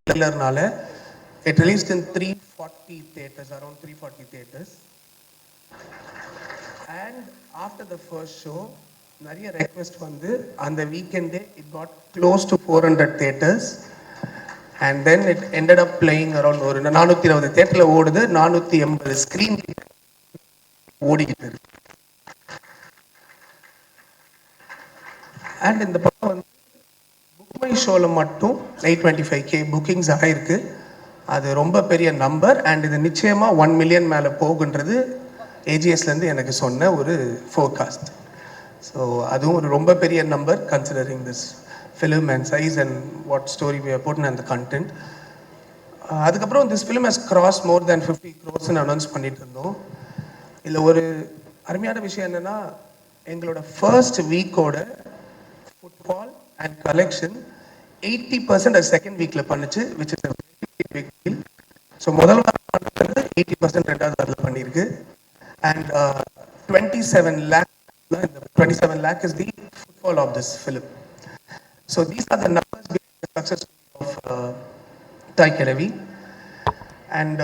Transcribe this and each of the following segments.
trailerனால it released in 340 theaters, around 340 theaters. And after the first show, நிறைய request வந்து அந்த வீக்கெண்டே it got close to 400 theaters. And then it ended up playing around ஒரு 420 தியேட்டர்ல ஓடுது, 480 screen ஓடிக்கிட்டு இருக்கு. And இந்த படம் வந்து புக் மை ஷோவில் மட்டும் 825K புக்கிங்ஸ் ஆகிருக்கு. அது ரொம்ப பெரிய நம்பர். அண்ட் இது நிச்சயமாக 1 மில்லியன் மேலே போகுன்றது ஏஜிஎஸ்லேருந்து எனக்கு சொன்ன ஒரு ஃபோர்காஸ்ட். ஸோ அதுவும் ஒரு ரொம்ப பெரிய number considering this film and size and what story we have put and the content. அதுக்கப்புறம் this film has gross more than 50 crores announce பண்ணிட்டு இருந்தோம். இதில் ஒரு அருமையான விஷயம் என்னென்னா, எங்களோட ஃபர்ஸ்ட் வீக்கோட ஃபுட்பால் அண்ட் கலெக்ஷன் 80% அது செகண்ட் வீக்கில் பண்ணுச்சு, which is big deal. So முதல் வாரம் பண்ணுறது 80%, ரெண்டாவது வாரத்தில் பண்ணியிருக்கு. And 27 lakh is the footfall of this film. So these are the numbers behind the success of Thai Kelavi. And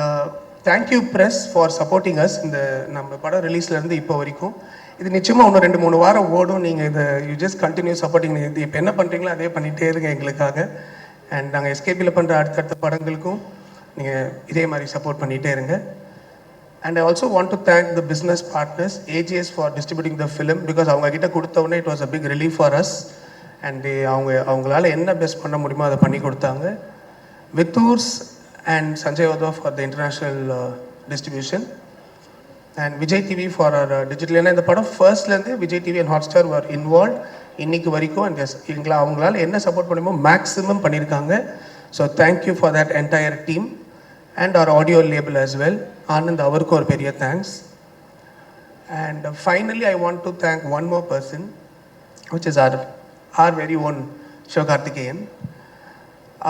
thank you press for supporting us. இந்த நம்ம படம் ரிலீஸ்லேருந்து இப்போ வரைக்கும் இது நிச்சயமாக இன்னும் 2-3 வாரம் ஓடும். நீங்கள் இதை யூ ஜஸ்ட் கண்டினியூ சப்போர்ட்டிங். இது இப்போ என்ன பண்ணுறீங்களோ அதே பண்ணிகிட்டே இருங்க எங்களுக்காக. அண்ட் நாங்கள் எஸ்கேபியில் பண்ணுற அடுத்தடுத்த படங்களுக்கும் நீங்கள் இதே மாதிரி சப்போர்ட் பண்ணிகிட்டே இருங்க. And I also want to thank the business partners, AGS, for distributing the film, because அவங்க கிட்ட கொடுத்தவொடனே it was a big relief for us. And அவங்களால என்ன பெஸ்ட் பண்ண முடியுமோ அதை பண்ணி கொடுத்தாங்க. வித்தூர்ஸ் and Sanjay Odwa for the international distribution, and Vijay TV for our digital. And the part of firstலேருந்து Vijay TV and Hotstar were involved இன்னைக்கு வரைக்கும். And yes, அவங்களால என்ன சப்போர்ட் பண்ணுமோ மேக்ஸிமம் பண்ணியிருக்காங்க. So thank you for that entire team and our audio label as well. Anand, avarku or periya thanks. And finally I want to thank one more person, which is our very own Sivakarthikeyan.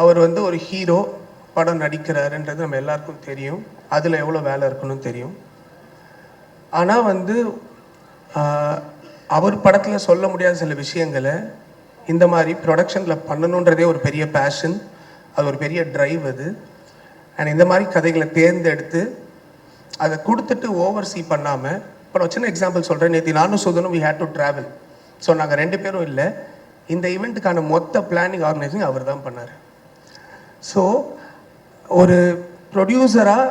அவர் வந்து ஒரு hero, படம் நடிக்கிறாருன்றது நம்ம எல்லாருக்கும் தெரியும். அதில் எவ்வளோ வேலை இருக்குன்னு தெரியும். ஆனால் வந்து அவர் படத்தில் சொல்ல முடியாத சில விஷயங்களை இந்த மாதிரி ப்ரொடக்ஷனில் பண்ணணுன்றதே ஒரு பெரிய பேஷன், அது ஒரு பெரிய ட்ரைவ் அது. அண்ட் இந்த மாதிரி கதைகளை தேர்ந்தெடுத்து அதை கொடுத்துட்டு ஓவர்சீ பண்ணாமல், இப்போ நான் சின்ன எக்ஸாம்பிள் சொல்கிறேன். நேற்று நானும் சுதனும் we had to travel. So நாங்கள் 2 பேரும் இல்லை, இந்த ஈவெண்ட்டுக்கான மொத்த பிளானிங் ஆர்கனைசிங் அவர் தான் பண்ணார். ஸோ ஒரு ப்ரொடியூசராக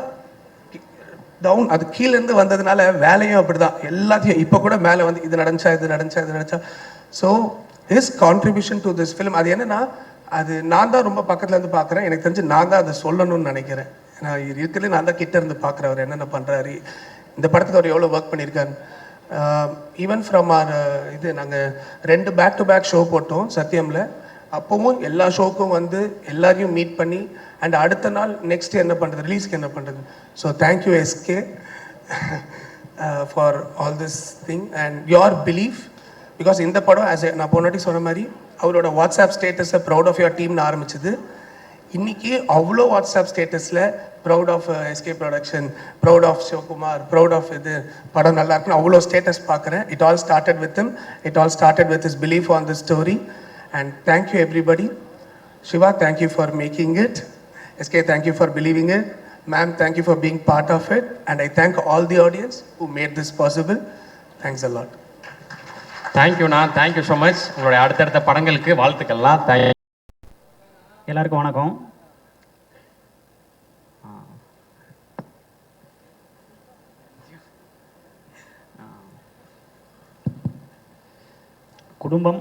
டவுன் அது கீழேருந்து வந்ததுனால வேலையும் அப்படி தான் எல்லாத்தையும் இப்போ கூட மேலே வந்து இது நடந்துச்சா. So his contribution to this film அது என்னென்னா, அது நான் தான் ரொம்ப பக்கத்துலேருந்து பார்க்குறேன். எனக்கு தெரிஞ்சு நான் தான் அதை சொல்லணும்னு நினைக்கிறேன். நான் இருக்கிறது நான் தான் கிட்டே இருந்து பார்க்குறேன் அவர் என்னென்ன பண்ணுறாரு, இந்த படத்துக்கு அவர் எவ்வளோ ஒர்க் பண்ணியிருக்காரு. ஈவன் ஃப்ரம் ஆர் இது நாங்கள் 2 பேக்-டு-பேக் ஷோ போட்டோம் சத்யமில். அப்போவும் எல்லா ஷோக்கும் வந்து எல்லாரையும் மீட் பண்ணி அண்ட் அடுத்த நாள் நெக்ஸ்ட் என்ன பண்ணுறது, ரிலீஸ்க்கு என்ன பண்ணுறது. So thank you SK for all this thing and your belief. Because இந்த படம் நான் போனாட்டி சொன்ன மாதிரி அவரோட வாட்ஸ்அப் ஸ்டேட்டஸை ப்ரௌட் ஆஃப் யுவர் டீம்னு ஆரம்பிச்சது. இன்றைக்கி அவ்வளோ வாட்ஸ்அப் ஸ்டேட்டஸில் proud of SK production, proud of Sivakumar, proud of இது படம் நல்லா இருக்குன்னு அவ்வளோ ஸ்டேட்டஸ் பார்க்குறேன். It all started with his belief on the story. And thank you everybody. Shiva, thank you for making it. SK, thank you for believing it. Ma'am, thank you for being part of it. And I thank all the audience who made this possible. Thanks a lot. தேங்க்யூண்ணா, thank you so much. உங்களுடைய அடுத்தடுத்த படங்களுக்கு வாழ்த்துக்கள்லாம். எல்லாருக்கும் வணக்கம். குடும்பம்,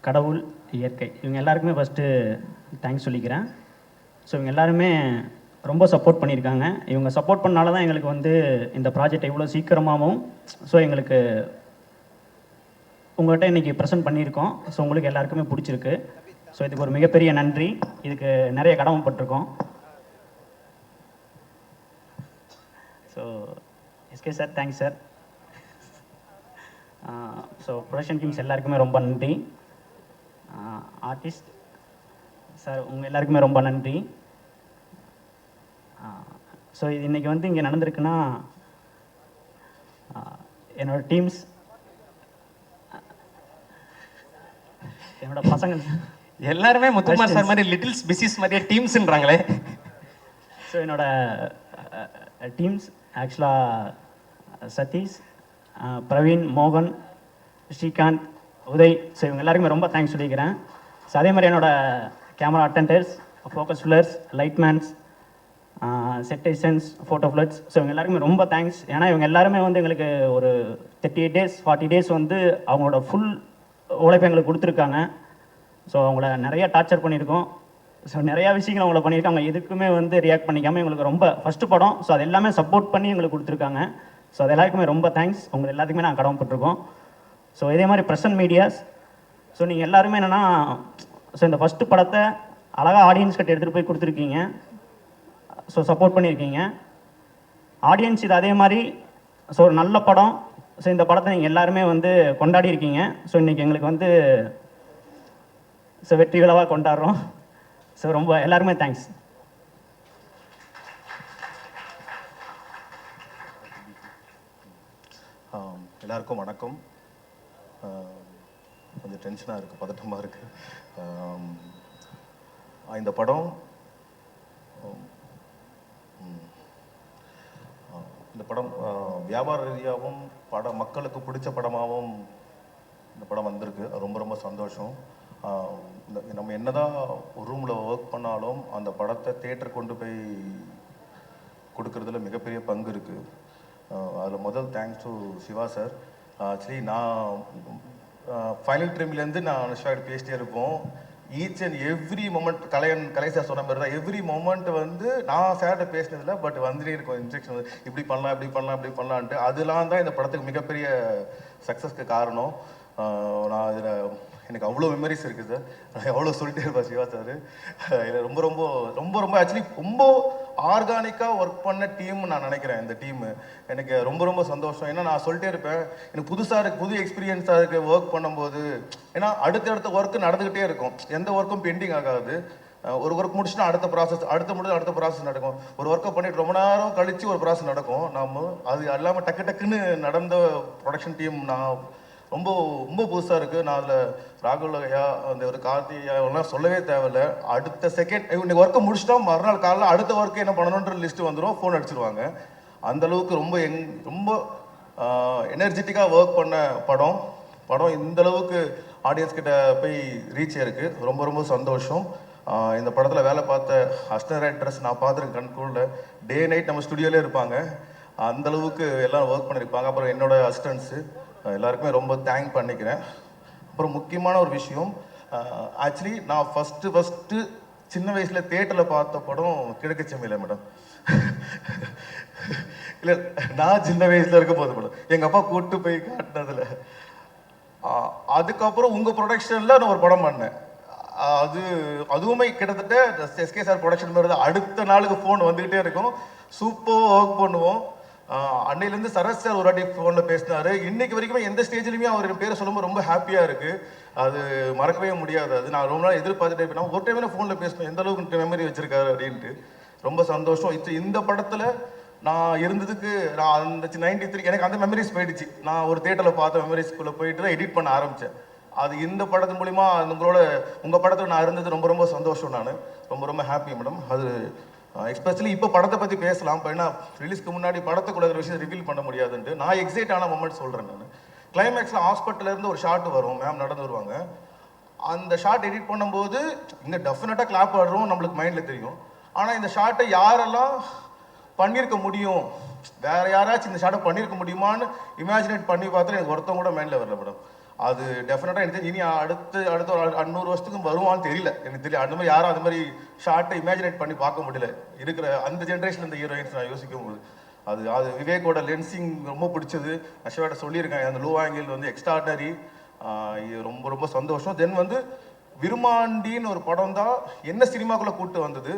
கடவுள், இயற்கை, இவங்க எல்லாருக்குமே ஃபஸ்ட்டு தேங்க்ஸ் சொல்லிக்கிறேன். ஸோ இவங்க எல்லாருமே ரொம்ப சப்போர்ட் பண்ணியிருக்காங்க. இவங்க சப்போர்ட் பண்ணால தான் எங்களுக்கு வந்து இந்த ப்ராஜெக்ட் இவ்வளோ சீக்கிரமாகவும் எங்களுக்கு உங்கள்கிட்ட இன்றைக்கி ப்ரெசென்ட் பண்ணியிருக்கோம். ஸோ உங்களுக்கு எல்லாருக்குமே பிடிச்சிருக்கு. ஸோ இதுக்கு ஒரு மிகப்பெரிய நன்றி. இதுக்கு நிறைய கடமைப்பட்டிருக்கோம். So SK sir, thanks sir. So production teams எல்லாருக்குமே ரொம்ப நன்றி. ஆர்டிஸ்ட் சார் உங்கள் எல்லாருக்குமே ரொம்ப நன்றி. ஸோ இது இன்றைக்கி வந்து இங்கே நடந்திருக்குன்னா என்னோடய டீம்ஸ், என்னோடய பசங்க எல்லாருமே முத்துக்குமார் சார் மாதிரி லிட்டில்ஸ் பிசிஸ் மாதிரியே டீம்ஸ்ன்றாங்களே. ஸோ என்னோட டீம்ஸ் ஆக்சுவலாக சதீஷ், பிரவீன், மோகன், ஸ்ரீகாந்த், உதய், ஸோ இவங்க எல்லாருக்குமே ரொம்ப தேங்க்ஸ் சொல்லிக்கிறேன். ஸோ அதே மாதிரி என்னோட camera attenders, focus pullers, lightmans, செட்டேஷன்ஸ், ஃபோட்டோ ஃப்ளட்ஸ், ஸோ இவங்க எல்லாருக்குமே ரொம்ப தேங்க்ஸ். ஏன்னா இவங்க எல்லாருமே வந்து எங்களுக்கு ஒரு 38 days 40 days வந்து அவங்களோட ஃபுல் உழைப்பு எங்களுக்கு கொடுத்துருக்காங்க. ஸோ அவங்கள நிறைய டார்ச்சர் பண்ணியிருக்கோம். ஸோ நிறையா விஷயங்கள் அவங்கள பண்ணியிருக்காங்க. அவங்க எதுக்குமே வந்து ரியாக்ட் பண்ணிக்காமல் எங்களுக்கு ரொம்ப ஃபஸ்ட்டு படம், ஸோ அது எல்லாமே சப்போர்ட் பண்ணி எங்களுக்கு கொடுத்துருக்காங்க. ஸோ அது எல்லாருக்குமே ரொம்ப தேங்க்ஸ். உங்கள் எல்லாத்துக்குமே நான் கடமைப்பட்டிருக்கோம். ஸோ இதே மாதிரி ப்ரெசன்ட் மீடியாஸ், ஸோ நீங்கள் எல்லாருமே என்னென்னா, ஸோ இந்த ஃபஸ்ட்டு படத்தை அழகாக ஆடியன்ஸ் கிட்ட எடுத்துகிட்டு போய் கொடுத்துருக்கீங்க. ஸோ சப்போர்ட் பண்ணியிருக்கீங்க ஆடியன்ஸ். இது அதே மாதிரி ஸோ ஒரு நல்ல படம். ஸோ இந்த படத்தை நீங்கள் எல்லாருமே வந்து கொண்டாடி இருக்கீங்க. ஸோ இன்றைக்கி எங்களுக்கு வந்து ஸோ வெற்றி விழாவாக கொண்டாடுறோம். ஸோ ரொம்ப எல்லாருமே தேங்க்ஸ். எல்லாருக்கும் வணக்கம். கொஞ்சம் டென்ஷனாக இருக்குது, பதட்டமாக இருக்குது. இந்த படம் வியாபார ரீதியாகவும் மக்களுக்கு பிடிச்ச படமாகவும் இந்த படம் வந்திருக்கு. ரொம்ப ரொம்ப சந்தோஷம். நம்ம என்னதான் ஒரு ரூமில் ஒர்க் பண்ணாலும் அந்த படத்தை தேட்டர் கொண்டு போய் கொடுக்கறதுல மிகப்பெரிய பங்கு இருக்குது. அதில் முதல் thanks to Siva sir. Actually நான் ஃபைனல் ட்ரீம்லேருந்து நான் ஷார்ட் பேசிட்டே இருப்போம். Each and every moment Kalai sir சொன்ன மாதிரி தான் எவ்ரி மொமெண்ட் வந்து நான் சார்கிட்ட பேசினதில்லை, பட் வந்துட்டே இருக்கும் இன்ஸ்ட்ரக்ஷன், இப்படி பண்ணலாம் இப்படி பண்ணலாம் இப்படி பண்ணலான்ட்டு. அதெல்லாம் தான் இந்த படத்துக்கு மிகப்பெரிய சக்ஸஸ்க்கு காரணம். நான் இதில் எனக்கு அவ்வளோ மெமரிஸ் இருக்குது சார். நான் எவ்வளோ சொல்லிட்டே இருப்பேன் சிவா சார். இதில் ரொம்ப ரொம்ப ரொம்ப ரொம்ப ஆக்சுவலி ரொம்ப ஆர்கானிக்காக ஒர்க் பண்ண டீம் நான் நினைக்கிறேன். இந்த டீமு எனக்கு ரொம்ப ரொம்ப சந்தோஷம். ஏன்னா நான் சொல்லிட்டே இருப்பேன், எனக்கு புதுசாக இருக்குது, புது எக்ஸ்பீரியன்ஸாக இருக்குது ஒர்க் பண்ணும்போது. ஏன்னா அடுத்தடுத்த ஒர்க்கு நடந்துக்கிட்டே இருக்கும், எந்த ஒர்க்கும் பெண்டிங் ஆகாது. ஒரு ஒர்க் முடிச்சுன்னா அடுத்த ப்ராசஸ், அடுத்த ப்ராசஸ் நடக்கும். ஒரு ஒர்க்கை பண்ணிட்டு ரொம்ப நேரம் கழித்து ஒரு ப்ராசஸ் நடக்கும். நம்ம அது இல்லாமல் டக்கு டக்குன்னு நடந்த ப்ரொடக்ஷன் டீம் நான் ரொம்ப ரொம்ப புதுசாக இருக்குது. நான் அதில் ராகுல் ஐயா, அந்த ஒரு கார்த்தி ஐயாவெல்லாம் சொல்லவே தேவையில்லை. அடுத்த செகண்ட் இன்னைக்கு ஒர்க்கை முடிச்சிட்டா மறுநாள் காலையில் அடுத்த ஒர்க்கு என்ன பண்ணணுன்ற லிஸ்ட்டு வந்துடும், ஃபோன் அடிச்சிருவாங்க. அந்தளவுக்கு ரொம்ப எனர்ஜெட்டிக்காக ஒர்க் பண்ண படம் இந்தளவுக்கு ஆடியன்ஸ் கிட்ட போய் ரீச் ஆயிருக்கு. ரொம்ப ரொம்ப சந்தோஷம். இந்த படத்தில் வேலை பார்த்த அசிஸ்டன்ட் ரைட்டர்ஸ் நான் பார்த்துருக்கேன் கண்கூட. டே நைட் நம்ம ஸ்டுடியோலே இருப்பாங்க. அந்தளவுக்கு எல்லாம் ஒர்க் பண்ணியிருப்பாங்க. அப்புறம் என்னோட அசிஸ்டன்ஸு எல்லாருக்குமே ரொம்ப தேங்க் பண்ணிக்கிறேன். அப்புறம் முக்கியமான ஒரு விஷயம், ஆக்சுவலி நான் ஃபஸ்ட்டு சின்ன வயசில் தேட்டரில் பார்த்த படம் கிழக்குச்செம்மையில மேடம். இல்லை, நான் சின்ன வயசில் இருக்க போது மேடம் எங்கள் அப்பா கூப்பிட்டு போய் காட்டினதில். அதுக்கப்புறம் உங்கள் ப்ரொடக்ஷனில் நான் ஒரு படம் பண்ணேன். அதுவுமே கிட்டத்தட்ட எஸ்கே சார் ப்ரொடக்ஷன் மாதிரி தான். அடுத்த நாளுக்கு ஃபோன் வந்துக்கிட்டே இருக்கும், சூப்பர் ஒர்க் பண்ணுவோம். அன்னையிலேருந்து சரத் சார் ஒரு வாட்டி ஃபோனில் பேசினார். இன்னைக்கு வரைக்குமே எந்த ஸ்டேஜ்லையுமே அவர் பேரை சொல்லும்போது ரொம்ப ஹாப்பியாக இருக்குது. அது மறக்கவே முடியாது. அது நான் ரொம்ப நாள் எதிர்பார்த்துட்டே இருப்பேன். ஒரு டைம் நான் ஃபோனில் பேசணும், எந்த அளவுக்கு மெமரி வச்சிருக்காரு அப்படின்ட்டு. ரொம்ப சந்தோஷம். இந்த படத்தில் நான் இருந்ததுக்கு நான் அந்த 93 எனக்கு அந்த மெமரிஸ் போயிடுச்சு. நான் ஒரு தேட்டரில் பார்த்த மெமரிஸ்குள்ளே போயிட்டு தான் எடிட் பண்ண ஆரம்பித்தேன். அது இந்த படத்து மூலிமா உங்கள் படத்தில் நான் இருந்தது ரொம்ப ரொம்ப சந்தோஷம். நான் ரொம்ப ரொம்ப ஹாப்பி மேடம். அது எஸ்பெஷலி இப்போ படத்தை பற்றி பேசலாம். இப்போ ஏன்னா ரிலீஸ்க்கு முன்னாடி படத்துக்குள்ள ஒரு விஷயம் ரிவீல் பண்ண முடியாதுன்ட்டு நான் எக்ஸைட் ஆன மொமெண்ட் சொல்கிறேன். நான் கிளைமேக்ஸில் ஹாஸ்பிட்டலேருந்து ஒரு ஷாட் வரும், மேம் நடந்து வருவாங்க. அந்த ஷாட் எடிட் பண்ணும்போது இங்கே டெஃபினட்டாக கிளாப் ஆடுறோம், நம்மளுக்கு மைண்டில் தெரியும். ஆனால் இந்த ஷாட்டை யாரெல்லாம் பண்ணியிருக்க முடியும், வேற யாராச்சும் இந்த ஷாட்டை பண்ணியிருக்க முடியுமான்னு இமேஜினேட் பண்ணி பார்த்து எனக்கு ஒருத்தவங்க கூட மைண்டில் வரல மேடம். அது டெஃபினட்டாக எனக்கு இனி அடுத்த ஒரு 100 வருஷத்துக்கும் வருவான்னு தெரியல. எனக்கு தெரியல அந்த மாதிரி யாரும் அது மாதிரி ஷார்ட்டை இமேஜினேட் பண்ணி பார்க்க முடியல. இருக்கிற அந்த ஜென்ரேஷன் இந்த ஹீரோயின்ஸ் நான் யோசிக்கும் போது அது விவேக்கோட லென்சிங் ரொம்ப பிடிச்சது. அஷ்வாட்ட சொல்லியிருக்கேன், அந்த லோ ஆங்கிள் வந்து எக்ஸ்ட்ராடனரி. ரொம்ப ரொம்ப சந்தோஷம். தென் விருமாண்டின்னு ஒரு படம் தான் என்ன சினிமாக்குள்ளே கூப்பிட்டு வந்தது.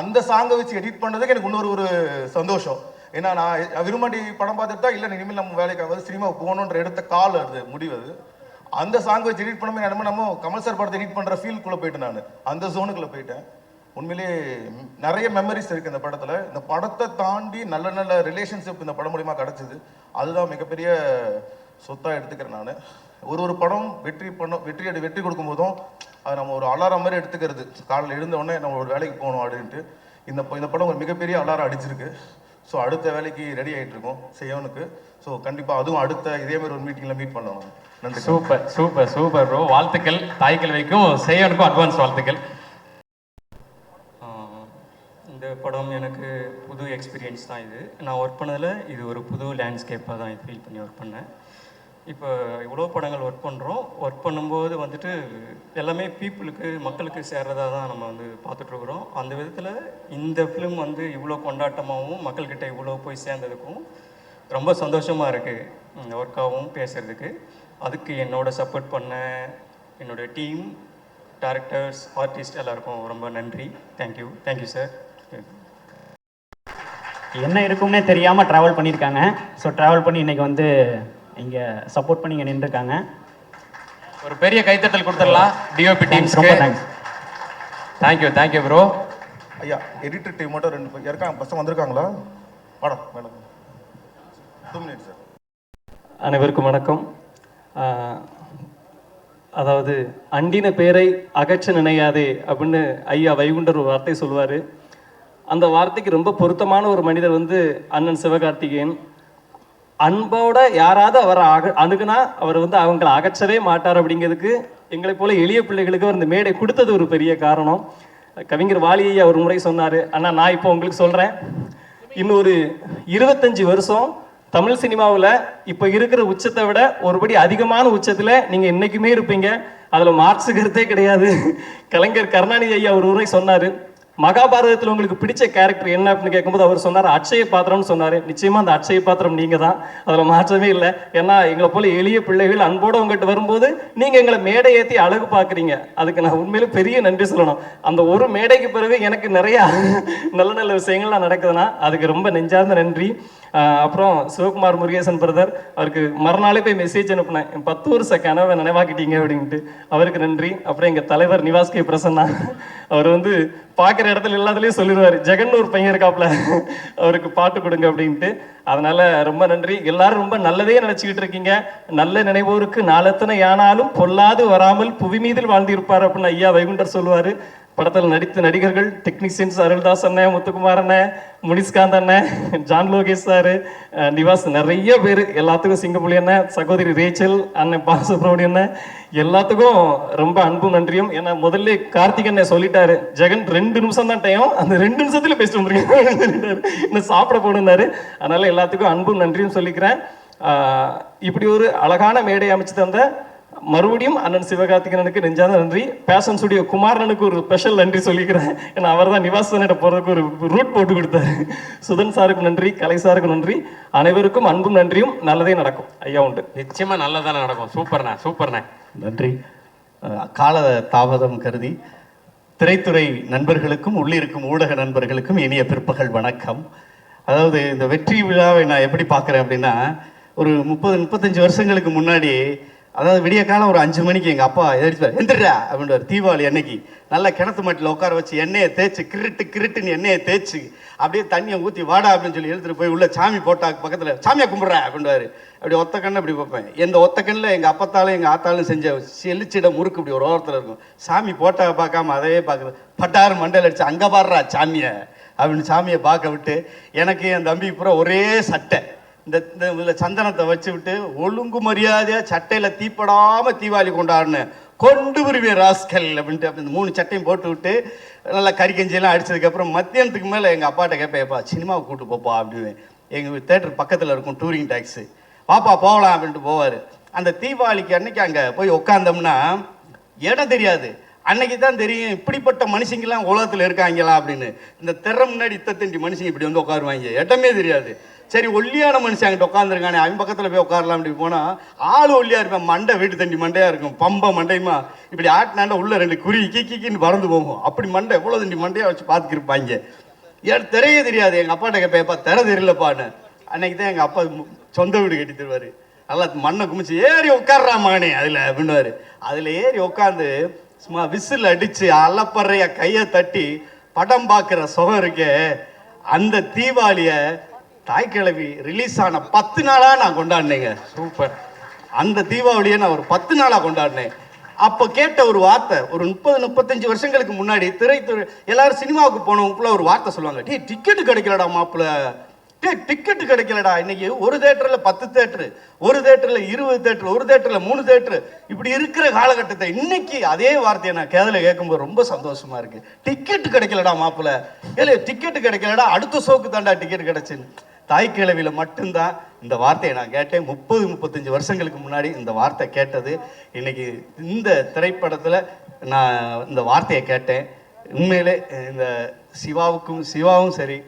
அந்த சாங்கை வச்சு எடிட் பண்ணதுக்கு எனக்கு இன்னொரு சந்தோஷம். ஏன்னா நான் விருமாண்டி படம் பார்த்துட்டு தான் இல்லை இனிமேல் நம்ம வேலைக்காக சினிமாவுக்கு போகணுன்ற எடுத்த கால் அது முடிவு. அந்த சாங் வச்சு எடிட் பண்ணவே நம்ம கமல் சார் படத்தை எடிட் பண்ணுற ஃபீல்டுக்குள்ளே போயிட்டேன். நான் அந்த ஜோனுக்குள்ளே போயிட்டேன். உண்மையிலே நிறைய மெமரிஸ் இருக்குது இந்த படத்தில். இந்த படத்தை தாண்டி நல்ல நல்ல ரிலேஷன்ஷிப் இந்த படம் மூலிமா கிடச்சிது. அதுதான் மிகப்பெரிய சொத்தாக எடுத்துக்கிறேன். நான் ஒரு படம் வெற்றி கொடுக்கும் போதும் அது நம்ம ஒரு அலாரம் மாதிரி எடுத்துக்கிறது. காலையில் எழுந்த உடனே நம்ம ஒரு வேலைக்கு போகணும் அப்படின்ட்டு இந்த படம் ஒரு மிகப்பெரிய அலாரம் அடிச்சிருக்கு. ஸோ அடுத்த வேலைக்கு ரெடி ஆகிட்டு இருக்கோம் செய்யவனுக்கு. ஸோ கண்டிப்பாக அதுவும் அடுத்த இதே மாதிரி ஒரு மீட்டிங்கில் மீட் பண்ணலாம். நன்றி. Super super super bro. வாழ்த்துக்கள் தாய்க்கிழமைக்கும் செய்யவனுக்கும் அட்வான்ஸ் வாழ்த்துக்கள். இந்த படம் எனக்கு புது எக்ஸ்பீரியன்ஸ் தான். இது நான் ஒர்க் பண்ணதில் இது ஒரு புது லேண்ட்ஸ்கேப்பாக தான் ஃபீல் பண்ணி ஒர்க் பண்ணேன். இப்போ இவ்வளோ படங்கள் ஒர்க் பண்ணுறோம். ஒர்க் பண்ணும்போது வந்துட்டு எல்லாமே மக்களுக்கு சேர்றதாக தான் நம்ம வந்து பார்த்துட்ருக்குறோம். அந்த விதத்தில் இந்த ஃபிலிம் வந்து இவ்வளோ கொண்டாட்டமாகவும் மக்கள்கிட்ட இவ்வளோ போய் சேர்ந்ததுக்கும் ரொம்ப சந்தோஷமாக இருக்குது இந்த ஒர்க்காகவும் பேசுகிறதுக்கு. அதுக்கு என்னோட சப்போர்ட் பண்ண என்னோடய டீம், டேரக்டர்ஸ், ஆர்டிஸ்ட் எல்லாருக்கும் ரொம்ப நன்றி. Thank you sir. என்ன இருக்கும்னே தெரியாமல் ட்ராவல் பண்ணியிருக்காங்க. ஸோ ட்ராவல் பண்ணி இன்றைக்கி வந்து இங்கே சப்போர்ட் பண்ணி இங்கே நின்றுருக்காங்க. ஒரு பெரிய கைத்தட்டல் கொடுத்துடலாம் டிஓபி டீம்ஸ். ரொம்ப தேங்க்ஸ். Thank you bro. ஐயா எடிட்டர் டீம் மட்டும் 2 பேர் இருக்காங்க. பசங்க வந்திருக்காங்களா? Madam 2 minutes sir. அனைவருக்கும் வணக்கம். அதாவது அண்டின பேரை அகற்ற நினையாதே அப்படின்னு ஐயா வைகுண்டர் ஒரு வார்த்தை சொல்லுவார். அந்த வார்த்தைக்கு ரொம்ப பொருத்தமான ஒரு மனிதர் வந்து அண்ணன் சிவகார்த்திகேயன். அன்போட யாராவது அவரை அணுகுனா அவர் வந்து அவங்களை அகற்றவே மாட்டார். அப்படிங்கிறதுக்கு எங்களை போல எளிய பிள்ளைகளுக்கு அவர் இந்த மேடை கொடுத்தது ஒரு பெரிய காரணம். கவிஞர் வாலி ஐயா ஒரு முறை சொன்னார், ஆனால் நான் இப்போ உங்களுக்கு சொல்கிறேன், இன்னொரு 25 வருஷம் தமிழ் சினிமாவில் இப்போ இருக்கிற உச்சத்தை விட ஒருபடி அதிகமான உச்சத்தில் நீங்கள் என்றைக்குமே இருப்பீங்க. அதில் மார்க்ஸு கருத்தே கிடையாது. கலைஞர் கருணாநிதி ஐயா ஒரு முறை சொன்னார், மகாபாரதத்தில் உங்களுக்கு பிடிச்ச கேரக்டர் என்ன அப்படின்னு கேட்கும்போது அவர் சொன்னார் அட்சய பாத்திரம்னு சொன்னார். நிச்சயமாக அந்த அட்சய பாத்திரம் நீங்கள் தான், அதில் மாற்றமே இல்லை. ஏன்னா எங்களை போல எளிய பிள்ளைகள் அன்போடு உங்கள்கிட்ட வரும்போது நீங்கள் எங்களை மேடை ஏற்றி அழகு பார்க்குறீங்க. அதுக்கு நான் உண்மையிலே பெரிய நன்றி சொல்லணும். அந்த ஒரு மேடைக்கு பிறகு எனக்கு நிறையா நல்ல நல்ல விஷயங்கள்லாம் நடக்குதுன்னா அதுக்கு ரொம்ப நெஞ்சார்ந்த நன்றி. அப்புறம் சிவகுமார் முருகேசன் பிரதர், அவருக்கு மறுநாளே போய் மெசேஜ் அனுப்புனேன், 10 வருஷ கனவை நினைவாக்கிட்டீங்க அப்படின்ட்டு. அவருக்கு நன்றி. அப்புறம் எங்கள் தலைவர் நிவாஸ் கே பிரசன்னா, அவர் வந்து பார்க்குற இடத்துல எல்லாத்துலேயும் சொல்லிடுவார், ஜெகன் ஒரு பையன் இருக்காப்புல அவருக்கு பாட்டு கொடுங்க அப்படின்ட்டு. அதனால ரொம்ப நன்றி. எல்லாரும் ரொம்ப நல்லதே நினச்சிக்கிட்டு இருக்கீங்க. நல்ல நினைவோருக்கு நாளத்தனை ஆனாலும் பொல்லாது வராமல் புவி மீதில் வாழ்ந்திருப்பார் அப்படின்னு ஐயா வைகுண்டர் சொல்லுவார். படத்தில் நடித்த நடிகர்கள், டெக்னீஷியன்ஸ் அருள்தாஸ் அண்ணன், முத்துக்குமார் அண்ணன், முனிஸ்காந்த் அண்ணன், ஜான் லோகேஷ் சார், நிவாஸ், நிறைய பேர். எல்லாத்துக்கும் சிங்கப்புலி அண்ணன், சகோதரி ரேச்சல் அண்ணன், பாலசுப்ரமணியம் அண்ணன், எல்லாத்துக்கும் ரொம்ப அன்பும் நன்றியும். ஏன்னா முதல்ல கார்த்திக் அண்ணன் சொல்லிட்டாரு, ஜெகன் 2 நிமிஷம் தான் டைம், அந்த 2 நிமிஷத்துல பேசிட்டு வந்துருக்கீங்க சொல்லிட்டாரு, இன்னும் சாப்பிட போடுனாரு. அதனால எல்லாத்துக்கும் அன்பும் நன்றியும் சொல்லிக்கிறேன். இப்படி ஒரு அழகான மேடை அமைச்சு தந்த மறுபடியும் அண்ணன் சிவகார்த்திகேயனுக்கு நெஞ்சாத நன்றி. பேஷன் ஸ்டுடியோ குமாரனுக்கு ஒரு ஸ்பெஷல் நன்றி சொல்லிக்கிறேன். ஏன்னா அவர் தான் நிவாசனிட போகிறதுக்கு ஒரு ரூட் போட்டு கொடுத்தாரு. சுதன் சாருக்கு நன்றி, கலை சாருக்கு நன்றி. அனைவருக்கும் அன்பும் நன்றியும். நல்லதே நடக்கும். ஐயா உண்டு. நிச்சயமா நல்லதானே நடக்கும். சூப்பர்ண்ணே. நன்றி. கால தாமதம் கருதி திரைத்துறை நண்பர்களுக்கும் உள்ளிருக்கும் ஊடக நண்பர்களுக்கும் இனிய பிற்பகல் வணக்கம். அதாவது இந்த வெற்றி விழாவை நான் எப்படி பார்க்குறேன் அப்படின்னா, ஒரு 30-35 வருஷங்களுக்கு முன்னாடி, அதாவது விடிய காலம் ஒரு 5 மணிக்கு எங்கள் அப்பா எந்திரா அப்படின்றார். தீபாவளி அன்னைக்கு நல்லா கிணத்து மாட்டில் உட்கார வச்சு எண்ணெயை தேய்ச்சி கிருட்டுன்னு எண்ணெயை தேய்ச்சி அப்படியே தண்ணியை ஊற்றி வாடா அப்படின்னு சொல்லி எழுத்துட்டு போய் உள்ள சாமி போட்டாக்கு பக்கத்தில் சாமியை கும்பிட்றா அப்படின்றாரு. அப்படி ஒத்த கண்ணை அப்படி பார்ப்பேன். எந்த ஒத்த கண்ணில் எங்கள் அப்பத்தாலும் எங்கள் ஆத்தாலும் செஞ்ச செழிச்சிட முறுக்கு இப்படி ஒரு ஓரத்தில் இருக்கும். சாமி போட்டாவை பார்க்காம அதையே பார்க்குறது. பட்டாறு மண்டையில் அடிச்சு அங்கே பாடுறா சாமியை அப்படின்னு சாமியை பார்க்க விட்டு, எனக்கு என் தம்பி பூரா ஒரே சட்டை, இந்த இதில் சந்தனத்தை வச்சு விட்டு ஒழுங்கு மரியாதையாக சட்டையில் தீப்படாமல் தீபாவளி கொண்டாடினேன். கொண்டு வருவேன் ராஸ்கல் அப்படின்ட்டு. அப்படி இந்த 3 சட்டையும் போட்டு விட்டு நல்லா கறிக்கஞ்சியெல்லாம் அடித்ததுக்கப்புறம் மத்தியானத்துக்கு மேலே எங்கள் அப்பாட்ட கேட்பேன்ப்பா சினிமாவை கூப்பிட்டு போப்பா அப்படின்னு. எங்கள் தேட்டர் பக்கத்தில் இருக்கும் டூரிங் டாக்ஸு, பாப்பா போகலாம் அப்படின்ட்டு போவார். அந்த தீபாவளிக்கு அன்னைக்கு அங்கே போய் உட்காந்தோம்னா இடம் தெரியாது. அன்னைக்கு தான் தெரியும் இப்படிப்பட்ட மனுஷங்கெல்லாம் உலகத்தில் இருக்காங்களா அப்படின்னு. இந்த திரை முன்னாடி இத்தத்தண்டி மனுஷங்க இப்படி வந்து உட்காருவாங்க, இடமே தெரியாது. சரி ஒல்லியான மனுஷன் அங்கிட்ட உட்காந்துருக்கானே, அவன் பக்கத்தில் போய் உட்காரலாம் அப்படி போனால் ஆள் ஒல்லியாக இருப்பேன், மண்டை வீட்டு தண்டி மண்டையாக இருக்கும், பம்பை மண்டையுமா இப்படி ஆட்டினாண்ட உள்ள 2 குருவி கிக்கின்னு பறந்து போகும். அப்படி மண்டை எவ்வளோ தண்டி மண்டையாக வச்சு பார்த்துக்கிருப்பாங்க. தெரிய தெரியாது. எங்கள் அப்பாட்ட கேட்பேன்ப்பா திரை தெரியலப்பான்னு. அன்னைக்கு தான் எங்கள் அப்பா சொந்த வீடு கட்டி தருவார். நல்லா மண்ணை குமிச்சு ஏறி உட்காடுறா மகனே அதில் அப்படின்னுவார். அதில் ஏறி உட்காந்து சும்மா விசில் அடித்து அலப்பறைய கையை தட்டி படம் பார்க்குற சுகம் இருக்கே, அந்த தீபாவளியை தாய்க்கிழவி ரிலீஸ் ஆன 10 நாளாக நான் கொண்டாடினேங்க. சூப்பர். அந்த தீபாவளியை நான் ஒரு 10 நாளாக கொண்டாடினேன். அப்போ கேட்ட ஒரு வார்த்தை, ஒரு 30-35 வருஷங்களுக்கு முன்னாடி திரைத்துறை எல்லாரும் சினிமாவுக்கு போனவங்களுக்குள்ள ஒரு வார்த்தை சொல்லுவாங்க, டே டிக்கெட்டு கிடைக்கலடா மாப்பிள்ள, டே டிக்கெட்டு கிடைக்கலடா. இன்னைக்கு ஒரு தேட்டரில் 10 தேட்டரு, ஒரு தேட்டரில் 20 தேட்டரு, ஒரு தேட்டரில் 3 தேட்டரு, இப்படி இருக்கிற காலகட்டத்தை இன்னைக்கு அதே வார்த்தையை நான் கேதில் கேட்கும்போது ரொம்ப சந்தோஷமா இருக்கு. டிக்கெட்டு கிடைக்கலடா மாப்பிள்ள, ஏலே டிக்கெட்டு கிடைக்கலடா, அடுத்த ஷோக்கு தாண்டா டிக்கெட் கிடைச்சுன்னு. தாய் கிழவியில் மட்டும்தான் இந்த வார்த்தையை நான் கேட்டேன். 30-35 வருஷங்களுக்கு முன்னாடி இந்த வார்த்தை கேட்டது. இன்னைக்கு இந்த திரைப்படத்தில் நான் இந்த வார்த்தையை கேட்டேன். உண்மையிலே இந்த சிவாவும் சரி,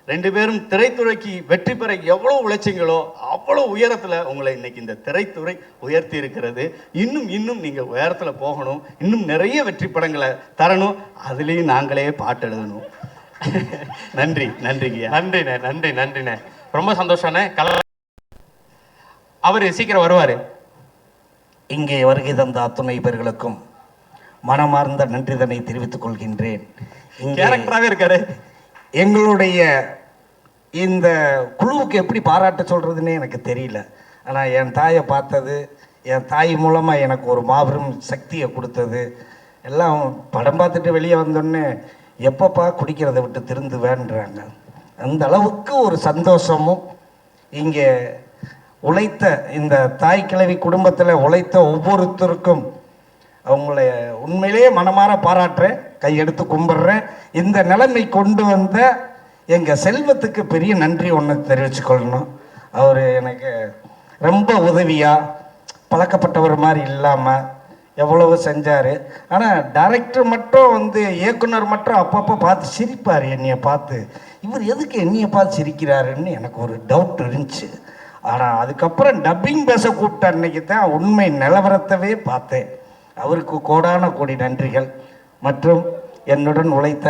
2 பேரும் திரைத்துறைக்கு வெற்றி பெற எவ்வளோ உழைச்சிங்களோ அவ்வளோ உயரத்தில் உங்களை இன்னைக்கு இந்த திரைத்துறை உயர்த்தி இருக்கிறது. இன்னும் நீங்கள் உயரத்தில் போகணும், இன்னும் நிறைய வெற்றி படங்களை தரணும், அதுலேயும் நாங்களே பாட்டு எழுதணும். நன்றிங்கய்யா. நன்றிண்ணே. ரொம்ப சந்தோஷம்ண்ணே. அவர் சீக்கிரம் வருவார். இங்கே வருகை தந்த அத்துணை பேர்களுக்கும் மனமார்ந்த நன்றிதனை தெரிவித்துக் கொள்கின்றேன். கேரக்டராகவே இருக்காரு. எங்களுடைய இந்த குழுவுக்கு எப்படி பாராட்ட சொல்கிறதுன்னே எனக்கு தெரியல. ஆனால் என் தாயை பார்த்தது, என் தாய் மூலமாக எனக்கு ஒரு மாபெரும் சக்தியை கொடுத்தது. எல்லாம் படம் பார்த்துட்டு வெளியே வந்தோடனே எப்பப்பா குடிக்கிறத விட்டு திருந்துவேன்றாங்க. அந்த அளவுக்கு ஒரு சந்தோஷமும், இங்கே உழைத்த இந்த தாய் கிழவி குடும்பத்தில் உழைத்த ஒவ்வொருத்தருக்கும் அவங்கள உண்மையிலேயே மனமாற பாராட்டுறேன், கையெடுத்து கும்பிட்றேன். இந்த நிலைமை கொண்டு வந்த எங்கள் செல்வத்துக்கு பெரிய நன்றி ஒன்று தெரிவிச்சுக்கொள்ளணும். அவர் எனக்கு ரொம்ப உதவியாக, பழக்கப்பட்டவர் மாதிரி இல்லாமல் எவ்வளவு செஞ்சார். ஆனால் டைரக்டர் மட்டும் இயக்குனர் மட்டும் அப்பப்போ பார்த்து சிரிப்பார். என்னையை பார்த்து இவர் எதுக்கு என்னையை பார்த்து சிரிக்கிறாருன்னு எனக்கு ஒரு டவுட் இருந்துச்சு. ஆனால் அதுக்கப்புறம் டப்பிங் பேச கூப்பிட்ட அன்னைக்கு தான் உண்மை நிலவரத்தவே பார்த்தேன். அவருக்கு கோடான கோடி நன்றிகள். மற்றும் என்னுடன் உழைத்த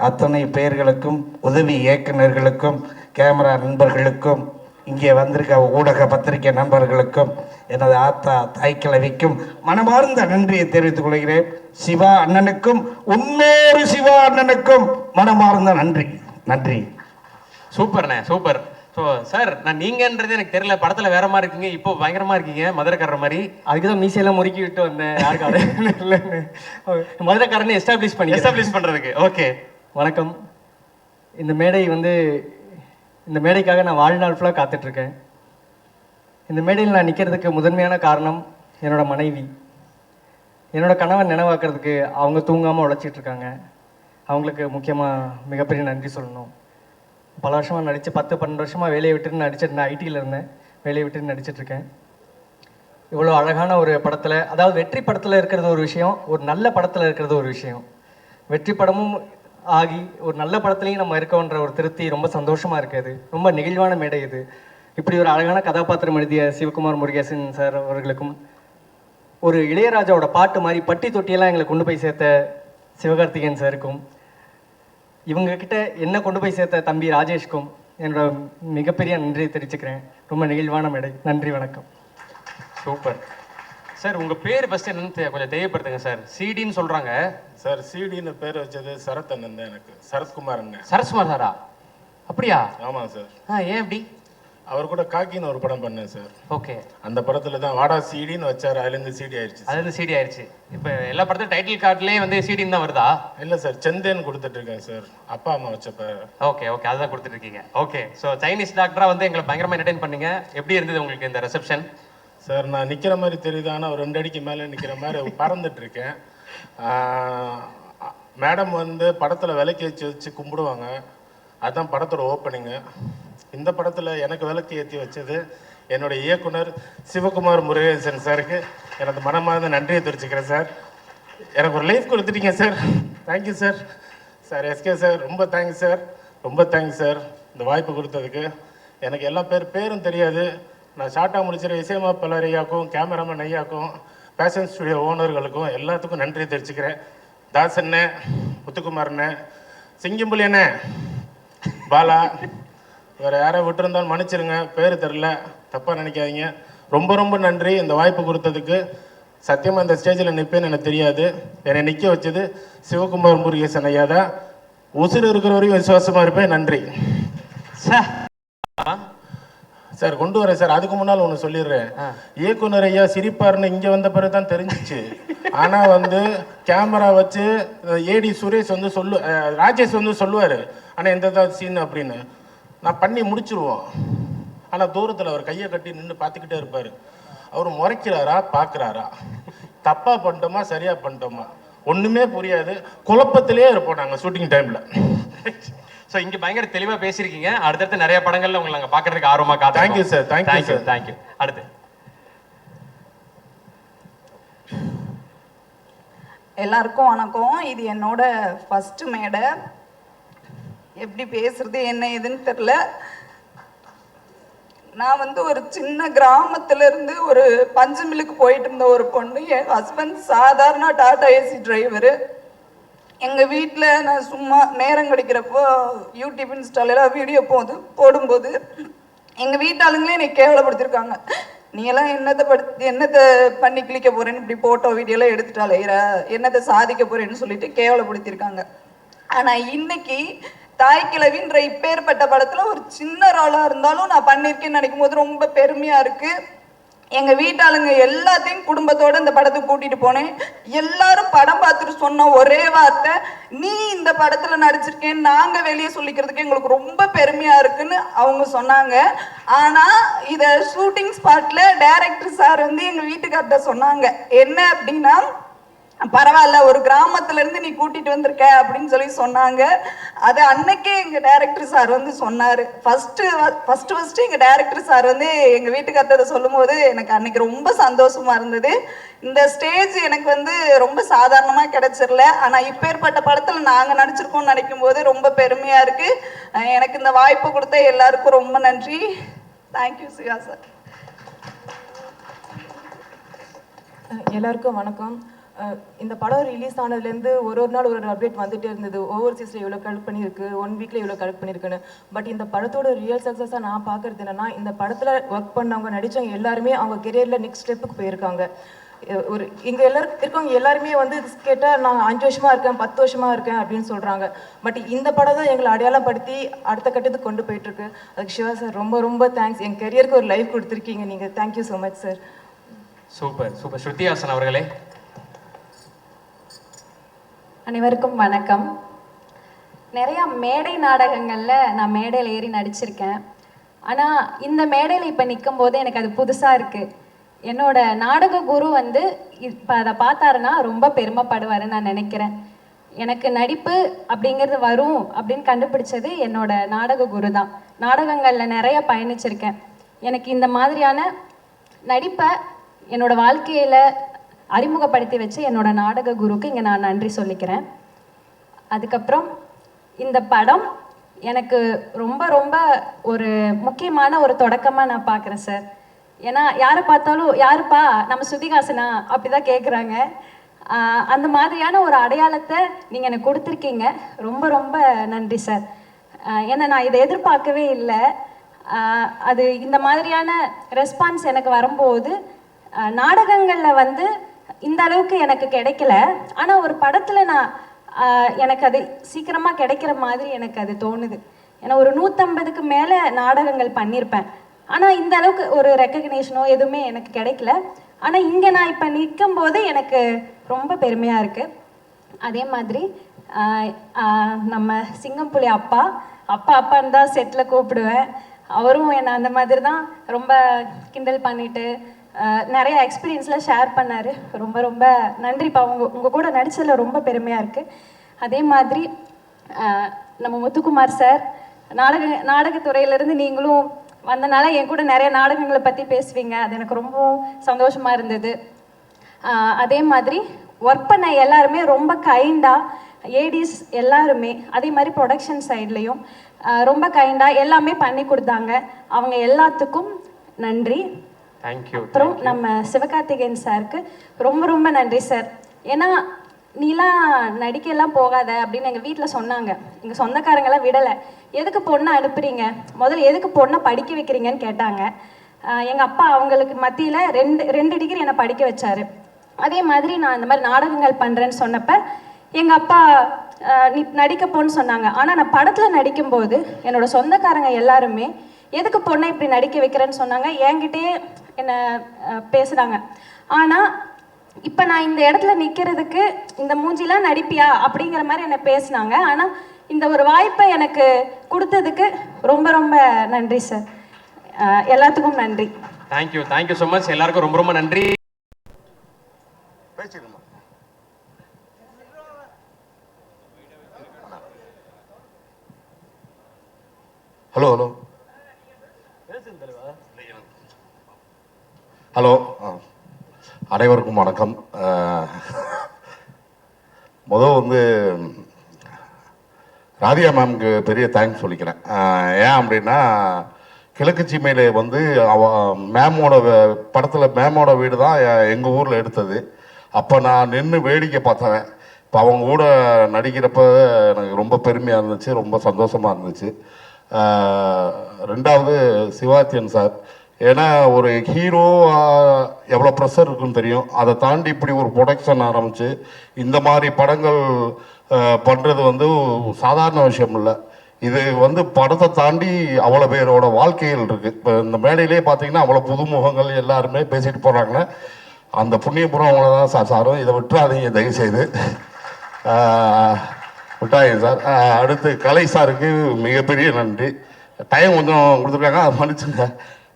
அத்தனை பேர்களுக்கும், உதவி இயக்குநர்களுக்கும், கேமரா நண்பர்களுக்கும், இங்கே வந்திருக்க ஊடக பத்திரிகை நண்பர்களுக்கும், எனது ஆத்தா தாய்க்கிழவிக்கும் மனமார்ந்த நன்றியை தெரிவித்துக் கொள்கிறேன். சிவா அண்ணனுக்கும், இன்னொரு சிவா அண்ணனுக்கும் மனமார்ந்த நன்றி. சூப்பர்ண்ணே, சூப்பர். ஸோ சார், நான் நீங்கன்றது எனக்கு தெரியல, படத்தில் வேற மாதிரி இருக்கீங்க, இப்போ பயங்கரமாக இருக்கீங்க, மதுரைக்காரர் மாதிரி. அதுக்கு தான் மீசையெல்லாம் முறுக்கி விட்டு வந்தேன். யாருக்காவது இல்லைன்னு மதுரைக்காரனை எஸ்டாப்ளிஷ் பண்ணுறதுக்கு. ஓகே, வணக்கம். இந்த மேடைக்காக நான் வாழ்நாள் ஃபுல்லாக காத்துட்ருக்கேன். இந்த மேடையில் நான் நிற்கிறதுக்கு முதன்மையான காரணம் என்னோடய மனைவி. என்னோடய கணவன் நினைவாக்குறதுக்கு அவங்க தூங்காமல் உழைச்சிட்ருக்காங்க. அவங்களுக்கு முக்கியமாக மிகப்பெரிய நன்றி சொல்லணும். பல வருஷமாக நடித்து 10-12 வருஷமாக வேலையை விட்டுட்டு நடிச்சிருந்தேன். ஐடியில் இருந்தேன், வேலையை விட்டுட்டு நடிச்சிட்ருக்கேன். இவ்வளோ அழகான ஒரு படத்தில், அதாவது வெற்றி படத்தில் இருக்கிறது ஒரு விஷயம், ஒரு நல்ல படத்தில் இருக்கிறது ஒரு விஷயம். வெற்றி படமும் ஆகி ஒரு நல்ல படத்துலையும் நம்ம இருக்கோன்ற ஒரு திருப்தி ரொம்ப சந்தோஷமாக இருக்குது. ரொம்ப நெகிழ்வான மேடை இது. இப்படி ஒரு அழகான கதாபாத்திரம் எழுதிய சிவகுமார் முருகேசன் சார் அவர்களுக்கும், ஒரு இளையராஜாவோட பாட்டு மாதிரி பட்டி தொட்டியெல்லாம் எங்களை கொண்டு போய் சேர்த்த சிவகார்த்திகேயன் சாருக்கும், இவங்கக்கிட்ட என்ன கொண்டு போய் சேர்த்த தம்பி ராஜேஷ்க்கும் என்னோட மிகப்பெரிய நன்றியை தெரிவிச்சுக்கிறேன். ரொம்ப நெகிழ்வான மேடை. நன்றி, வணக்கம். Super sir. உங்கள் பேர் ஃபஸ்ட்டு என்னன்னு கொஞ்சம் தெரியப்படுத்துங்க சார். சிடின்னு சொல்கிறாங்க சார். சிடின்னு பேர் வச்சது சரத் அண்ணன் தான், எனக்கு சரத்குமார் அண்ணன். சரத்குமார் சாரா? அப்படியா? ஆமாம் சார். ஏன் அப்படி? அவர் கூட காக்கின்னு ஒரு படம் பண்ணேன் சார். ஓகே. அந்த படத்தில் தான் வாடா சிடின்னு வச்சார், அதுலேருந்து சிடி ஆயிடுச்சு. அதுலேருந்து சிடி ஆயிடுச்சு. இப்போ எல்லா படத்தையும் டைட்டில் கார்ட்லேயே சிடின்னு தான் வருதா? இல்லை சார், செந்தேன்னு கொடுத்துட்டு இருக்கேன் சார், அப்பா அம்மா வச்சப்ப. ஓகே, அதுதான் கொடுத்துட்டு இருக்கீங்க. ஓகே. ஸோ சைனீஸ் டாக்டராக எங்களை பயங்கரமாக என்டர்டெயின் பண்ணீங்க. எப்படி இருந்தது உங்களுக்கு இந்த ரிசப்ஷன்? சார், நான் நிற்கிற மாதிரி தெரியுது, ஆனால் ஒரு 2 அடிக்கு மேலே நிற்கிற மாதிரி பறந்துட்டு இருக்கேன். மேடம் படத்தில் விலைக்கு வச்சு கும்பிடுவாங்க, அதுதான் படத்தோட ஓப்பனிங்கு. இந்த படத்தில் எனக்கு விளக்கு ஏற்றி வச்சது என்னுடைய இயக்குனர் சிவகுமார் முருகேசன் சாருக்கு எனது மனமார்ந்த நன்றியை தெரிவிச்சுக்கிறேன் சார். எனக்கு ஒரு லைஃப் கொடுத்துட்டீங்க sir. Thank you sir. Sir SK sir, ரொம்ப தேங்க்ஸ் சார், ரொம்ப தேங்க்ஸ் சார் இந்த வாய்ப்பு கொடுத்ததுக்கு. எனக்கு எல்லா பேரும் தெரியாது. நான் ஷார்ட்டாக முடிச்சிட இசையமைப்பாளர் ஐயாக்கும், கேமராமேன் ஐயாக்கும், பேஷன் ஸ்டுடியோ ஓனர்களுக்கும் எல்லாத்துக்கும் நன்றி தெரிவிச்சுக்கிறேன். தாசண்ணே, முத்துக்குமார்ண்ணே, சிங்கம்புலி அண்ணே, பாலா, வேறு யாரை விட்டுருந்தாலும் மன்னிச்சிருங்க, பேர் தெரில, தப்பாக நினைக்காதீங்க. ரொம்ப ரொம்ப நன்றி இந்த வாய்ப்பு கொடுத்ததுக்கு. சத்தியமாக இந்த ஸ்டேஜில் நிற்பேன்னு எனக்கு தெரியாது. என்னை நிற்க வச்சது சிவகுமார் முருகேசன் ஐயா தான். உசுறு இருக்கிற வரையும் விசுவாசமாக இருப்பேன். நன்றி சார் கொண்டு வரேன் சார். அதுக்கு முன்னால் ஒன்று சொல்லிடுறேன். இயக்குனர் ஐயா சிரிப்பாருன்னு இங்கே வந்த பிறகு தான் தெரிஞ்சிச்சு. ஆனால் வந்து கேமரா வச்சு ஏடி சுரேஷ் வந்து ராஜேஷ் வந்து சொல்லுவார், ஆனால் எந்த சீன் அப்படின்னு நான் பண்ணி முடிச்சிருவோம். ஆனால் தூரத்தில் அவர் கையை கட்டி நின்று பார்த்துக்கிட்டே இருப்பார். அவர் முறைக்கிறாரா பார்க்குறாரா, தப்பாக பண்ணிட்டோமா சரியாக பண்ணிட்டோமா ஒன்றுமே புரியாது, குழப்பத்திலே இருப்போம் நாங்கள் ஷூட்டிங் டைமில். ஸோ இங்கே பயங்கர தெளிவாக பேசியிருக்கீங்க. அடுத்தடுத்து நிறைய படங்கள்ல உங்களை நாங்கள் பார்க்கறதுக்கு ஆர்வமாக காத்து. Thank you sir. தேங்க்யூ. தேங்க்யூ. அடுத்து எல்லாருக்கும் வணக்கம். இது என்னோட ஃபர்ஸ்ட் மேடை. எப்படி பேசுறது என்ன ஏதுன்னு தெரில. நான் வந்து ஒரு சின்ன கிராமத்திலேருந்து ஒரு பஞ்சு மில்லுக்கு போயிட்டு இருந்த ஒரு பொண்ணு. என் ஹஸ்பண்ட் சாதாரண டாடா ஏசி டிரைவரு. எங்கள் வீட்டில் நான் சும்மா நேரம் கிடைக்கிறப்போ யூடியூப் இன்ஸ்டாலெல்லாம் வீடியோ போடும்போது எங்கள் வீட்டாளுங்களே என்னை கேவலப்படுத்திருக்காங்க. நீ எல்லாம் என்னத்தை பண்ணி கிளிக்க போறேன்னு இப்படி போட்டோ வீடியோலாம் எடுத்துட்டாலே என்னத்தை சாதிக்க போறேன்னு சொல்லிட்டு கேவலப்படுத்திருக்காங்க. ஆனால் இன்னைக்கு தாய் கிழவின்ற இப்பேற்பட்ட படத்துல ஒரு சின்ன ரோலா இருந்தாலும் நான் பண்ணியிருக்கேன்னு நினைக்கும் போது ரொம்ப பெருமையா இருக்கு. எங்க வீட்டாளுங்க எல்லாத்தையும் குடும்பத்தோட இந்த படத்துக்கு கூட்டிட்டு போனேன். எல்லாரும் படம் பார்த்துட்டு சொன்ன ஒரே வார்த்தை, நீ இந்த படத்துல நடிச்சிருக்கேன்னு நாங்க வெளியே சொல்லிக்கிறதுக்கு எங்களுக்கு ரொம்ப பெருமையா இருக்குன்னு அவங்க சொன்னாங்க. ஆனா இத ஷூட்டிங் ஸ்பாட்ல டைரக்டர் சார் வந்து எங்க வீட்டுக்கார்ட்ட சொன்னாங்க, என்ன அப்படின்னா, பரவாயில்ல ஒரு கிராமத்துல இருந்து நீ கூட்டிட்டு வந்திருக்க அப்படின்னு சொல்லி சொன்னாங்க. அது அன்னைக்கே எங்க டைரக்டர் சார் வந்து சொன்னாரு. ஃபர்ஸ்ட் எங்க டைரக்டர் சார் வந்து எங்க வீட்டுக்கார்ட்ட சொல்லும் போது எனக்கு அன்னைக்கு ரொம்ப சந்தோஷமா இருந்தது. இந்த ஸ்டேஜ் எனக்கு வந்து ரொம்ப சாதாரணமா கிடைச்சிடல. ஆனா இப்பேற்பட்ட படத்துல நாங்க நடிச்சிருக்கோம்னு நினைக்கும் போது ரொம்ப பெருமையா இருக்கு. எனக்கு இந்த வாய்ப்பு கொடுத்த எல்லாருக்கும் ரொம்ப நன்றி. Thank you Siva sir. எல்லாருக்கும் வணக்கம். இந்த படம் ரிலீஸ் ஆனதுலேருந்து ஒரு நாள் ஒரு அப்டேட் வந்துகிட்டே இருந்தது. ஓவர்சீஸில் இவ்வளோ கலெக்ட் பண்ணியிருக்கு, 1 வீக்கில் இவ்வளோ கலெக்ட் பண்ணியிருக்குன்னு. பட் இந்த படத்தோட ரியல் சக்ஸஸாக நான் பார்க்குறது என்னென்னா, இந்த படத்தில் ஒர்க் பண்ணவங்க நடித்தவங்க எல்லாருமே அவங்க கெரியரில் நெக்ஸ்ட் ஸ்டெப்புக்கு போயிருக்காங்க. இங்கே இருக்கவங்க எல்லாருமே வந்து கேட்டால் நான் 5 வருஷமாக இருக்கேன், 10 வருஷமாக இருக்கேன் அப்படின்னு சொல்கிறாங்க. பட் இந்த படம் தான் எங்களை அடையாளம் படுத்தி அடுத்த கட்டத்துக்கு கொண்டு போயிட்டுருக்கு. அதுக்கு சிவா சார் ரொம்ப ரொம்ப தேங்க்ஸ். என் கெரியருக்கு ஒரு லைஃப் கொடுத்துருக்கீங்க நீங்கள். Thank you so much sir. Super super. Shruti Haasan அவர்களே. அனைவருக்கும் வணக்கம். நிறையா மேடை நாடகங்களில் நான் மேடையில் ஏறி நடிச்சிருக்கேன். ஆனால் இந்த மேடையில் இப்போ நிற்கும் போது எனக்கு அது புதுசாக இருக்குது. என்னோட நாடக குரு வந்து இப்போ அதை பார்த்தாருன்னா ரொம்ப பெருமைப்படுவாருன்னு நான் நினைக்கிறேன். எனக்கு நடிப்பு அப்படிங்கிறது வரும் அப்படின்னு கண்டுபிடிச்சது என்னோட நாடக குரு தான். நாடகங்களில் நிறைய பயணிச்சிருக்கேன். எனக்கு இந்த மாதிரியான நடிப்பை என்னோட வாழ்க்கையில் அறிமுகப்படுத்தி வச்சு என்னோட நாடக குருக்கு இங்கே நான் நன்றி சொல்லிக்கிறேன். அதுக்கப்புறம் இந்த படம் எனக்கு ரொம்ப ரொம்ப ஒரு முக்கியமான ஒரு தொடக்கமாக நான் பார்க்குறேன் சார். ஏன்னா யாரை பார்த்தாலும் யாருப்பா நம்ம ஸ்ருதிஹாசனா அப்படிதான் கேட்குறாங்க. அந்த மாதிரியான ஒரு அடையாளத்தை நீங்கள் எனக்கு கொடுத்துருக்கீங்க. ரொம்ப ரொம்ப நன்றி சார். ஏன்னா நான் இதை எதிர்பார்க்கவே இல்லை. அது இந்த மாதிரியான ரெஸ்பான்ஸ் எனக்கு வரும்போது நாடகங்களில் வந்து இந்த அளவுக்கு எனக்கு கிடைக்கல. ஆனால் ஒரு படத்தில் நான் எனக்கு அது சீக்கிரமாக கிடைக்கிற மாதிரி எனக்கு அது தோணுது. ஏன்னா ஒரு 150க்கு மேலே நாடகங்கள் பண்ணியிருப்பேன். ஆனால் இந்த அளவுக்கு ஒரு ரெக்கக்னேஷனோ எதுவுமே எனக்கு கிடைக்கல. ஆனால் இங்கே நான் இப்போ நிற்கும் போது எனக்கு ரொம்ப பெருமையாக இருக்குது. அதே மாதிரி நம்ம சிங்கம்புலி அப்பான்னு தான் செட்டில் கூப்பிடுவேன். அவரும் என்னை அந்த மாதிரி தான் ரொம்ப கிண்டல் பண்ணிட்டு நிறைய எக்ஸ்பீரியன்ஸ்லாம் ஷேர் பண்ணார். ரொம்ப ரொம்ப நன்றிப்பா. உங்கள் கூட நடிச்சதில் ரொம்ப பெருமையாக இருக்குது. அதே மாதிரி நம்ம முத்துக்குமார் சார், நாடகத்துறையிலேருந்து நீங்களும் வந்தனால என் கூட நிறைய நாடகங்களை பற்றி பேசுவீங்க. அது எனக்கு ரொம்ப சந்தோஷமாக இருந்தது. அதே மாதிரி ஒர்க் பண்ண எல்லாருமே ரொம்ப கைண்டாக, ஏடிஸ் எல்லாருமே அதே மாதிரி ப்ரொடக்ஷன் சைட்லேயும் ரொம்ப கைண்டாக எல்லாமே பண்ணி கொடுத்தாங்க. அவங்க எல்லாத்துக்கும் நன்றி. அப்புறம் நம்ம சிவகார்த்திகேயன் சாருக்கு ரொம்ப ரொம்ப நன்றி சார். ஏன்னா நீலாம் நடிக்கலாம் போகாத அப்படின்னு எங்கள் வீட்டில் சொன்னாங்க. எங்கள் சொந்தக்காரங்களாம் விடலை. எதுக்கு பொண்ணை அனுப்புறீங்க, முதல்ல எதுக்கு பொண்ணை படிக்க வைக்கிறீங்கன்னு கேட்டாங்க. எங்கள் அப்பா அவங்களுக்கு மத்தியில் ரெண்டு டிகிரி என்னை படிக்க வச்சாரு. அதே மாதிரி நான் இந்த மாதிரி நாடகங்கள் பண்ணுறேன்னு சொன்னப்போ எங்கள் அப்பா நீ நடிக்க போன்னு சொன்னாங்க. ஆனால் நான் படத்தில் நடிக்கும்போது என்னோட சொந்தக்காரங்க எல்லாருமே எதுக்கு பொண்ணை இப்படி நடிக்க வைக்கிறேன்னு சொன்னாங்க. என்கிட்டயே என்னை பேசுகிறாங்க. ஆனால் இப்போ நான் இந்த இடத்துல நிற்கிறதுக்கு இந்த மூஞ்சிலாம் நடிப்பியா அப்படிங்கிற மாதிரி என்னை பேசினாங்க. ஆனால் இந்த ஒரு வாய்ப்பை எனக்கு கொடுத்ததுக்கு ரொம்ப ரொம்ப நன்றி சார். எல்லாத்துக்கும் நன்றி. Thank you so much. எல்லாருக்கும் ரொம்ப ரொம்ப நன்றி. ஹலோ ஹலோ அனைவருக்கும் வணக்கம். வந்து ராதியா மேம்க்கு பெரிய தேங்க்ஸ் சொல்லிக்கிறேன். ஏன் அப்படின்னா கிழக்கு சீமையில வந்து மேமோட படத்தில் மேமோட வீடு தான் எங்கள் ஊரில் எடுத்தது. அப்போ நான் நின்று வேடிக்கை பார்த்தவன். இப்போ அவங்க கூட நடிக்கிறப்ப எனக்கு ரொம்ப பெருமையாக இருந்துச்சு, ரொம்ப சந்தோஷமாக இருந்துச்சு. ரெண்டாவது சிவாத்தியன் சார், ஏன்னா ஒரு ஹீரோ எவ்வளோ ப்ரெஷர் இருக்குன்னு தெரியும். அதை தாண்டி இப்படி ஒரு ப்ரொடக்ஷன் ஆரம்பித்து இந்த மாதிரி படங்கள் பண்ணுறது வந்து சாதாரண விஷயம் இல்லை. இது வந்து படத்தை தாண்டி அவ்வளோ பேரோட வாழ்க்கைகள் இருக்குது. இப்போ இந்த மேடையிலே பார்த்தீங்கன்னா அவ்வளோ புதுமுகங்கள் எல்லாருமே பேசிட்டு போகிறாங்க. அந்த புண்ணியபுரம் அவங்கள தான் சாரும். இதை விட்டுறாதீங்க தயவுசெய்து, விட்டாங்க சார். அடுத்து கலை சாருக்கு மிகப்பெரிய நன்றி. டைம் கொஞ்சம் கொடுத்துருக்காங்க, அதை மன்னிச்சுங்க.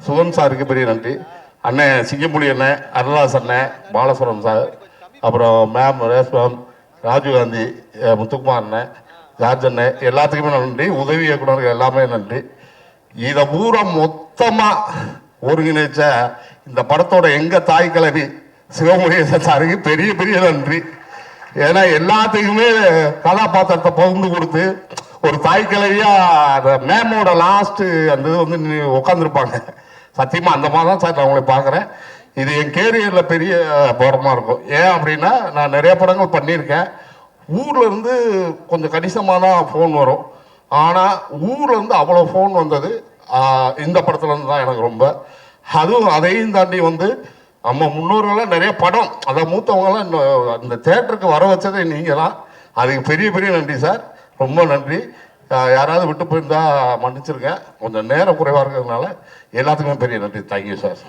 சுகன் சாருக்கு பெரிய நன்றி. அண்ணன் சிங்கம்புலி அண்ணன், அருளாஸ் அண்ணன், பாலசுரம் சார், அப்புறம் ma'am race ma'am, Rajiv Gandhi, Muthukumar அண்ணன், ஜார்ஜ் அண்ணன், எல்லாத்துக்குமே நன்றி. உதவி இயக்குனருக்கு எல்லாமே நன்றி. இதை பூரா மொத்தமாக ஒருங்கிணைச்ச இந்த படத்தோட எங்கள் தாய் கிழவி சிவமுருகேசன் சாருக்கு பெரிய பெரிய நன்றி. ஏன்னா எல்லாத்துக்குமே கதாபாத்திரத்தை பகிர்ந்து கொடுத்து ஒரு தாய் கிழவியா அந்த மேமோட லாஸ்ட்டு அந்த இது வந்து உட்காந்துருப்பாங்க. சத்தியமாக அந்த மாதிரி தான் சார் நான் உங்களை பார்க்குறேன். இது என் கேரியரில் பெரிய படமாக இருக்கும். ஏன் அப்படின்னா நான் நிறைய படங்கள் பண்ணியிருக்கேன். ஊரில் இருந்து கொஞ்சம் கணிசமாக தான் ஃபோன் வரும். ஆனால் ஊரில் இருந்து அவ்வளோ ஃபோன் வந்தது இந்த படத்துலேருந்து தான் எனக்கு ரொம்ப. அதுவும் அதையும் தாண்டி வந்து நம்ம முன்னோர்கள்லாம் நிறைய படம், அதை மூத்தவங்கலாம் இந்த தேட்டருக்கு வர வச்சதே நீங்கள் தான். அதுக்கு பெரிய பெரிய நன்றி சார், ரொம்ப நன்றி. யாராவது விட்டு போயிருந்தா மன்னிச்சிருக்கேன், கொஞ்சம் நேரம் குறைவாக இருக்கிறதுனால. எல்லாத்துக்குமே பெரிய நன்றி. Thank you sir.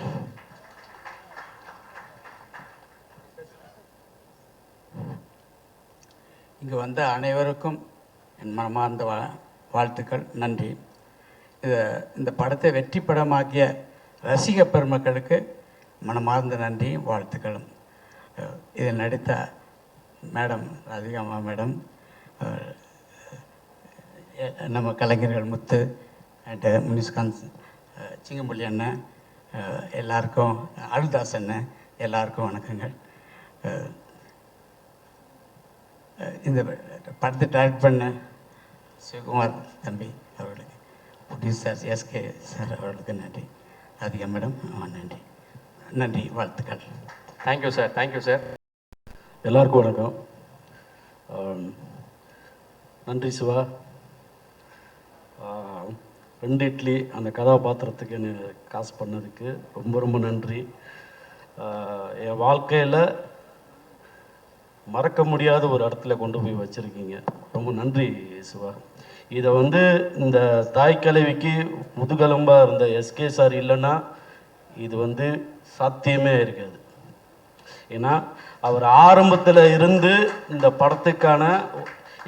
இங்கே வந்த அனைவருக்கும் என் மனமார்ந்த வாழ்த்துக்கள், நன்றி. இந்த படத்தை வெற்றி படமாக்கிய ரசிக பெருமக்களுக்கு மனமார்ந்த நன்றியும் வாழ்த்துக்களும். இதில் நடித்த மேடம் ராதிகாமா மேடம், நம்ம கலைஞர்கள் முத்து அண்ட் முனிஸ்காந்த், சிங்கம்புள்ளி அண்ணன், எல்லாருக்கும், அருள்தாஸ் அண்ணன், எல்லாருக்கும் வணக்கங்கள். இந்த படத்தை டைரக்ட் பண்ண சிவகுமார் தம்பி அவர்களுக்கு, ப்ரொடியூசர் எஸ்கே சார் அவர்களுக்கு நன்றி. ராதிகா மேடம் நன்றி. நன்றி, வாழ்த்துக்கள். Thank you sir. Thank you sir. எல்லாருக்கும் வணக்கம். நன்றி சிவா. 2 இட்லி அந்த கதாபாத்திரத்துக்கு என்ன காசு பண்ணதுக்கு ரொம்ப ரொம்ப நன்றி. என் வாழ்க்கையில் மறக்க முடியாத ஒரு இடத்துல கொண்டு போய் வச்சுருக்கீங்க, ரொம்ப நன்றி சிவா. இதை வந்து இந்த தாய் கிழவிக்கு முதுகெலும்பாக இருந்த எஸ்கே சார் இல்லைன்னா இது வந்து சாத்தியமே இருக்காது. ஏன்னா அவர் ஆரம்பத்தில் இருந்து இந்த படத்துக்கான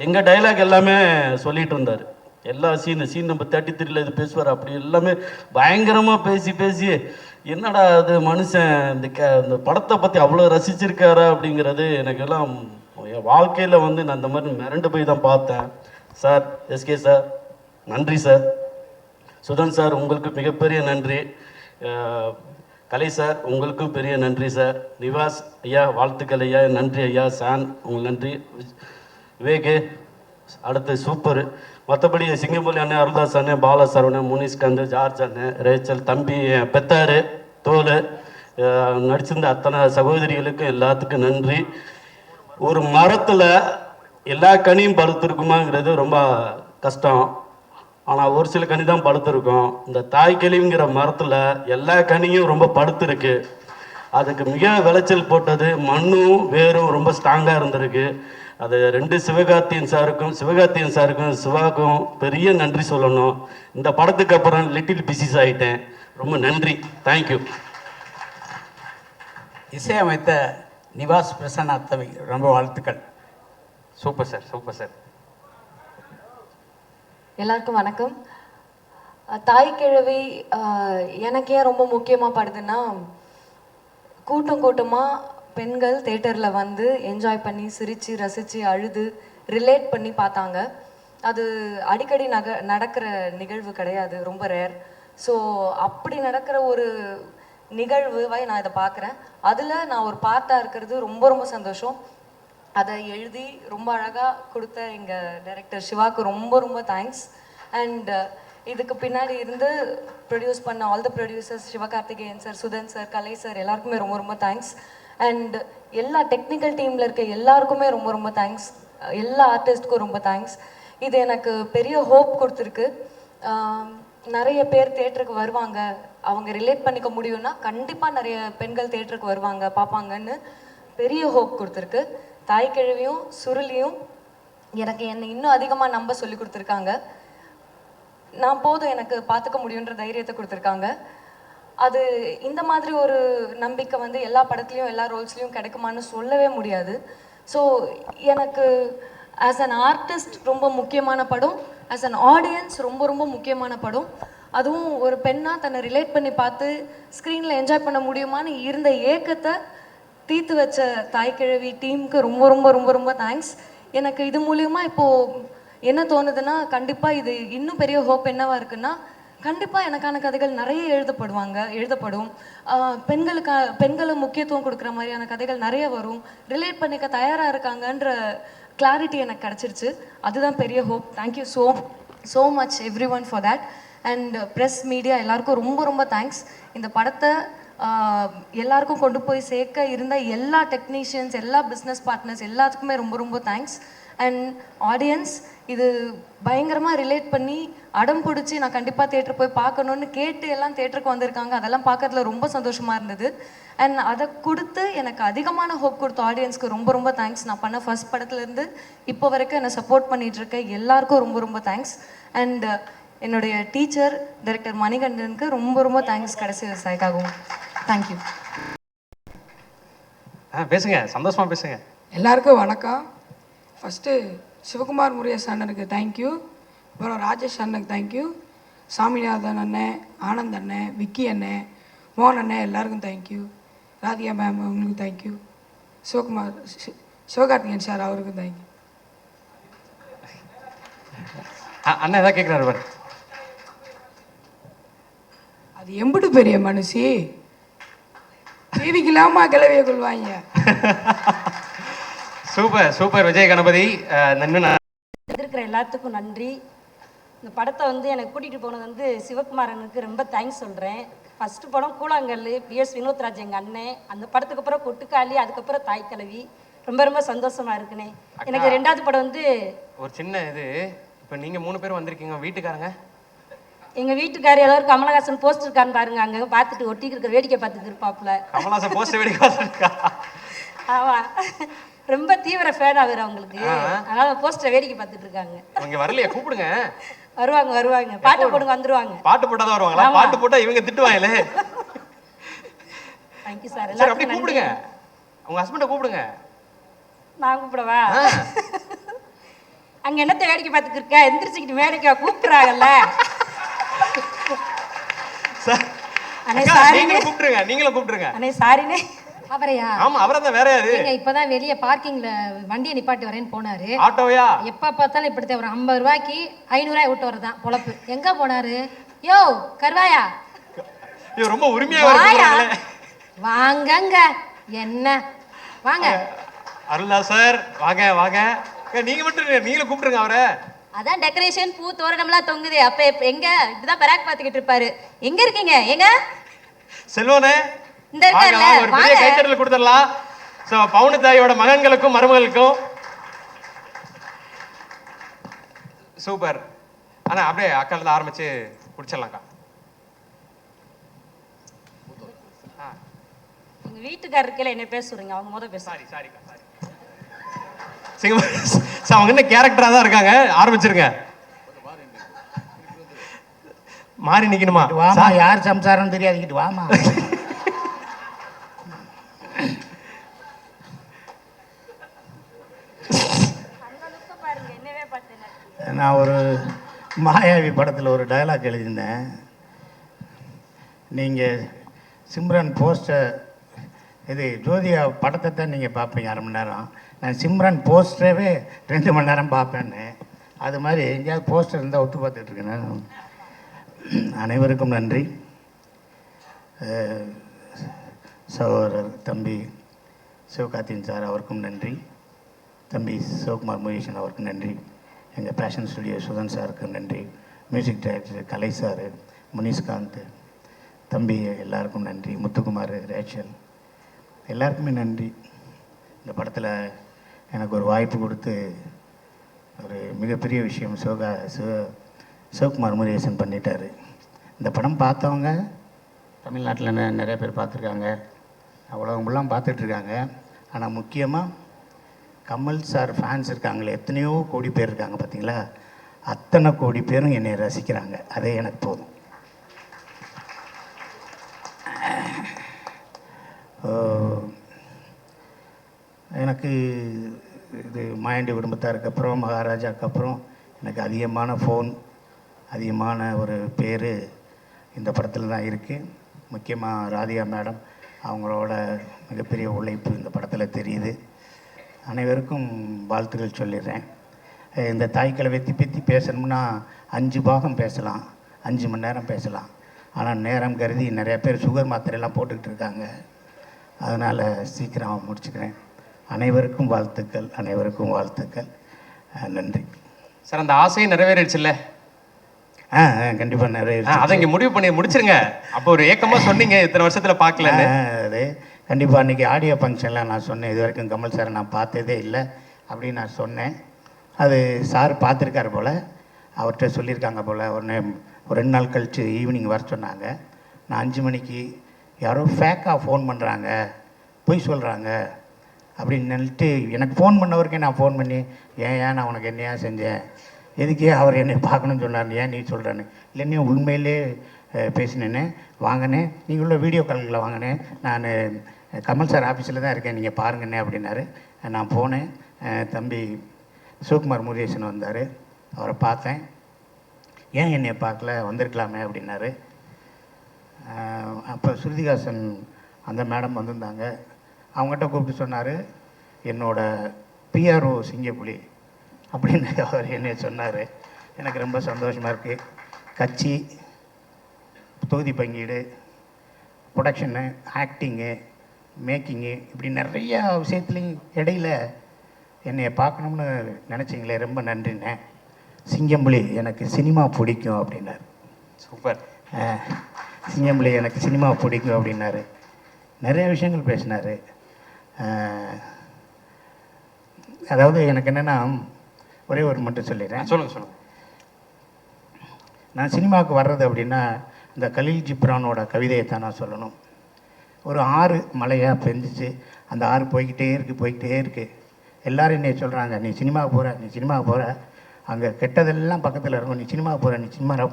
எங்கள் டைலாக் எல்லாமே சொல்லிகிட்டு இருந்தார். எல்லா சீன் நம்பர் 33 இது பேசுவார். அப்படி எல்லாமே பயங்கரமாக பேசி என்னடா அது மனுஷன் இந்த படத்தை பற்றி அவ்வளோ ரசிச்சிருக்காரா அப்படிங்கிறது எனக்கெல்லாம் என் வாழ்க்கையில் வந்து நான் இந்த மாதிரி மிரண்டு போய் தான் பார்த்தேன். சார், எஸ்கே சார் நன்றி சார். சுதன் சார் உங்களுக்கு மிகப்பெரிய நன்றி. கலை சார் உங்களுக்கும் பெரிய நன்றி சார். நிவாஸ் ஐயா வாழ்த்துக்கள் ஐயா, நன்றி ஐயா. சான் உங்களுக்கு நன்றி. விவேகே அடுத்து சூப்பர். மற்றபடி சிங்கம்புலி அண்ணன், அருள்தாஸ் அண்ணன், பாலா சரவணன், முனிஸ்காந்த், ஜார்ஜ் அண்ணன், ரேச்சல் தம்பி, பெத்தாரு, தோல், நடிச்சிருந்த அத்தனை சகோதரிகளுக்கும் எல்லாத்துக்கும் நன்றி. ஒரு மரத்தில் எல்லா கனியும் படுத்திருக்குமாங்கிறது ரொம்ப கஷ்டம். ஆனால் ஒரு சில கனி தான் படுத்திருக்கும். இந்த தாய் கிழவிங்கிற மரத்தில் எல்லா கனியும் ரொம்ப படுத்திருக்கு. அதுக்கு மிக விளைச்சல் போட்டது மண்ணும் வேரும் ரொம்ப ஸ்ட்ராங்காக இருந்திருக்கு. அது 2 சிவகார்த்தியன் சாருக்கும் சிவாவுக்கும் பெரிய நன்றி சொல்லணும். இந்த படத்துக்கு அப்புறம் லிட்டில் பிசிஸ் ஆகிட்டேன். ரொம்ப நன்றி, தேங்க்யூ. இசையமைத்த நிவாஸ் பிரசன்னா தவி ரொம்ப வாழ்த்துக்கள். Super sir, super sir. எல்லாருக்கும் வணக்கம். தாய் கிழவி எனக்கு ஏன் ரொம்ப முக்கியமாக படுதுன்னா, கூட்டமாக பெண்கள் தேட்டரில் வந்து என்ஜாய் பண்ணி சிரித்து ரசித்து அழுது ரிலேட் பண்ணி பார்த்தாங்க. அது அடிக்கடி நடக்கிற நிகழ்வு கிடையாது, ரொம்ப ரேர். ஸோ அப்படி நடக்கிற ஒரு நிகழ்வுவை நான் இதை பார்க்குறேன். அதில் நான் ஒரு பார்ட்டாக இருக்கிறது ரொம்ப ரொம்ப சந்தோஷம். அதை எழுதி ரொம்ப அழகாக கொடுத்த எங்கள் டைரக்டர் சிவாவுக்கு ரொம்ப ரொம்ப தேங்க்ஸ். அண்ட் இதுக்கு பின்னாடி இருந்து ப்ரொடியூஸ் பண்ண all the producers, Sivakarthikeyan sir, Sudhan sir, Kalai sir, எல்லாருக்குமே ரொம்ப ரொம்ப தேங்க்ஸ். அண்ட் எல்லா டெக்னிக்கல் டீமில் இருக்க எல்லாருக்குமே ரொம்ப ரொம்ப தேங்க்ஸ். எல்லா ஆர்டிஸ்ட்டுக்கும் ரொம்ப தேங்க்ஸ். இது எனக்கு பெரிய ஹோப் கொடுத்துருக்கு. நிறைய பேர் தேட்டருக்கு வருவாங்க, அவங்க ரிலேட் பண்ணிக்க முடியும்னா கண்டிப்பாக நிறைய பெண்கள் தேட்டருக்கு வருவாங்க, பார்ப்பாங்கன்னு பெரிய ஹோப் கொடுத்துருக்கு. தாய்க்கிழவியும் சுருளியும் எனக்கு என்னை இன்னும் அதிகமாக நம்ப சொல்லி கொடுத்துருக்காங்க. நான் போதும் எனக்கு பார்த்துக்க முடியுன்ற தைரியத்தை கொடுத்துருக்காங்க. அது இந்த மாதிரி ஒரு நம்பிக்கை வந்து எல்லா படத்துலையும் எல்லா ரோல்ஸ்லையும் கிடைக்குமான்னு சொல்லவே முடியாது. ஸோ எனக்கு ஆஸ் அன் ஆர்டிஸ்ட் ரொம்ப முக்கியமான படம், ஆஸ் அன் ஆடியன்ஸ் ரொம்ப ரொம்ப முக்கியமான படம். அதுவும் ஒரு பெண்ணாக தன்னை ரிலேட் பண்ணி பார்த்து ஸ்க்ரீனில் என்ஜாய் பண்ண முடியுமான்னு இருந்த ஏக்கத்தை தீர்த்து வச்ச தாய்க்கிழவி டீமுக்கு ரொம்ப ரொம்ப ரொம்ப ரொம்ப தேங்க்ஸ். எனக்கு இது மூலியமா இப்போது என்ன தோணுதுன்னா, கண்டிப்பாக இது இன்னும் பெரிய ஹோப் என்னவா இருக்குன்னா, கண்டிப்பாக எனக்கான கதைகள் நிறைய எழுதப்படும். பெண்களை முக்கியத்துவம் கொடுக்குற மாதிரியான கதைகள் நிறைய வரும். ரிலேட் பண்ணிக்க தயாராக இருக்காங்கன்ற கிளாரிட்டி எனக்கு கிடச்சிருச்சு. அதுதான் பெரிய hope. Thank you so much every one for that. And press media எல்லாருக்கும் ரொம்ப ரொம்ப தேங்க்ஸ். இந்த படத்தை எல்லாருக்கும் கொண்டு போய் சேர்க்க இருந்த எல்லா டெக்னீஷியன்ஸ், எல்லா பிஸ்னஸ் பார்ட்னர்ஸ் எல்லாத்துக்குமே ரொம்ப ரொம்ப தேங்க்ஸ். அண்ட் ஆடியன்ஸ் இது பயங்கரமாக ரிலேட் பண்ணி அடம் பிடிச்சி நான் கண்டிப்பாக தேட்டர் போய் பார்க்கணுன்னு கேட்டு எல்லாம் தேட்டருக்கு வந்திருக்காங்க. அதெல்லாம் பார்க்கறதுல ரொம்ப சந்தோஷமாக இருந்தது. அண்ட் அதை கொடுத்து எனக்கு அதிகமான ஹோப் கொடுத்த ஆடியன்ஸ்க்கு ரொம்ப ரொம்ப தேங்க்ஸ். நான் பண்ண ஃபர்ஸ்ட் படத்துலேருந்து இப்போ வரைக்கும் என்னை சப்போர்ட் பண்ணிகிட்ருக்க எல்லாருக்கும் ரொம்ப ரொம்ப தேங்க்ஸ். அண்ட் என்னுடைய டீச்சர் டைரக்டர் மணிகண்டனுக்கு ரொம்ப ரொம்ப தேங்க்ஸ் கடைசி விவசாயிக்காகவும். தேங்க்யூ. பேசுங்க, சந்தோஷமாக பேசுங்க. எல்லாருக்கும் வணக்கம். ஃபஸ்ட்டு சிவகுமார் முருகேஷ் அண்ணனுக்கு தேங்க்யூ, அப்புறம் ராஜேஷ் அண்ணனுக்கு தேங்க்யூ, சாமிநாதன் அண்ணன், ஆனந்த் அண்ணன், விக்கி அண்ணன், மோகன் அண்ணன், எல்லாருக்கும் தேங்க்யூ. ராதிகா மேம் அவங்களுக்கு தேங்க்யூ. சிவகார்த்திகேயன் சார் அவருக்கும் தேங்க்யூ. அண்ணன் எதாவது கேட்குறாரு பாரு. அது எம்பிட்டு பெரிய மனுஷி, டிவிக்கலாமா கிளவிய கொள்வாங்க. Super super Vijay Ganapathi. இருக்கிற எல்லாத்துக்கும் நன்றி. இந்த படத்தை வந்து எனக்கு கூட்டிகிட்டு போனது வந்து சிவகுமாரனுக்கு ரொம்ப தேங்க்ஸ் சொல்கிறேன். ஃபஸ்ட்டு படம் கூழாங்கல், பிஎஸ் வினோத்ராஜ் எங்கள் அண்ணன். அந்த படத்துக்கு அப்புறம் கொட்டுக்காளி, அதுக்கப்புறம் தாய்க்கிழவி. ரொம்ப ரொம்ப சந்தோஷமாக இருக்குண்ணே. எனக்கு 2வது படம் வந்து ஒரு சின்ன இது. இப்போ நீங்கள் 3 பேர் வந்திருக்கீங்க, வீட்டுக்காரங்க? எங்கள் வீட்டுக்காரர் ஏதாவது கமலஹாசன் போஸ்டர் இருக்கான்னு பாருங்க, அங்கே பார்த்துட்டு ஒட்டிக்கு இருக்கிற வேடிக்கை பார்த்துட்டு இருப்பாப்புல. கமலஹாசன் போஸ்டர் வேடிக்கை பார்த்துருக்கா? ஆமாம், ரொம்ப தீவிர ஃபேன் அவர் அவங்களுக்கு. அதனால போஸ்டரை வேடிக்கை பார்த்துட்டு இருக்காங்க. இங்கே வரலையா? கூப்பிடுங்க. வருவாங்க. பாட்டு போடுங்க, வந்துருவாங்க. பாட்டு போட்டா தான் வருவாங்களா? பாட்டு போட்டா இவங்க திட்டுவாங்களே. Thank you sir. சரி, அப்படியே கூப்பிடுங்க, உங்க ஹஸ்பண்டை கூப்பிடுங்க. நான் கூப்பிடவா? அங்க என்னத்தை வேடிக்கை பார்த்துட்டு இருக்க? எந்திரிச்சுக்கிட்டு வேடிக்கை கூப்பிடுறாங்கல்ல. நீங்களும் கூப்பிடுங்க. அண்ணே சாரினே. அவரையா? ஆமா, அவரை தான். வேற யாரு? இப்பதான் வெளியே பார்க்கிங்ல வண்டியை நிப்பாட்டி வரேன்னு போனாரு. ஆட்டோயா? எப்ப பார்த்தாலும் இப்படித்தான். ஒரு 50 ரூபாய்க்கு 500 ரூபாய் விட்டு வரதான் பொழப்பு. எங்க போனாரு? யோ கருவாயா, ரொம்ப உரிமையா வாங்கங்க. என்ன வாங்க. அருளா சார், வாங்க வாங்க. நீங்க மட்டும் நீங்களும் கூப்பிடுங்க அவரை. அதான் டெக்கரேஷன், பூ தோரணம்லாம் தொங்குது. அப்ப எங்க இப்படிதான் பராக் பாத்துக்கிட்டு இருப்பாரு. எங்க இருக்கீங்க? எங்க செல்வனே? இந்த இருக்கார்ல, ஒரு பெரிய கைத்தட்டல் கொடுத்துடலாம். சோ பவுனு தாயோட மகன்களுக்கும் மருமகளுக்கும். சூப்பர். ஆனா அப்படியே அக்கால இருந்து ஆரம்பிச்சு குடிச்சிடலாம்க்கா. எங்க வீட்டுக்காரருக்கே என்ன பேச சொல்றீங்க? அவங்க முத பேச. சாரிக்கா. அவங்க என்ன கேரக்டரா தான் இருக்காங்க. ஆரம்பிச்சிருங்க. மாறி நிக்கணுமா? வாமா, யார் சம்சாரம் தெரியாதுக்கிட்டு வாமா. நான் ஒரு மாயாவி படத்தில் ஒரு டயலாக் எழுதியிருந்தேன். நீங்கள் சிம்ரன் போஸ்டர் இது ஜோதியா படத்தை தான் நீங்கள் பார்ப்பீங்க 1/2 மணி நேரம். நான் சிம்ரன் போஸ்டரவே 2 மணி நேரம் பார்ப்பேன்னு. அது மாதிரி எங்கேயாவது போஸ்டர் இருந்தால் ஒத்து பார்த்துட்ருக்கேன். அனைவருக்கும் நன்றி. சகோதரர் தம்பி சிவகார்த்திகேயன் சார் அவருக்கும் நன்றி. தம்பி சிவகுமார் முருகேசன் அவருக்கும் நன்றி. எங்கள் பேஷன் ஸ்டுடியோ சுதன் சாருக்கு நன்றி. மியூசிக் டைரக்டர் கலை சார், முனிஷ்காந்த், தம்பி எல்லாருக்கும் நன்றி. முத்துக்குமார், ரேச்சல் எல்லாருக்குமே நன்றி. இந்த படத்தில் எனக்கு ஒரு வாய்ப்பு கொடுத்து ஒரு மிகப்பெரிய விஷயம் சிவகுமார் முருகேசன் பண்ணிட்டார். இந்த படம் பார்த்தவங்க தமிழ்நாட்டில் நிறைய பேர் பார்த்துருக்காங்க, உலகம் ஃபுல்லாக பார்த்துட்ருக்காங்க. ஆனால் முக்கியமாக கமல் சார் ஃபேன்ஸ் இருக்காங்களே, எத்தனையோ கோடி பேர் இருக்காங்க பார்த்தீங்களா, அத்தனை கோடி பேரும் என்னை ரசிக்கிறாங்க. அதே எனக்கு போதும். எனக்கு இது மாயாண்டி குடும்பத்தாருக்கு அப்புறம் மகாராஜாவுக்கு அப்புறம் எனக்கு அதிகமான ஃபோன், அதிகமான ஒரு பேர் இந்த படத்தில் தான் இருக்குது. முக்கியமாக ராதிகா மேடம் அவங்களோட மிகப்பெரிய உழைப்பு இந்த படத்தில் தெரியுது. அனைவருக்கும் வாழ்த்துக்கள் சொல்லிடுறேன். இந்த தாய்க்கிழமை பற்றி பேசணும்னா 5 பாகம் பேசலாம், 5 மணி நேரம் பேசலாம். ஆனால் நேரம் கருதி நிறைய பேர் சுகர் மாத்திரையெல்லாம் போட்டுக்கிட்டு இருக்காங்க. அதனால் சீக்கிரம் முடிச்சுக்கிறேன். அனைவருக்கும் வாழ்த்துக்கள், அனைவருக்கும் வாழ்த்துக்கள். நன்றி சார். அந்த ஆசையை நிறைவேறிடுச்சுல்ல? கண்டிப்பாக நிறைவேறிச்சு. அதை இங்கே முடிவு பண்ணி முடிச்சிருங்க. அப்போ ஒரு ஏக்கமாக சொன்னீங்க இத்தனை வருஷத்தில் பார்க்கலன்னு. அது கண்டிப்பாக அன்றைக்கி ஆடியோ ஃபங்க்ஷனில் நான் சொன்னேன், இது வரைக்கும் கமல் சாரை நான் பார்த்ததே இல்லை அப்படின்னு நான் சொன்னேன். அது சார் பார்த்துருக்காரு போல், அவர்கிட்ட சொல்லியிருக்காங்க போல். ஒரு 2 நாள் கழித்து ஈவினிங் வர சொன்னாங்க. நான் 5 மணிக்கு யாரோ ஃபேக்காக ஃபோன் பண்ணுறாங்க, பொய் சொல்கிறாங்க அப்படின்னு நினைட்டு எனக்கு ஃபோன் பண்ணவருக்கே நான் ஃபோன் பண்ணி, ஏன் நான் உனக்கு என்னையா செஞ்சேன், எதுக்கே அவர் என்னை பார்க்கணும்னு சொன்னார், ஏன் நீ சொல்கிறேன்னு. இல்லைன்னே உண்மையிலே பேசினேன்னு வாங்கினேன், நீங்களும் வீடியோ கால்களில் வாங்கினேன், நான் கமல் சார் ஆஃபீஸில் தான் இருக்கேன், நீங்கள் பாருங்கண்ணே அப்படின்னாரு. நான் போனேன். தம்பி சிவகுமார் முருகேசன் வந்தார், அவரை பார்த்தேன். ஏன் என்னை பார்க்கல, வந்திருக்கலாமே அப்படின்னாரு. அப்போ ஸ்ருதிகாசன் அந்த மேடம் வந்திருந்தாங்க. அவங்ககிட்ட கூப்பிட்டு சொன்னார், என்னோடய பிஆர்ஓ சிங்கப்புலி அப்படின்னு அவர் என்னை சொன்னார். எனக்கு ரொம்ப சந்தோஷமாக இருக்குது. கட்சி, தொகுதி பங்கீடு, ப்ரொடக்ஷனு, ஆக்டிங்கு, மேக்கிங்கு, இப்படி நிறையா விஷயத்துலையும் இடையில் என்னை பார்க்கணும்னு நினச்சிங்களே, ரொம்ப நன்றிண்ணே. சிங்கம்புலி எனக்கு சினிமா பிடிக்கும் அப்படின்னார். சூப்பர். சிங்கம்புலி எனக்கு சினிமா பிடிக்கும் அப்படின்னாரு. நிறைய விஷயங்கள் பேசினார். அதாவது எனக்கு என்னென்னா, ஒரே ஒரு மட்டும் சொல்லிடுறேன். சொல்லுங்கள். நான் சினிமாவுக்கு வர்றது அப்படின்னா இந்த கலீல் ஜிப்ரானோட கவிதையை தான் நான் சொல்லணும். ஒரு ஆறு மழையாக பெஞ்சிச்சு, அந்த ஆறு போய்கிட்டே இருக்குது. எல்லோரும் என்னை சொல்கிறாங்க, நீ சினிமாவுக்கு போகிற, அங்கே கெட்டதெல்லாம் பக்கத்தில் இருக்கும், நீ சினிமாவுக்கு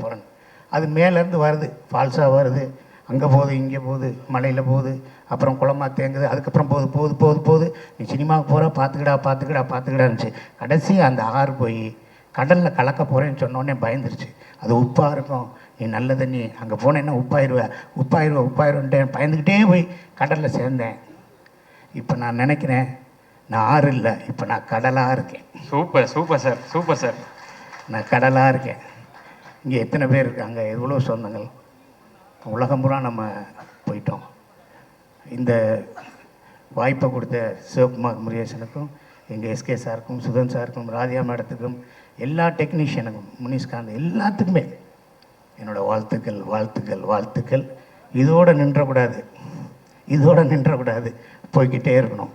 போகிறேன்னு. அது மேலேருந்து வருது, ஃபால்ஸாக வருது, அங்கே போகுது, இங்கே போகுது, மலையில் போகுது, அப்புறம் குளமாக தேங்குது, அதுக்கப்புறம் போகுது. நீ சினிமாவுக்கு போகிற, பார்த்துக்கிடான்னுச்சு. கடைசி அந்த ஆறு போய் கடலில் கலக்க போகிறேன்னு சொன்னோடனே பயந்துருச்சு. அது உப்பாக இருக்கும், நீ நல்ல தண்ணி, அங்கே போனேன்னா உப்பாயிருவேன்ட்டு பயந்துக்கிட்டே போய் கடலில் சேர்ந்தேன். இப்போ நான் நினைக்கிறேன், நான் ஆறு இல்லை, இப்போ நான் கடலாக இருக்கேன். Super sir. நான் கடலாக இருக்கேன். இங்கே எத்தனை பேர் இருக்காங்க, எவ்வளோ சொந்தங்கள், உலகம் பூரா நம்ம போயிட்டோம். இந்த வாய்ப்பை கொடுத்த சிவகுமார் முருகேசனுக்கும், எங்கள் எஸ்கே சாருக்கும், சுதன் சாருக்கும், ராதிகா மேடத்துக்கும், எல்லா டெக்னீஷியனுக்கும், முனிஷ்காந்த், எல்லாத்துக்குமே என்னோடய வாழ்த்துக்கள். இதோடு நின்றக்கூடாது, போய்கிட்டே இருக்கணும்.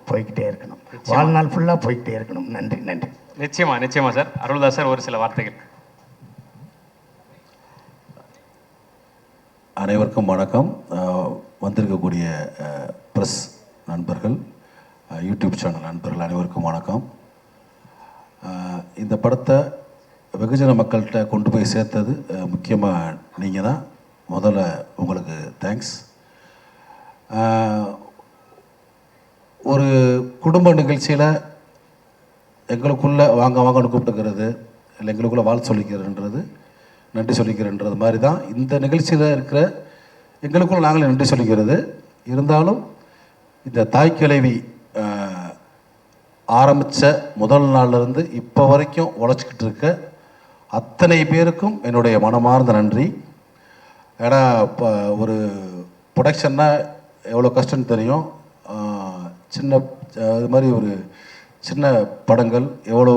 வாழ்நாள் ஃபுல்லாக போய்கிட்டே இருக்கணும். நன்றி. நிச்சயமா சார். அருள்தாஸ் சார், ஒரு சில வார்த்தைகள். அனைவருக்கும் வணக்கம். வந்திருக்கக்கூடிய ப்ரெஸ் நண்பர்கள், யூடியூப் சேனல் நண்பர்கள் அனைவருக்கும் வணக்கம். இந்த படத்தை வெகுஜன மக்கள்கிட்ட கொண்டு போய் சேர்த்தது முக்கியமாக நீங்கள் தான். முதல்ல உங்களுக்கு தேங்க்ஸ். ஒரு குடும்ப நிகழ்ச்சியில் எங்களுக்குள்ளே வாங்க வாங்கன்னு கூப்பிட்டுக்கிறது, இல்லை எங்களுக்குள்ளே வாழ்த்து சொல்லிக்கிறன்றது, நன்றி சொல்லிக்கிறன்றது மாதிரி தான் இந்த நிகழ்ச்சியில் இருக்கிற எங்களுக்குள்ள நாங்களே நன்றி சொல்லிக்கிறது. இருந்தாலும் இந்த தாய் கிழவி ஆரம்பித்த முதல் நாள்லேருந்து இப்போ வரைக்கும் உழைச்சிக்கிட்டு இருக்க அத்தனை பேருக்கும் என்னுடைய மனமார்ந்த நன்றி. ஏன்னா இப்போ ஒரு ப்ரொடக்ஷன்னா எவ்வளோ கஷ்டம்னு தெரியும். சின்ன இது மாதிரி ஒரு சின்ன படங்கள் எவ்வளோ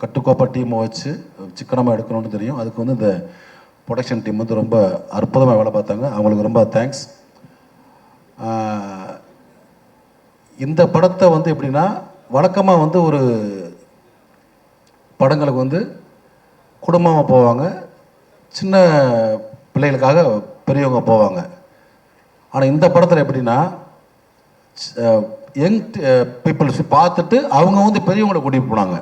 கட்டுக்கோப்பாக டீமை வச்சு சிக்கனமாக எடுக்கணும்னு தெரியும். அதுக்கு வந்து இந்த ப்ரொடக்ஷன் டீம் வந்து ரொம்ப அற்புதமாக வேலை பார்த்தாங்க. அவங்களுக்கு ரொம்ப தேங்க்ஸ். இந்த படத்தை வந்து எப்படின்னா, வழக்கமாக வந்து ஒரு படங்களுக்கு வந்து குடும்பமாக போவாங்க, சின்ன பிள்ளைகளுக்காக பெரியவங்க போவாங்க. ஆனால் இந்த படத்தில் எப்படின்னா யங் பீப்புள்ஸ் பார்த்துட்டு அவங்க வந்து பெரியவங்களை கூட்டிகிட்டு போனாங்க.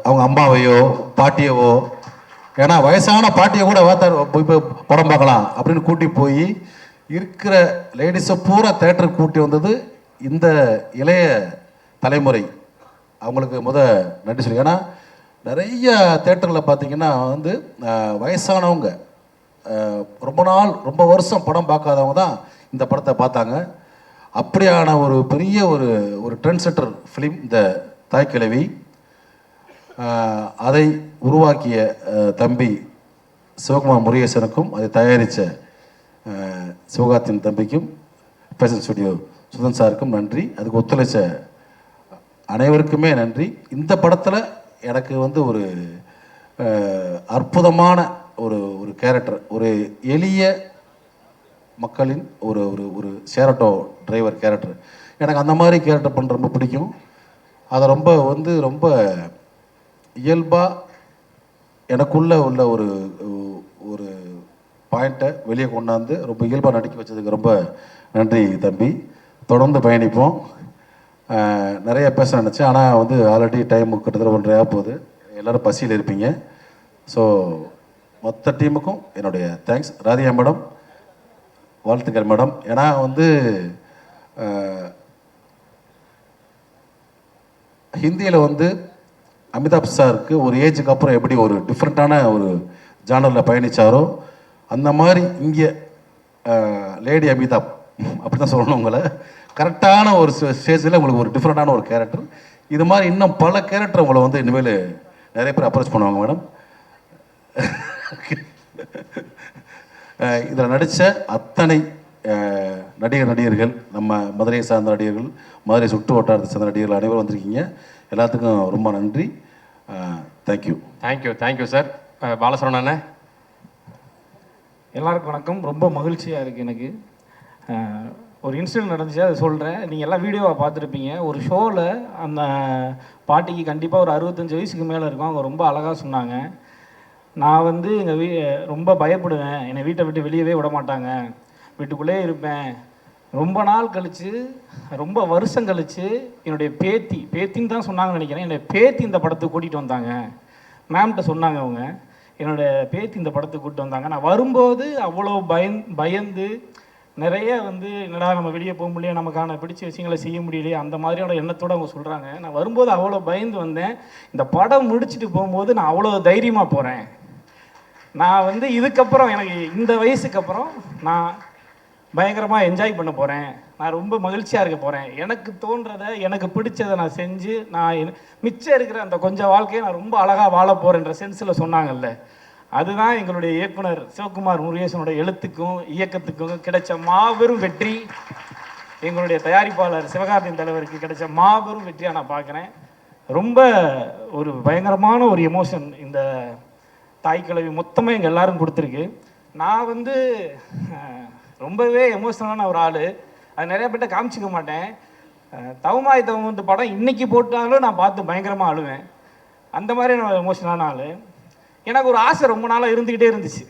அவங்க அம்மாவையோ பாட்டியவோ, ஏன்னா வயசான பாட்டியை கூட போய் படம் பார்க்கலாம் அப்படின்னு கூட்டி போய் இருக்கிற லேடிஸை பூரா தேட்டருக்கு கூட்டி வந்தது இந்த இளைய தலைமுறை. அவங்களுக்கு நன்றி சொல்லி. ஏன்னா நிறைய தேட்டரில் பார்த்தீங்கன்னா வந்து வயசானவங்க ரொம்ப வருஷம் படம் பார்க்காதவங்க தான் இந்த படத்தை பார்த்தாங்க. அப்படியான ஒரு பெரிய ஒரு ட்ரெண்ட் செட்டர் ஃபிலிம் இந்த தாய் கிழவி. அதை உருவாக்கிய தம்பி சிவகுமார் முருகேசனுக்கும் அதை தயாரித்த சிவகார்த்தியின் தம்பிக்கும் ஃபேஷன் ஸ்டுடியோ சுதன் சாருக்கும் நன்றி. அதுக்கு ஒத்துழைச்ச அனைவருக்குமே நன்றி. இந்த படத்தில் எனக்கு வந்து ஒரு அற்புதமான ஒரு கேரக்டர், ஒரு எளிய மக்களின் ஒரு ஷேரட்டோ டிரைவர் கேரக்டர். எனக்கு அந்த மாதிரி கேரக்டர் பண்ணுற ரொம்ப பிடிக்கும். அதை ரொம்ப இயல்பாக எனக்குள்ளே உள்ள ஒரு பாயிண்ட்டை வெளியே கொண்டாந்து ரொம்ப இயல்பாக நடிக்க வச்சதுக்கு ரொம்ப நன்றி தம்பி. தொடர்ந்து பயணிப்போம். நிறைய பேச நினச்சேன், ஆனால் வந்து ஆல்ரெடி டைம் கிட்டத்தட்ட 1:30 போகுது. எல்லோரும் பசியில் இருப்பீங்க. ஸோ மொத்த டீமுக்கும் என்னுடைய தேங்க்ஸ். ராதிகா மேடம் வாழ்த்துக்கள் மேடம். ஏன்னா வந்து ஹிந்தியில் வந்து அமிதாப் சாருக்கு ஒரு ஏஜுக்கு அப்புறம் எப்படி ஒரு டிஃப்ரெண்ட்டான ஒரு ஜானரில் பயணித்தாரோ அந்த மாதிரி இங்கே லேடி அமிதாப் அப்படி தான் சொல்லணும். உங்களை கரெக்டான ஒரு ஸ்டேஜில் உங்களுக்கு ஒரு டிஃப்ரெண்ட்டான ஒரு கேரக்டர். இது மாதிரி இன்னும் பல கேரக்டர் உங்களை வந்து இனிமேல் நிறைய பேர் அப்ரோச் பண்ணுவாங்க மேடம். இதில் நடித்த அத்தனை நடிகர்கள், நம்ம மதுரையை சார்ந்த நடிகர்கள், மதுரை சுற்று வட்டாரத்தை சார்ந்த நடிகர்கள் அனைவரும் வந்திருக்கீங்க. எல்லாத்துக்கும் ரொம்ப நன்றி. தேங்க்யூ. Thank you sir. பாலசரவணண்ணே. எல்லாருக்கும் வணக்கம். ரொம்ப மகிழ்ச்சியாக இருக்குது எனக்கு. ஒரு இன்சிடென்ட் நடந்துச்சு, அதை சொல்கிறேன். நீங்கள் எல்லாம் வீடியோவை பார்த்துருப்பீங்க. ஒரு ஷோவில் அந்த பாட்டிக்கு கண்டிப்பாக ஒரு 65 வயசுக்கு மேலே இருக்கும். அவங்க ரொம்ப அழகாக சொன்னாங்க. நான் வந்து எங்கள் ரொம்ப பயப்படுவேன், என்னை வீட்டை விட்டு வெளியவே விட மாட்டாங்க, வீட்டுக்குள்ளே இருப்பேன். ரொம்ப நாள் கழித்து, ரொம்ப வருஷம் கழித்து என்னுடைய பேத்தின்னு தான் சொன்னாங்கன்னு நினைக்கிறேன். என்னுடைய பேத்தி இந்த படத்துக்கு கூட்டிகிட்டு வந்தாங்க. மேம்கிட்ட சொன்னாங்க அவங்க, என்னோடய பேத்தி இந்த படத்துக்கு கூப்பிட்டு வந்தாங்க. நான் வரும்போது அவ்வளோ பயந்து நிறைய வந்து என்னடா நம்ம வெளியே போக முடியல, நமக்கான பிடிச்ச விஷயங்களை செய்ய முடியலையே, அந்த மாதிரியான எண்ணத்தோடு அவங்க சொல்கிறாங்க. நான் வரும்போது அவ்வளோ பயந்து வந்தேன். இந்த படம் முடிச்சுட்டு போகும்போது நான் அவ்வளோ தைரியமாக போகிறேன். நான் வந்து இதுக்கப்புறம் எனக்கு இந்த வயசுக்கு அப்புறம் நான் பயங்கரமாக என்ஜாய் பண்ண போகிறேன். நான் ரொம்ப மகிழ்ச்சியாக இருக்க போகிறேன். எனக்கு தோன்றதை, எனக்கு பிடிச்சதை நான் செஞ்சு நான் மிச்சம் இருக்கிற அந்த கொஞ்சம் வாழ்க்கையை நான் ரொம்ப அழகாக வாழ போகிறேன்ற சென்ஸில் சொன்னாங்கல்ல, அதுதான் எங்களுடைய இயக்குனர் சிவகுமார் முருகேசனோட எழுத்துக்கும் இயக்கத்துக்கும் கிடைச்ச மாபெரும் வெற்றி. எங்களுடைய தயாரிப்பாளர் சிவகார்த்தியின் தலைவருக்கு கிடைச்ச மாபெரும் வெற்றியாக நான் பார்க்குறேன். ரொம்ப ஒரு பயங்கரமான ஒரு எமோஷன் இந்த தாய் கிழவி மொத்தமாக எங்கள் எல்லாரும் கொடுத்துருக்கு. நான் வந்து ரொம்பவே எமோஷனலான ஒரு ஆள். அது நிறைய பேர்ட்ட காமிச்சிக்க மாட்டேன். தவமாய் தவமுத்து படம் இன்றைக்கி போட்டாலும் நான் பார்த்து பயங்கரமாக அழுவேன். அந்த மாதிரி நான் எமோஷனலான ஆள். எனக்கு ஒரு ஆசை ரொம்ப நாளாக இருந்துக்கிட்டே இருந்துச்சு.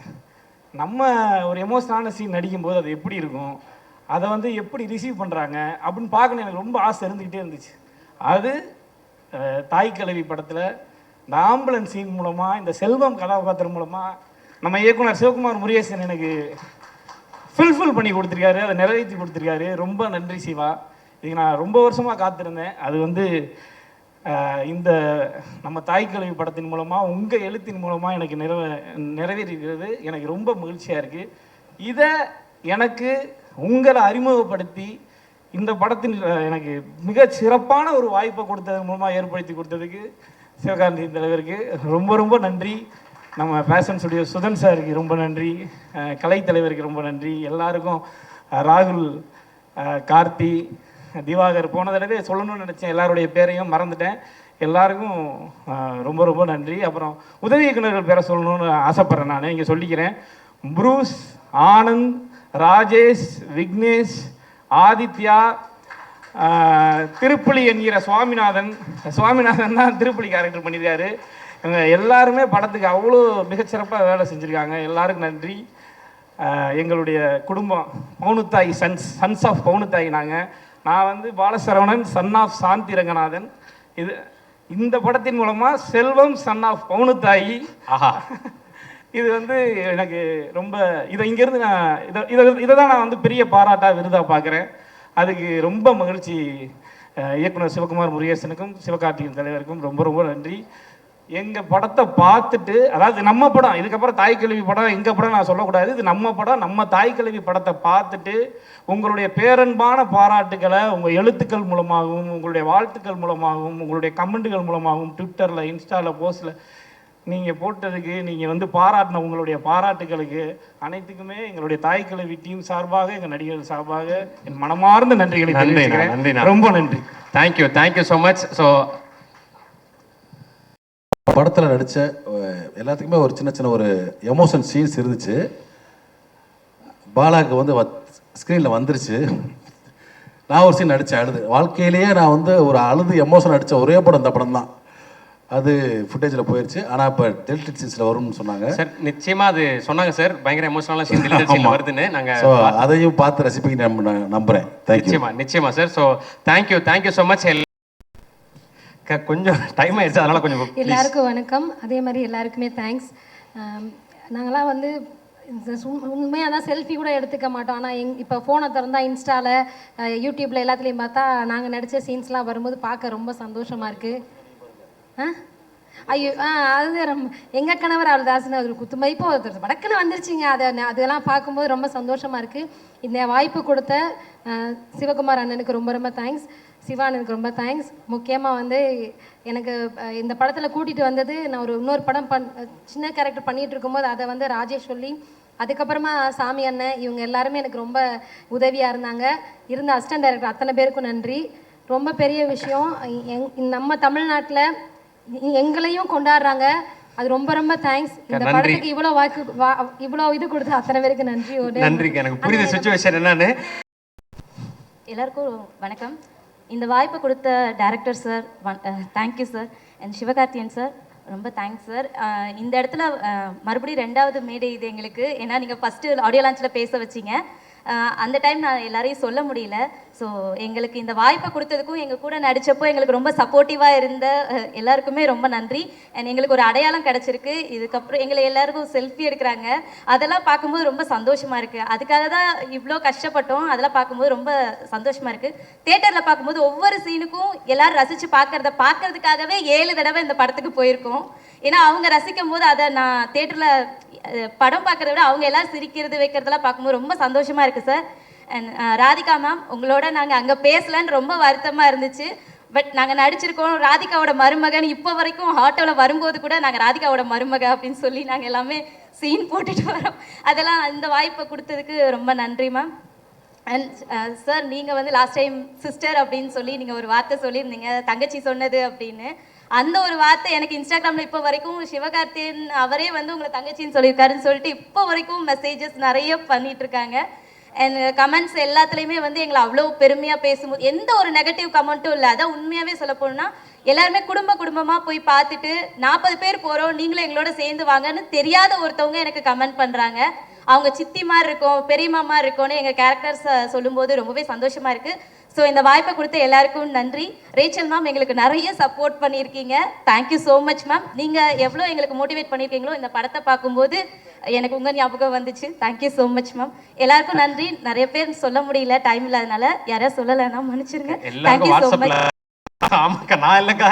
நம்ம ஒரு எமோஷனலான சீன் நடிக்கும்போது அது எப்படி இருக்கும், அதை வந்து எப்படி ரிசீவ் பண்ணுறாங்க அப்படின்னு பார்க்கணும் எனக்கு ரொம்ப ஆசை இருந்துக்கிட்டே இருந்துச்சு. அது தாய் கிழவி படத்தில் இந்த ஆம்புலன்ஸ் சீன் மூலமாக, இந்த செல்வம் கதாபாத்திரம் மூலமாக நம்ம இயக்குனர் சிவகுமார் முருகேசன் எனக்கு ஃபில்ஃபில் பண்ணி கொடுத்துருக்காரு, அதை நிறைவேற்றி கொடுத்துருக்காரு. ரொம்ப நன்றி சிவா. இதுக்கு நான் ரொம்ப வருஷமாக காத்திருந்தேன். அது வந்து இந்த நம்ம தாய் கிழவி படத்தின் மூலமாக, உங்கள் எழுத்தின் மூலமாக எனக்கு நிறைவேறியிருக்கிறது. எனக்கு ரொம்ப மகிழ்ச்சியாக இருக்குது. இதை எனக்கு உங்களை அறிமுகப்படுத்தி இந்த படத்தின் எனக்கு மிக சிறப்பான ஒரு வாய்ப்பை கொடுத்தது மூலமாக ஏற்படுத்தி கொடுத்ததுக்கு சிவகாந்தி தலைவருக்கு ரொம்ப ரொம்ப நன்றி. நம்ம ஃபேஷன் ஸ்டுடியோ சுதன் சாருக்கு ரொம்ப நன்றி. கலை தலைவருக்கு ரொம்ப நன்றி. எல்லாருக்கும் ராகுல், கார்த்தி, திவாகர், போன தடவை சொல்லணும்னு நினச்சேன், எல்லாருடைய பேரையும் மறந்துட்டேன். எல்லாருக்கும் ரொம்ப ரொம்ப நன்றி. அப்புறம் உதவி இயக்குநர்கள் பேரை சொல்லணும்னு ஆசைப்பட்றேன். நான் இங்கே சொல்லிக்கிறேன். ப்ரூஸ், ஆனந்த், ராஜேஷ், விக்னேஷ், ஆதித்யா, திருப்புலி என்கிற சுவாமிநாதன் தான் திருப்புலி கேரக்டர் பண்ணியிருக்காரு. இவங்க எல்லாருமே படத்துக்கு அவ்வளோ மிகச்சிறப்பாக வேலை செஞ்சுருக்காங்க. எல்லாருக்கும் நன்றி. எங்களுடைய குடும்பம் பவுனுத்தாய் சன்ஸ் ஆஃப் பவுனுத்தாய். நான் வந்து பாலசரவணன், சன் ஆஃப் சாந்தி ரங்கநாதன். இந்த படத்தின் மூலமாக செல்வம் சன் ஆஃப் பவுனுத்தாயி. ஆஹா, இது வந்து எனக்கு ரொம்ப இங்கேருந்து நான் இதை தான் நான் வந்து பெரிய பாராட்டாக விருதாக பார்க்குறேன். அதுக்கு ரொம்ப மகிழ்ச்சி. இயக்குனர் சிவகுமார் முருகேசனுக்கும் சிவகார்த்திகேயன் தலைவருக்கும் ரொம்ப ரொம்ப நன்றி. எங்கள் படத்தை பார்த்துட்டு, அதாவது நம்ம படம், இதுக்கப்புறம் தாய் கிழவி படம் எங்கள் படம் நான் சொல்லக்கூடாது, இது நம்ம படம். நம்ம தாய் கிழவி படத்தை பார்த்துட்டு உங்களுடைய பேரன்பான பாராட்டுக்களை உங்கள் எழுத்துக்கள் மூலமாகவும், உங்களுடைய வாழ்த்துக்கள் மூலமாகவும், உங்களுடைய கமெண்ட்டுகள் மூலமாகவும், ட்விட்டரில், இன்ஸ்டாவில், போஸ்ட்டில் நீங்கள் போட்டதுக்கு, நீங்கள் வந்து பாராட்டின உங்களுடைய பாராட்டுகளுக்கு அனைத்துக்குமே எங்களுடைய தாய் கிழவி டீம் சார்பாக, எங்கள் நடிகர்கள் சார்பாக என் மனமார்ந்த நன்றிகளை தெரிவிக்கிறேன். ரொம்ப நன்றி. Thank you so much. ஸோ படத்தில் நடித்த எல்லாத்துக்குமே ஒரு சின்ன சின்ன ஒரு எமோஷன் சீன்ஸ் இருந்துச்சு. பாலாவுக்கு வந்து ஸ்க்ரீனில் வந்துருச்சு. நான் ஒரு சீன் நடித்தேன், அழுது. வாழ்க்கையிலேயே நான் வந்து ஒரு அழுது எமோஷன் அடித்த ஒரே படம் இந்த படம் தான். அது ஃபுட்டேஜில் போயிடுச்சு. ஆனால் இப்போ டெலிட்டட் சீன்ஸில் வரும்னு சொன்னாங்க சார். நிச்சயமாக அது சொன்னாங்க சார். பயங்கர எமோஷனலாக சீன் டெலிட்டட் சீன் வருதுன்னு நாங்கள் ஸோ அதையும் பார்த்து ரசிப்பீங்க நம்புகிறேன். நிச்சயமா sir. So thank you so much. கொஞ்சம் டைம் ஆயிடுச்சு, அதனால் கொஞ்சம் எல்லாருக்கும் வணக்கம். அதே மாதிரி எல்லாருக்குமே தேங்க்ஸ். நாங்களாம் வந்து உண்மையாக தான் செல்ஃபி கூட எடுத்துக்க மாட்டோம். ஆனால் இப்போ ஃபோனை திறந்தா இன்ஸ்டாவில், யூடியூப்பில் எல்லாத்துலேயும் பார்த்தா நாங்கள் நடித்த சீன்ஸ்லாம் வரும்போது பார்க்க ரொம்ப சந்தோஷமாக இருக்குது. ஐயோ அது எங்கள் கணவர் அவள்தாசன் ஒரு குத்துமதிப்பு ஒருத்தர் வடக்குன்னு வந்துருச்சிங்க. அதெல்லாம் பார்க்கும்போது ரொம்ப சந்தோஷமாக இருக்குது. இந்த வாய்ப்பு கொடுத்த சிவகுமார் அண்ணனுக்கு ரொம்ப ரொம்ப தேங்க்ஸ். சிவா அண்ணனுக்கு ரொம்ப தேங்க்ஸ். முக்கியமாக வந்து எனக்கு இந்த படத்தில் கூட்டிகிட்டு வந்தது, நான் இன்னொரு படம் சின்ன கேரக்டர் பண்ணிகிட்டு இருக்கும்போது அதை வந்து ராஜேஷ் சொல்லி, அதுக்கப்புறமா சாமி அண்ணன், இவங்க எல்லாருமே எனக்கு ரொம்ப உதவியாக இருந்தாங்க. இருந்த அசிஸ்டன்ட் டைரக்டர் அத்தனை பேருக்கும் நன்றி. ரொம்ப பெரிய விஷயம். நம்ம தமிழ்நாட்டில் எங்களையும் கொண்டாடுறாங்க. அது ரொம்ப ரொம்ப தேங்க்ஸ். இந்த படத்துக்கு இவ்வளோ இது கொடுத்து அத்தனை பேருக்கு நன்றி. நன்றிங்க. எனக்கு புரியுது சிச்சுவேஷன் என்னன்னு. எல்லாருக்கும் வணக்கம். இந்த வாய்ப்பு கொடுத்த director sir thank you sir. And Sivakarthikeyan sir ரொம்ப தேங்க்ஸ் சார். இந்த இடத்துல மறுபடியும் 2வது மேடை இது எங்களுக்கு. ஏன்னா நீங்கள் ஃபஸ்ட்டு ஆடியோ லான்ச்சில் பேச வச்சிங்க. அந்த டைம் நான் எல்லாரையும் சொல்ல முடியல. ஸோ எங்களுக்கு இந்த வாய்ப்பை கொடுத்ததுக்கும், எங்கள் கூட நடித்தப்போ எங்களுக்கு ரொம்ப சப்போர்ட்டிவாக இருந்த எல்லாருக்குமே ரொம்ப நன்றி. அண்ட் எங்களுக்கு ஒரு அடையாளம் கிடச்சிருக்கு. இதுக்கப்புறம் எங்களை எல்லாருக்கும் செல்ஃபி எடுக்கிறாங்க. அதெல்லாம் பார்க்கும்போது ரொம்ப சந்தோஷமாக இருக்குது. அதுக்காக தான் இவ்வளோ கஷ்டப்பட்டோம். அதெல்லாம் பார்க்கும்போது ரொம்ப சந்தோஷமாக இருக்குது. தியேட்டரில் பார்க்கும்போது ஒவ்வொரு சீனுக்கும் எல்லோரும் ரசித்து பார்க்கறதுக்காகவே 7 தடவை இந்த படத்துக்கு போயிருக்கோம். ஏன்னா அவங்க ரசிக்கும் போது அதை நான் தியேட்டரில் படம் பார்க்குறத விட அவங்க எல்லாம் சிரிக்கிறது வைக்கிறதெல்லாம் பார்க்கும்போது ரொம்ப சந்தோஷமாக இருக்குது சார். அண்ட் ராதிகா மேம், உங்களோட நாங்கள் அங்கே பேசலன்னு ரொம்ப வருத்தமாக இருந்துச்சு. பட் நாங்கள் நடிச்சிருக்கோம். ராதிகாவோட மருமகன் இப்போ வரைக்கும் ஆட்டோவில் வரும்போது கூட நாங்கள் ராதிகாவோட மருமக அப்படின்னு சொல்லி நாங்கள் எல்லாமே சீன் போட்டுட்டு வரோம். அதெல்லாம் இந்த வாய்ப்பை கொடுத்ததுக்கு ரொம்ப நன்றி மேம். அண்ட் சார், நீங்கள் வந்து லாஸ்ட் டைம் சிஸ்டர் அப்படின்னு சொல்லி நீங்கள் ஒரு வார்த்தை சொல்லியிருந்தீங்க, தங்கச்சி சொன்னது அப்படின்னு. அந்த ஒரு வார்த்தை எனக்கு இன்ஸ்டாகிராமில் இப்போ வரைக்கும் சிவகார்த்தியன் அவரே வந்து உங்களை தங்கச்சின்னு சொல்லியிருக்காருன்னு சொல்லிட்டு இப்போ வரைக்கும் மெசேஜஸ் நிறைய பண்ணிகிட்ருக்காங்க. அண்ட் கமெண்ட்ஸ் எல்லாத்துலேயுமே வந்து எங்களை அவ்வளோ பெருமையாக பேசும்போது எந்த ஒரு நெகட்டிவ் கமெண்ட்டும் இல்லை. அதான் உண்மையாகவே சொல்ல போனால் எல்லாருமே குடும்பமாக போய் பார்த்துட்டு 40 பேர் போகிறோம், நீங்களும் எங்களோட சேர்ந்து வாங்கன்னு தெரியாத ஒருத்தவங்க எனக்கு கமெண்ட் பண்ணுறாங்க. அவங்க சித்தி மாதிரி இருக்கும், பெரியம்மா மாதிரி இருக்கும்னு எங்கள் கேரக்டர்ஸ் சொல்லும்போது ரொம்பவே சந்தோஷமாக இருக்குது. ஸோ இந்த வாய்ப்பை கொடுத்த எல்லாருக்கும் நன்றி. ரேச்சல் மேம் எங்களுக்கு நிறைய சப்போர்ட் பண்ணியிருக்கீங்க. Thank you so much ma'am. நீங்கள் எவ்வளோ எங்களுக்கு மோட்டிவேட் பண்ணியிருக்கீங்களோ இந்த படத்தை பார்க்கும்போது எனக்கு உங்கள் ஞாபகம் வந்துச்சு. Thank you so much ma'am. எல்லாருக்கும் நன்றி. நிறைய பேர் சொல்ல முடியல, டைம் இல்லாதனால. யாரையா சொல்லலைன்னா மன்னிச்சிருங்க. Thank you so much. ஆமாக்கா, நான் இல்லைக்கா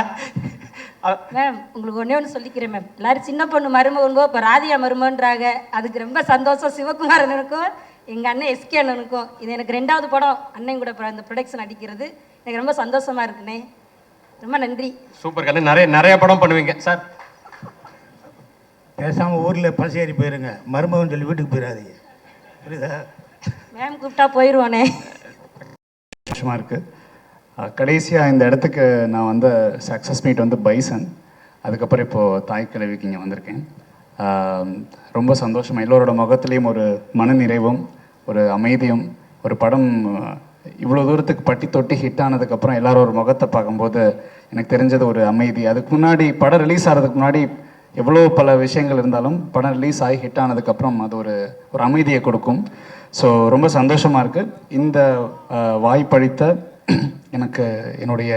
மேம். உங்களுக்கு ஒன்று சொல்லிக்கிறேன் மேம். எல்லாரும் சின்ன பொண்ணு மருமகன்போ இப்போ ராதியா மருமன்றாங்க. அதுக்கு ரொம்ப சந்தோஷம். சிவகுமார் அண்ணனுக்கும் எங்கள் அண்ணன் எஸ்கே அண்ணனுக்கும் இது எனக்கு 2வது படம் அண்ணன் கூட இந்த ப்ரொடக்ஷன் அடிக்கிறது. எனக்கு ரொம்ப சந்தோஷமா இருக்குண்ணே. ரொம்ப நன்றி. சூப்பர் கண்ணு. நிறைய படம் பண்ணுவீங்க சார். பேசாமல் ஊரில் பஸ் ஏறி போயிருங்க, மருமகன் சொல்லி வீட்டுக்கு போயிடாதீங்க, புரியுதா? மேம் கூப்பிட்டா போயிடுவானே. சந்தோஷமாக இருக்குது. கடைசியாக இந்த இடத்துக்கு நான் வந்த சக்ஸஸ் மீட் வந்து பைசன், அதுக்கப்புறம் இப்போது தாய் கிழவிக்கு இங்கே வந்திருக்கேன். ரொம்ப சந்தோஷமாக எல்லோரோட முகத்துலேயும் ஒரு மனநிறைவும் ஒரு அமைதியும், ஒரு படம் இவ்வளோ தூரத்துக்கு பட்டி தொட்டி ஹிட் ஆனதுக்கப்புறம் எல்லாரும் ஒரு முகத்தை பார்க்கும்போது எனக்கு தெரிஞ்சது ஒரு அமைதி. அதுக்கு முன்னாடி படம் ரிலீஸ் ஆகிறதுக்கு முன்னாடி எவ்வளோ பல விஷயங்கள் இருந்தாலும் படம் ரிலீஸ் ஆகி ஹிட் ஆனதுக்கப்புறம் அது ஒரு அமைதியை கொடுக்கும். ஸோ ரொம்ப சந்தோஷமாக இருக்குது. இந்த வாய்ப்பளித்த எனக்கு என்னுடைய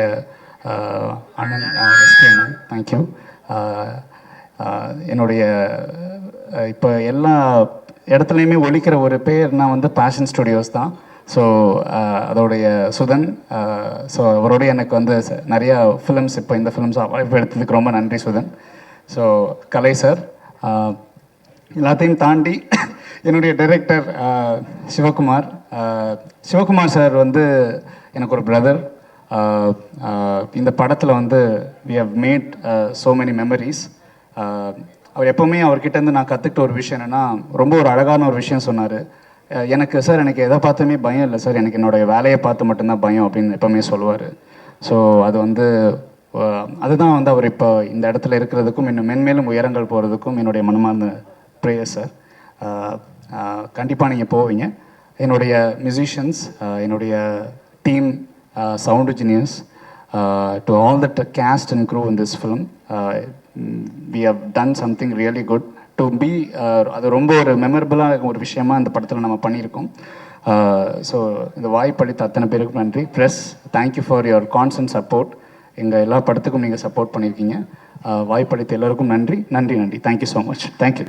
அண்ணன் எஸ்கே அண்ணன் தேங்க்யூ. என்னுடைய இப்போ எல்லா இடத்துலையுமே ஒலிக்கிற ஒரு பேர்னா வந்து பேஷன் ஸ்டுடியோஸ் தான். ஸோ அதோடைய சுதன், ஸோ அவரோடைய எனக்கு வந்து நிறையா ஃபிலிம்ஸ், இப்போ இந்த ஃபிலிம்ஸ் வாய்ப்பு எடுத்ததுக்கு ரொம்ப நன்றி சுதன். ஸோ கலை சார், எல்லாத்தையும் தாண்டி என்னுடைய டைரக்டர் சிவகுமார். சிவகுமார் சார் வந்து எனக்கு ஒரு பிரதர். இந்த படத்தில் வந்து we have made so many memories. அவர் எப்போவுமே அவர்கிட்டேருந்து நான் கற்றுக்கிட்ட ஒரு விஷயம் என்னென்னா, ரொம்ப ஒரு அழகான ஒரு விஷயம் சொன்னார். எனக்கு எதை பார்த்துமே பயம் இல்லை சார், எனக்கு என்னோடய வேலையை பார்த்து மட்டும்தான் பயம் அப்படின்னு எப்போவுமே சொல்லுவார். ஸோ அது வந்து அதுதான் வந்து அவர் இப்போ இந்த இடத்துல இருக்கிறதுக்கும் இன்னும் மென்மேலும் உயரங்கள் போகிறதுக்கும் என்னுடைய மனமார்ந்த ப்ரேயர் சார். கண்டிப்பாக நீங்கள் போவீங்க. என்னுடைய மியூசிஷியன்ஸ், என்னுடைய team, sound engineers, to all that cast and crew in this film, we have done something really good to be அது ரொம்ப ஒரு மெமரபிளாக ஒரு விஷயமா இந்த படத்தில் நம்ம பண்ணியிருக்கோம். ஸோ இந்த வாய்ப்பளித்த அத்தனை பேருக்கும் நன்றி. Plus thank you for your constant support. எங்கள் எல்லா படத்துக்கும் நீங்கள் சப்போர்ட் பண்ணியிருக்கீங்க. வாய்ப்பளித்த எல்லாருக்கும் நன்றி நன்றி நன்றி. Thank you so much. தேங்க்யூ.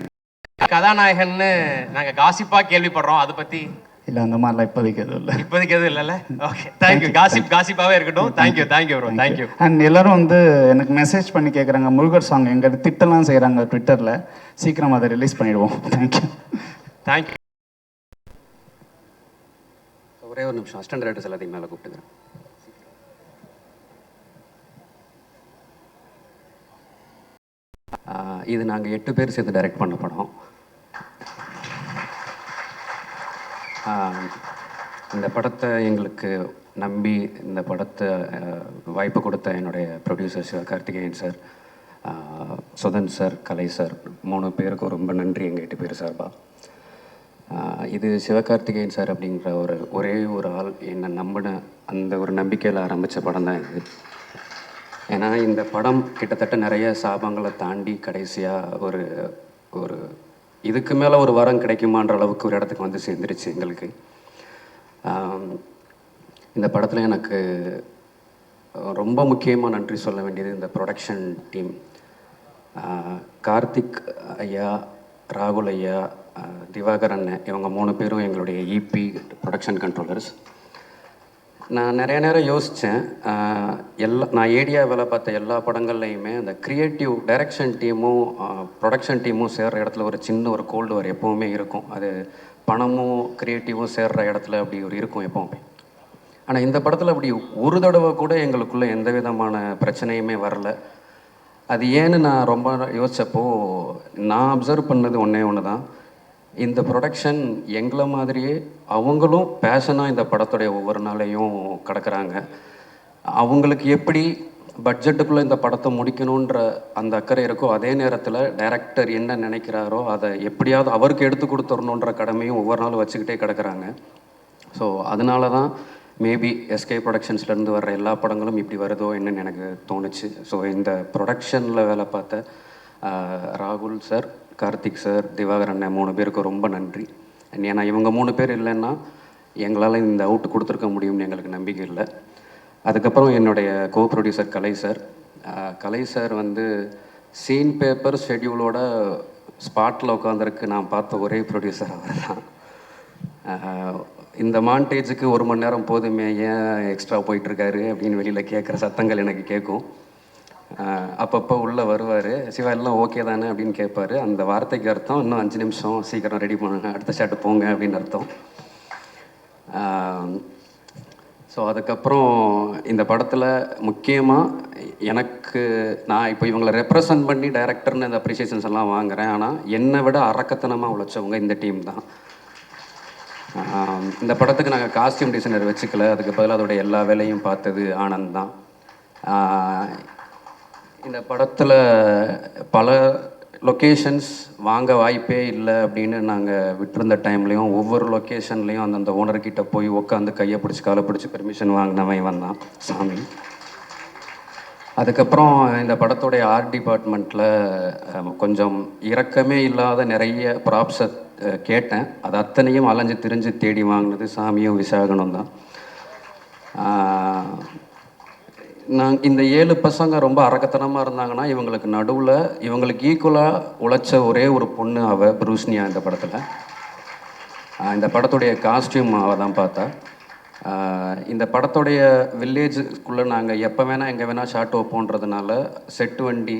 கதாநாயகன்னு நாங்கள் காசிப்பாக கேள்விப்படுறோம், அதை பற்றி இல்லை அந்த மாதிரிலாம் இப்போதைக்கு எதுவும் இல்லை. இப்போதைக்கு எதுவும் இல்லைல்ல? Okay, thank you. காசிப்பாகவே இருக்கட்டும். Thank you bro, thank you. அண்ட் எல்லாரும் வந்து எனக்கு மெசேஜ் பண்ணி கேட்குறாங்க, முருகர் சாங் எங்கள் திட்டெல்லாம் செய்கிறாங்க ட்விட்டரில், சீக்கிரம் அதை ரிலீஸ் பண்ணிடுவோம். தேங்க்யூ. தேங்க்யூ. ஒரே ஒரு நிமிஷம், அசிஸ்டன்ட் டைரக்டர்ஸ் எல்லாத்தையும் மேலே கூப்பிட்டுக்கிறேன். இது நாங்கள் 8 பேர் சேர்ந்து டைரக்ட் பண்ண படம். இந்த படத்தை எங்களுக்கு நம்பி இந்த படத்தை வாய்ப்பு கொடுத்த என்னுடைய producer Sivakarthikeyan sir, Sudhan sir, Kalai sir, 3 பேருக்கும் ரொம்ப நன்றி எங்கள் 8 பேர் சார்பாக. இது சிவகார்த்திகேயன் சார் அப்படிங்கிற ஒரே ஒரு ஆள் என்னை நம்பின அந்த ஒரு நம்பிக்கையில் ஆரம்பித்த படம் தான் இது. ஏன்னா இந்த படம் கிட்டத்தட்ட நிறைய சாபங்களை தாண்டி கடைசியாக ஒரு இதுக்கு மேலே ஒரு வரம் கிடைக்குமான்ற அளவுக்கு ஒரு இடத்துக்கு வந்து சேர்ந்துருச்சு எங்களுக்கு. இந்த படத்தில் எனக்கு ரொம்ப முக்கியமாக நன்றி சொல்ல வேண்டியது இந்த ப்ரொடக்ஷன் டீம். கார்த்திக் ஐயா, ராகுல் ஐயா, திவாகர் அண்ணன், இவங்க 3 பேரும் எங்களுடைய இபி ப்ரொடக்ஷன் கண்ட்ரோலர்ஸ். நான் நிறைய நேரம் யோசித்தேன், நான் ஏடியா வேலை பார்த்த எல்லா படங்கள்லையுமே அந்த க்ரியேட்டிவ் டைரக்ஷன் டீமும் ப்ரொடக்ஷன் டீமும் சேர்கிற இடத்துல ஒரு சின்ன ஒரு கோல்டு வார் எப்போவுமே இருக்கும். அது பணமும் க்ரியேட்டிவும் சேர்கிற இடத்துல அப்படி இருக்கும் எப்போவுமே. ஆனால் இந்த படத்தில் அப்படி ஒரு தடவை கூட எங்களுக்குள்ளே எந்த விதமான பிரச்சனையுமே வரல. அது ஏன்னு நான் ரொம்ப யோசித்தப்போ நான் அப்சர்வ் பண்ணது ஒன்று தான், இந்த ப்ரொடக்ஷன் எங்களை மாதிரியே அவங்களும் பேஷனாக இந்த படத்துடைய ஒவ்வொரு நாளையும் கிடக்குறாங்க. அவங்களுக்கு எப்படி பட்ஜெட்டுக்குள்ளே இந்த படத்தை முடிக்கணுன்ற அந்த அக்கறை இருக்கோ, அதே நேரத்தில் டைரக்டர் என்ன நினைக்கிறாரோ அதை எப்படியாவது அவருக்கு எடுத்து கொடுத்துடணுன்ற கடமையும் ஒவ்வொரு நாளும் வச்சுக்கிட்டே கிடக்குறாங்க. ஸோ அதனால தான் மேபி எஸ்கே ப்ரொடக்ஷன்ஸ்லேருந்து வர்ற எல்லா படங்களும் இப்படி வருதோ என்னன்னு எனக்கு தோணுச்சு. ஸோ இந்த ப்ரொடக்ஷனில் வேலை பார்த்த ராகுல் சார், கார்த்திக் சார், திவாகர் அண்ணன் 3 பேருக்கு ரொம்ப நன்றி. ஏன்னா இவங்க 3 பேர் இல்லைன்னா எங்களால் இந்த அவுட் கொடுத்துருக்க முடியும்னு எங்களுக்கு நம்பிக்கை இல்லை. அதுக்கப்புறம் என்னுடைய கோ ப்ரொடியூசர் கலை சார் வந்து சீன் பேப்பர் ஷெட்யூலோட ஸ்பாட்டில் உட்காந்துருக்கு நான் பார்த்த ஒரே ப்ரொடியூசர் அவர் தான். இந்த மாண்டேஜுக்கு 1 மணி நேரம் போதுமே, ஏன் எக்ஸ்ட்ரா போயிட்டுருக்காரு அப்படின்னு வெளியில் கேட்குற சத்தங்கள் எனக்கு கேட்கும். அப்பப்போ உள்ளே வருவார், சிவா எல்லாம் ஓகே தானே அப்படின்னு கேட்பார். அந்த வார்த்தைக்கு அர்த்தம் இன்னும் 5 நிமிஷம் சீக்கிரம் ரெடி பண்ணுங்க, அடுத்த ஷாட்டு போங்க அப்படின்னு அர்த்தம். ஸோ அதுக்கப்புறம் இந்த படத்தில் முக்கியமாக எனக்கு நான் இப்போ இவங்களை ரெப்ரசன்ட் பண்ணி டைரக்டர்னு இந்த அப்ரிசியேஷன்ஸ் எல்லாம் வாங்குகிறேன். ஆனால் என்னை விட அரக்கத்தனமாக உழைச்சவங்க இந்த டீம் தான். இந்த படத்துக்கு நாங்கள் காஸ்டியூம் டிசைனர் வச்சுக்கல, அதுக்கு பதிலாக அதோட எல்லா வேலையும் பார்த்தது ஆனந்த் தான். இந்த படத்தில் பல லொக்கேஷன்ஸ் வாங்க வாய்ப்பே இல்லை அப்படின்னு நாங்கள் விட்டுருந்த டைம்லேயும் ஒவ்வொரு லொக்கேஷன்லேயும் அந்தந்த ஓனர்கிட்ட போய் உட்காந்து கையை பிடிச்சி காலை பிடிச்சி பெர்மிஷன் வாங்கினவன் வந்தான் சாமி. அதுக்கப்புறம் இந்த படத்துடைய ஆர்ட் டிபார்ட்மெண்ட்டில் கொஞ்சம் இரக்கமே இல்லாத நிறைய ப்ராப்ஸை கேட்டேன். அது அத்தனையும் அலைஞ்சு திரிஞ்சு தேடி வாங்கினது சாமியும் விசாகனும் தான். இந்த 7 பசங்க ரொம்ப அரக்கத்தனமாக இருந்தாங்கன்னா இவங்களுக்கு நடுவில் இவங்களுக்கு ஈக்குவலாக உழைச்ச ஒரே ஒரு பொண்ணு அவள் ப்ரூஸ்னியா. இந்த படத்தில் இந்த படத்துடைய காஸ்டியூம் அவள் தான் பார்த்தா. இந்த படத்துடைய வில்லேஜுக்குள்ளே நாங்கள் எப்போ வேணால் எங்கே வேணால் ஷாட் வைப்போன்றதுனால செட்டு வண்டி,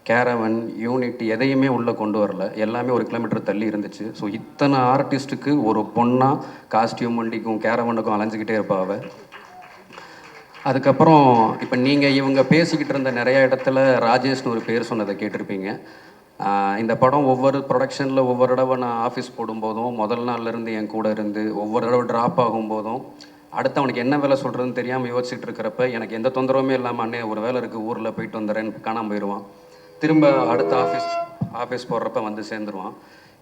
கேரவன், யூனிட் எதையுமே உள்ளே கொண்டு வரல, எல்லாமே 1 கிலோமீட்டர் தள்ளி இருந்துச்சு. ஸோ இத்தனை ஆர்டிஸ்ட்டுக்கு ஒரு பொண்ணாக காஸ்டியூம் வண்டிக்கும் கேரவனுக்கும் அலைஞ்சிக்கிட்டே இருப்பாள். அதுக்கப்புறம் இப்போ நீங்கள் இவங்க பேசிக்கிட்டு இருந்த நிறைய இடத்துல ராஜேஷ்னு ஒரு பேர் சொன்னதை கேட்டிருப்பீங்க. இந்த படம் ஒவ்வொரு ப்ரொடக்ஷனில் ஒவ்வொரு தடவை நான் ஆஃபீஸ் போடும்போதும் முதல் நாள்லேருந்து என் கூட இருந்து ஒவ்வொரு தடவை ட்ராப் ஆகும்போதும் அடுத்து அவனுக்கு என்ன வேலை சொல்கிறதுன்னு தெரியாமல் யோசிச்சுட்டு இருக்கிறப்ப எனக்கு எந்த தொந்தரவுமே இல்லாமல் அண்ணே ஒரு வேலை இருக்குது ஊரில் போயிட்டு வந்துடுறேன்னு காணாமல் போயிடுவான். திரும்ப அடுத்த ஆஃபீஸ் போடுறப்ப வந்து சேர்ந்துருவான்.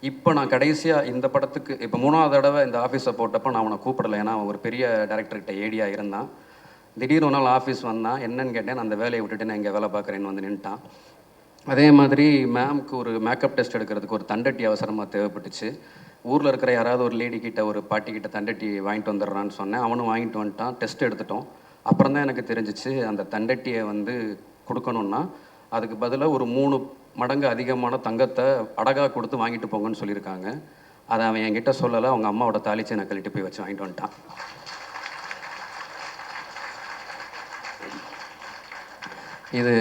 இப்போ நான் கடைசியாக இந்த படத்துக்கு இப்போ 3ஆவது தடவை இந்த ஆஃபீஸை போட்டப்போ நான் அவனை கூப்பிடலை, ஏன்னா அவன் ஒரு பெரிய டேரக்டர்கிட்ட ஏடியாக இருந்தான். திடீர்னு ஒரு நாள் ஆஃபீஸ் வந்தான், என்னன்னு கேட்டேன். நான் அந்த வேலையை விட்டுட்டு நான் இங்கே வேலை பார்க்குறேன்னு வந்து நின்ட்டான். அதே மாதிரி மேம்க்கு ஒரு மேக்கப் டெஸ்ட் எடுக்கிறதுக்கு ஒரு தண்டட்டி அவசரமாக தேவைப்பட்டுச்சு. ஊரில் இருக்கிற யாராவது ஒரு லேடி கிட்ட ஒரு பாட்டி கிட்ட தண்டட்டி வாங்கிட்டு வந்துடுறான்னு சொன்னேன். அவனும் வாங்கிட்டு வந்துட்டான். டெஸ்ட் எடுத்துட்டோம். அப்புறம் தான் எனக்கு தெரிஞ்சிச்சு அந்த தண்டட்டியை வந்து கொடுக்கணுன்னா அதுக்கு பதிலாக ஒரு 3 மடங்கு அதிகமான தங்கத்தை அடகாக கொடுத்து வாங்கிட்டு போங்கன்னு சொல்லியிருக்காங்க. அதை அவன் என்கிட்ட சொல்லலை, அவங்க அம்மாவோட தாலிச்சு எனக்கு கழட்டி போய் வச்சு வாங்கிட்டு வந்துட்டான். இது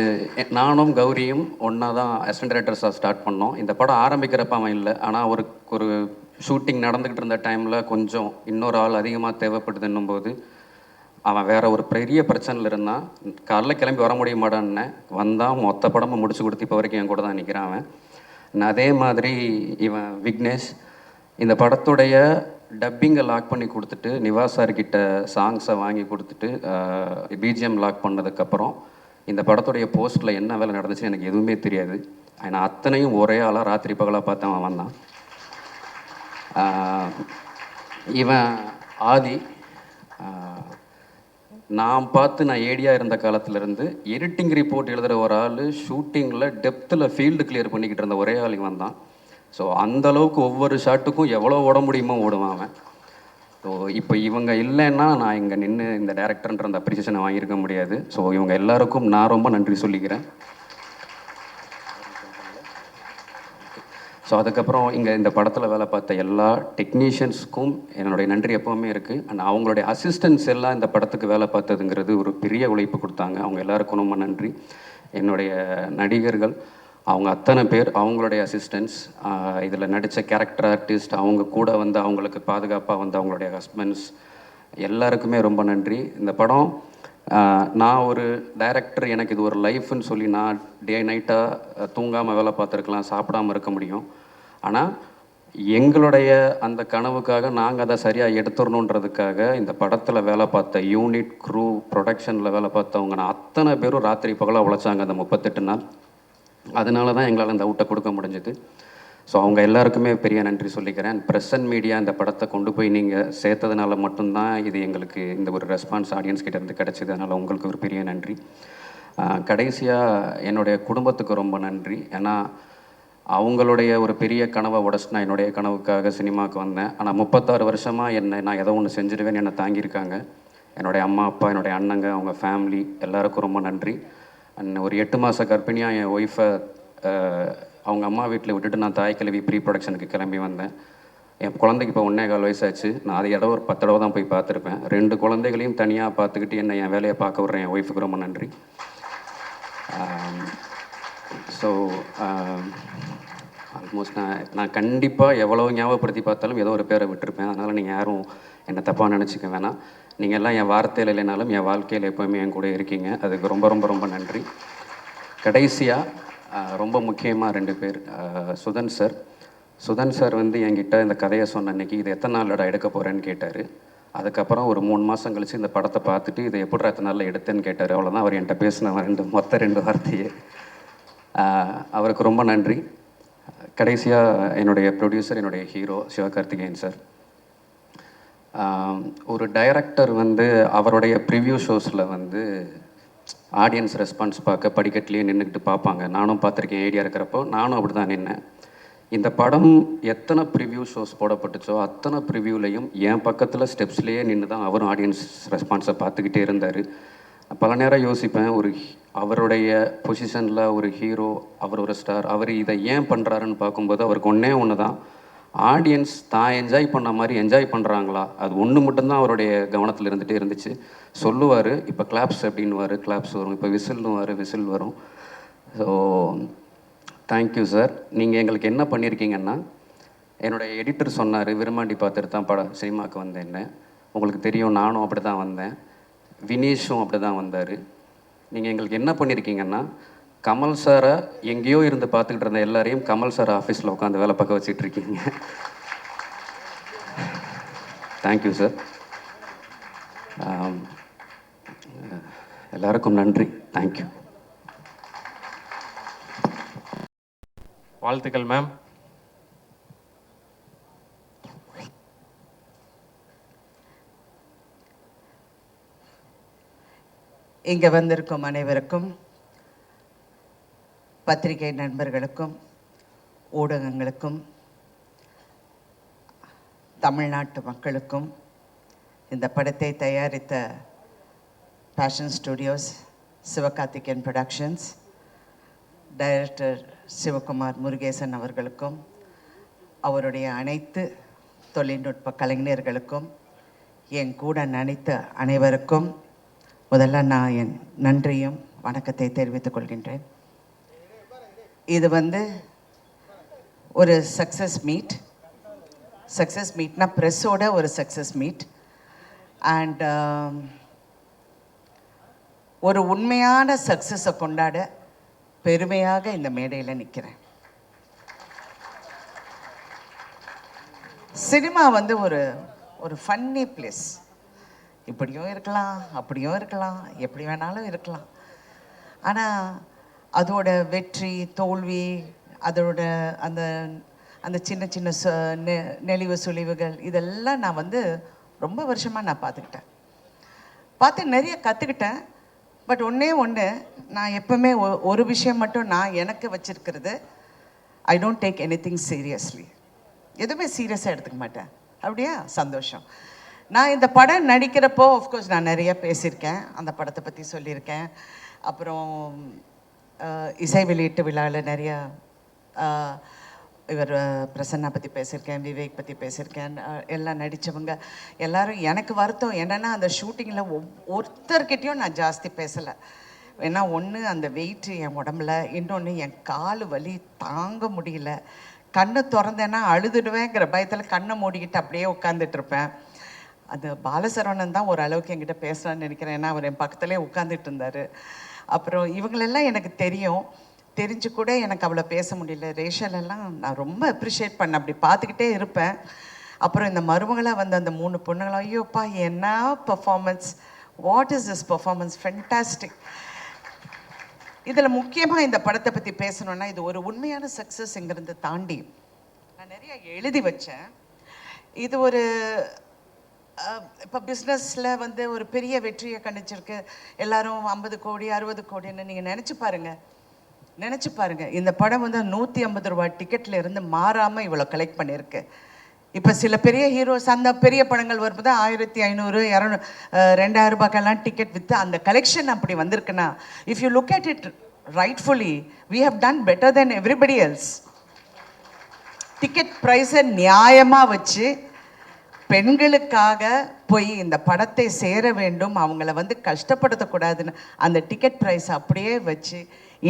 நானும் கௌரியும் ஒன்றா தான் அசிஸ்டன்ட் டைரக்டர்ஸாக ஸ்டார்ட் பண்ணோம். இந்த படம் ஆரம்பிக்கிறப்ப அவன் இல்லை, ஆனால் ஒரு ஷூட்டிங் நடந்துக்கிட்டு இருந்த டைமில் கொஞ்சம் இன்னொரு ஆள் அதிகமாக தேவைப்படுதுன்னும் போது அவன் வேற ஒரு பெரிய பிரச்சனையில் இருந்தான். காலைல கிளம்பி வர முடிய மாட்டான்னு வந்தான். மொத்த படமும் முடிச்சு கொடுத்து இப்போ வரைக்கும் என் கூட தான் நிற்கிறான் அவன். அதே மாதிரி இவன் விக்னேஷ் இந்த படத்துடைய டப்பிங்கை லாக் பண்ணி கொடுத்துட்டு நிவாஸ் சார்கிட்ட சாங்ஸை வாங்கி கொடுத்துட்டு பிஜிஎம் லாக் பண்ணதுக்கப்புறம் இந்த படத்துடைய போஸ்ட்டில் என்ன வேலை நடந்துச்சுன்னு எனக்கு எதுவுமே தெரியாது. ஆனால் அத்தனையும் ஒரே ஆளாக ராத்திரி பகலாக பார்த்து அவன் வந்தான். இவன் ஆதி நான் ஏடியாக இருந்த காலத்துலேருந்து எடிட்டிங் ரிப்போர்ட் எழுதுகிற ஒரு ஆள் ஷூட்டிங்கில் டெப்த்தில் ஃபீல்டு கிளியர் பண்ணிக்கிட்டு இருந்த ஒரே ஆள் இவன் தான். ஸோ அந்தளவுக்கு ஒவ்வொரு ஷாட்டுக்கும் எவ்வளோ ஓட முடியுமோ ஓடுவான் அவன். ஸோ இப்போ இவங்க இல்லைன்னா நான் இங்கே நின்று இந்த டேரக்டர்ன்ற அந்த அப்ரிசியேஷனை வாங்கியிருக்க முடியாது. ஸோ இவங்க எல்லாருக்கும் நான் ரொம்ப நன்றி சொல்லிக்கிறேன். ஸோ அதுக்கப்புறம் இங்கே இந்த படத்தில் வேலை பார்த்த எல்லா டெக்னீஷியன்ஸுக்கும் என்னுடைய நன்றி எப்போவுமே இருக்குது. அண்ட் அவங்களுடைய அசிஸ்டன்ஸ் எல்லாம் இந்த படத்துக்கு வேலை பார்த்ததுங்கிறது ஒரு பெரிய உழைப்பு கொடுத்தாங்க. அவங்க எல்லாருக்கும் ரொம்ப நன்றி. என்னுடைய நடிகர்கள் அவங்க அத்தனை பேர், அவங்களுடைய அசிஸ்டன்ஸ், இதில் நடித்த கேரக்டர் ஆர்டிஸ்ட், அவங்க கூட வந்து அவங்களுக்கு பாதுகாப்பாக வந்து அவங்களுடைய ஹஸ்பண்ட்ஸ் எல்லாருக்குமே ரொம்ப நன்றி. இந்த படம் நான் ஒரு டைரக்டர், எனக்கு இது ஒரு லைஃப்னு சொல்லி நான் டே நைட்டாக தூங்காமல் வேலை பார்த்துருக்கலாம், சாப்பிடாமல் இருக்க முடியும். ஆனால் எங்களுடைய அந்த கனவுக்காக நாங்கள் அதை சரியாக எடுத்துடணுன்றதுக்காக இந்த படத்தில் வேலை பார்த்த யூனிட், க்ரூ, ப்ரொடக்ஷனில் வேலை பார்த்தவங்க நான் அத்தனை பேரும் ராத்திரி பகலாக உழைச்சாங்க அந்த 38 நாள். அதனால தான் எங்களால் இந்த அவுட்டை கொடுக்க முடிஞ்சது. ஸோ அவங்க எல்லாருக்குமே பெரிய நன்றி சொல்லிக்கிறேன். ப்ரெஸ் அண்ட் மீடியா இந்த படத்தை கொண்டு போய் நீங்கள் சேர்த்ததுனால மட்டும்தான் இது எங்களுக்கு இந்த ஒரு ரெஸ்பான்ஸ் ஆடியன்ஸ் கிட்டேருந்து கிடச்சிது. அதனால் உங்களுக்கு ஒரு பெரிய நன்றி. கடைசியாக என்னுடைய குடும்பத்துக்கு ரொம்ப நன்றி. ஏன்னா அவங்களுடைய ஒரு பெரிய கனவை உடச்சு நான் என்னுடைய கனவுக்காக சினிமாவுக்கு வந்தேன். ஆனால் 36 வருஷமாக நான் ஏதோ ஒன்று செஞ்சிடுவேன்னு என்னை தாங்கியிருக்காங்க. என்னுடைய அம்மா அப்பா, என்னுடைய அண்ணங்க, அவங்க ஃபேமிலி எல்லாருக்கும் ரொம்ப நன்றி. அண்ட் ஒரு 8 மாத கர்ப்பிணியாக என் ஒய்ஃபை அவங்க அம்மா வீட்டில் விட்டுட்டு நான் தாய் கிழவி ப்ரீ ப்ரொடக்ஷனுக்கு கிளம்பி வந்தேன். என் குழந்தைக்கு இப்போ 1.25 வயசாச்சு. நான் அது இடம் ஒரு 10 தடவை தான் போய் பார்த்துருப்பேன். 2 குழந்தைகளையும் தனியாக பார்த்துக்கிட்டு என்னை என் வேலையை பார்க்க விட்றேன் என் ஒய்ஃபுக்கு ரொம்ப நன்றி. ஸோ ஆல்மோஸ்ட் நான் கண்டிப்பாக எவ்வளோ ஞாபகப்படுத்தி பார்த்தாலும் ஏதோ ஒரு பேரை விட்டுருப்பேன். அதனால் நீங்கள் யாரும் என்னை தப்பாக நினச்சிக்க வேணாம். நீங்கள் எல்லாம் என் வார்த்தையில் இல்லைனாலும் என் வாழ்க்கையில் எப்போவுமே என் கூட இருக்கீங்க. அதுக்கு ரொம்ப ரொம்ப ரொம்ப நன்றி. கடைசியாக ரொம்ப முக்கியமாக 2 பேர். சுதன் சார் வந்து என்கிட்ட இந்த கதையை சொன்ன அன்னைக்கு இது எத்தனை நாளோட எடுக்க போகிறேன்னு கேட்டார். அதுக்கப்புறம் ஒரு 3 மாதம் கழித்து இந்த படத்தை பார்த்துட்டு இதை எப்படி எத்தனை நாளில் எடுத்தேன்னு கேட்டார். அவ்வளோதான் அவர் என்கிட்ட பேசின மொத்த 2 வார்த்தையே. அவருக்கு ரொம்ப நன்றி. கடைசியாக என்னுடைய ப்ரொடியூசர், என்னுடைய ஹீரோ சிவகார்த்திகேயன் சார். ஒரு டைரக்டர் வந்து அவருடைய ப்ரிவ்யூ ஷோஸில் வந்து ஆடியன்ஸ் ரெஸ்பான்ஸ் பார்க்க படிக்கட்டிலேயே நின்றுக்கிட்டு பார்ப்பாங்க. நானும் பார்த்துருக்கேன். ஐடியா இருக்கிறப்போ நானும் அப்படி தான் நின்னேன். இந்த படம் எத்தனை ப்ரிவ்யூ ஷோஸ் போடப்பட்டுச்சோ அத்தனை ப்ரிவ்யூலையும் என் பக்கத்தில் ஸ்டெப்ஸ்லேயே நின்று தான் அவரும் ஆடியன்ஸ் ரெஸ்பான்ஸை பார்த்துக்கிட்டே இருந்தார். பல நேரம் யோசிப்பேன், அவருடைய பொசிஷனில் ஒரு ஹீரோ, அவர் ஒரு ஸ்டார், அவர் இதை ஏன் பண்ணுறாருன்னு பார்க்கும்போது அவருக்கு ஒன்று தான், ஆடியன்ஸ் தான் என்ஜாய் பண்ண மாதிரி என்ஜாய் பண்ணுறாங்களா, அது ஒன்று மட்டும்தான் அவருடைய கவனத்தில் இருந்துகிட்டே இருந்துச்சு. சொல்லுவார், இப்போ கிளாப்ஸ் அப்படின்னுவார், கிளாப்ஸ் வரும், இப்போ விசில்னுவார், விசில் வரும். So thank you sir. நீங்கள் எங்களுக்கு என்ன பண்ணியிருக்கீங்கன்னா, என்னுடைய எடிட்டர் சொன்னார் விரும்மாண்டி பார்த்துட்டு தான் சினிமாவுக்கு வந்தேன்னு. உங்களுக்கு தெரியும், நானும் அப்படி தான் வந்தேன், வினீஷும் அப்படி தான் வந்தார். நீங்கள் எங்களுக்கு என்ன பண்ணியிருக்கீங்கன்னா, கமல் சாரை எங்கேயோ இருந்து பார்த்துக்கிட்டு இருந்த எல்லாரையும் கமல் சார் ஆஃபீஸில் உட்காந்து வேலை பார்க்க வச்சிட்ருக்கீங்க. Thank you sir. எல்லாருக்கும் நன்றி. தேங்க்யூ. வாழ்த்துக்கள் மேம். இங்கே வந்திருக்கும் அனைவருக்கும், பத்திரிகை நண்பர்களுக்கும், ஊடகங்களுக்கும், தமிழ்நாட்டு மக்களுக்கும், இந்த படத்தை தயாரித்த Passion Studios, Sivakarthikeyan Productions, director Sivakumar Murugesan அவர்களுக்கும், அவருடைய அனைத்து தொழில்நுட்ப கலைஞர்களுக்கும், என் கூட நினைத்த அனைவருக்கும் முதல்ல நான் என் நன்றியும் வணக்கத்தை தெரிவித்துக் கொள்கின்றேன். இது வந்து ஒரு சக்ஸஸ் மீட்னா ப்ரெஸ்ஸோட ஒரு சக்ஸஸ் மீட். அண்ட் ஒரு உண்மையான சக்ஸஸை கொண்டாட பெருமையாக இந்த மேடையில் நிற்கிறேன். சினிமா வந்து ஒரு ஃபன்னி பிளேஸ். இப்படியும் இருக்கலாம், அப்படியும் இருக்கலாம், எப்படி வேணாலும் இருக்கலாம். ஆனால் அதோட வெற்றி தோல்வி, அதோட அந்த அந்த சின்ன சின்ன நெளிவு சுழிவுகள் இதெல்லாம் நான் வந்து ரொம்ப வருஷமாக நான் பார்த்து நிறைய கற்றுக்கிட்டேன். பட் ஒன்று நான் எப்பவுமே ஒரு விஷயம் மட்டும் நான் எனக்கு வச்சிருக்கிறது, I don't take anything seriously. எதுவுமே சீரியஸாக எடுத்துக்க மாட்டேன். அப்படியா? சந்தோஷம். நான் இந்த படம் நடிக்கிறப்போ ஆஃப்கோர்ஸ் நான் நிறைய பேசியிருக்கேன், அந்த படத்தை பற்றி சொல்லியிருக்கேன். அப்புறம் இசை வெளியீட்டு விழாவில் நிறையா இவர் பிரசன்னா பற்றி பேசியிருக்கேன், விவேக் பற்றி பேசியிருக்கேன். எல்லாம் நடித்தவங்க எல்லோரும். எனக்கு வருத்தம் என்னென்னா, அந்த ஷூட்டிங்கில் ஒருத்தர்கிட்டையும் நான் ஜாஸ்தி பேசலை. ஏன்னா ஒன்று அந்த வெயிட்டு என் உடம்புல, இன்னொன்று என் கால் வலி தாங்க முடியல. கண்ணை திறந்தேன்னா அழுதுடுவேங்கிற பயத்தில் கண்ணை மூடிக்கிட்டு அப்படியே உட்காந்துட்ருப்பேன். அது பாலசரவணன் தான் ஓரளவுக்கு என்கிட்ட பேசுகிறான்னு நினைக்கிறேன். ஏன்னா அவர் என் பக்கத்துலேயே உட்காந்துட்டு இருந்தார். அப்புறம் இவங்களெல்லாம் எனக்கு தெரிஞ்சு கூட எனக்கு அவ்வளோ பேச முடியல. ரேஷலெல்லாம் நான் ரொம்ப அப்ரிஷியேட் பண்ணேன், அப்படி பார்த்துக்கிட்டே இருப்பேன். அப்புறம் இந்த மருமகளாக வந்த அந்த 3 பொண்ணுங்களும், ஐயோப்பா என்ன performance, what is this performance, fantastic. இதில் முக்கியமாக இந்த படத்தை பற்றி பேசணுன்னா, இது ஒரு உண்மையான சக்ஸஸ்ங்கிறத தாண்டி நான் நிறைய எழுதி வச்சேன். இது ஒரு இப்போ பிஸ்னஸில் வந்து ஒரு பெரிய வெற்றியை கணிச்சிருக்கு. எல்லாரும் 50 கோடி 60 கோடின்னு நீங்கள் நினச்சி பாருங்கள். நினச்சி பாருங்க, இந்த படம் வந்து 150 ரூபாய் டிக்கெட்ல இருந்து மாறாமல் இவ்வளோ கலெக்ட் பண்ணியிருக்கு. இப்போ சில பெரிய ஹீரோஸ் அந்த பெரிய படங்கள் வரும்போது 1500 200 2000 ரூபாய்க்கெல்லாம் டிக்கெட் விற்று அந்த கலெக்ஷன் அப்படி வந்திருக்குன்னா, if you look at it rightfully we have done better then everybody else. Ticket ப்ரைஸை நியாயமாக வச்சு பெண்களுக்காக போய் இந்த படத்தை சேர வேண்டும், அவங்கள வந்து கஷ்டப்படுத்தக்கூடாதுன்னு அந்த டிக்கெட் ப்ரைஸ் அப்படியே வச்சு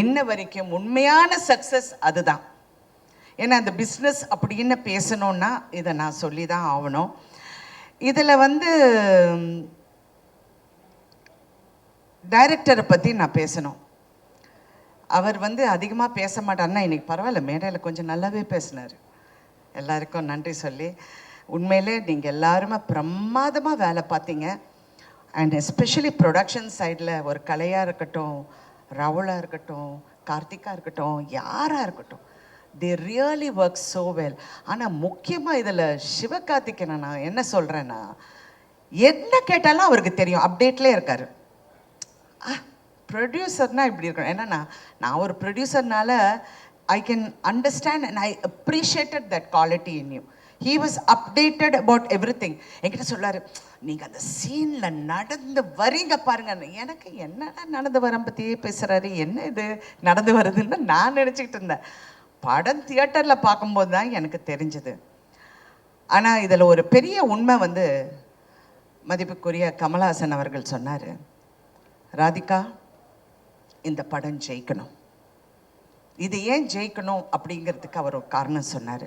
இன்ன வரைக்கும் உண்மையான சக்ஸஸ் அதுதான். ஏன்னா அந்த பிஸ்னஸ் அப்படின்னு பேசணுன்னா இதை நான் சொல்லி தான் ஆகணும். இதில் வந்து டைரக்டரை பற்றி நான் பேசணும். அவர் வந்து அதிகமாக பேச மாட்டார்னா இன்னைக்கு பரவாயில்ல, மேடையில் கொஞ்சம் நல்லாவே பேசினார். எல்லாருக்கும் நன்றி சொல்லி, உண்மையிலே நீங்கள் எல்லாருமே பிரமாதமாக வேலை பார்த்தீங்க. அண்ட் எஸ்பெஷலி ப்ரொடக்ஷன் சைடில் ஒரு கலையாக இருக்கட்டும், ராகுலாக இருக்கட்டும், கார்த்திகா இருக்கட்டும், யாராக இருக்கட்டும், they really work so well. ஆனால் முக்கியமாக இதில் சிவகார்த்திகேயனை நான் என்ன சொல்கிறேன்னா, என்ன கேட்டாலும் அவருக்கு தெரியும், அப்டேட்லேயே இருக்கார். ப்ரொடியூசர்னால் இப்படி இருக்கணும். ஏன்னா நான் ஒரு ப்ரொடியூசர்னால I can understand and I appreciated that quality in you. He was updated about everything. என்கிட்ட சொல்லாரு, நீங்கள் அந்த சீனில் நடந்து வரீங்க பாருங்க. எனக்கு என்னடா நடந்து வர பற்றியே பேசுகிறாரு, என்ன இது நடந்து வருதுன்னு நான் நினச்சிக்கிட்டு இருந்தேன். படம் தியேட்டரில் பார்க்கும்போது தான் எனக்கு தெரிஞ்சது. ஆனால் இதில் ஒரு பெரிய உண்மை வந்து மதிப்புக்குரிய கமல்ஹாசன் அவர்கள் சொன்னார், ராதிகா இந்த படம் ஜெயிக்கணும். இது ஏன் ஜெயிக்கணும் அப்படிங்கிறதுக்கு அவர் ஒரு காரணம் சொன்னார்.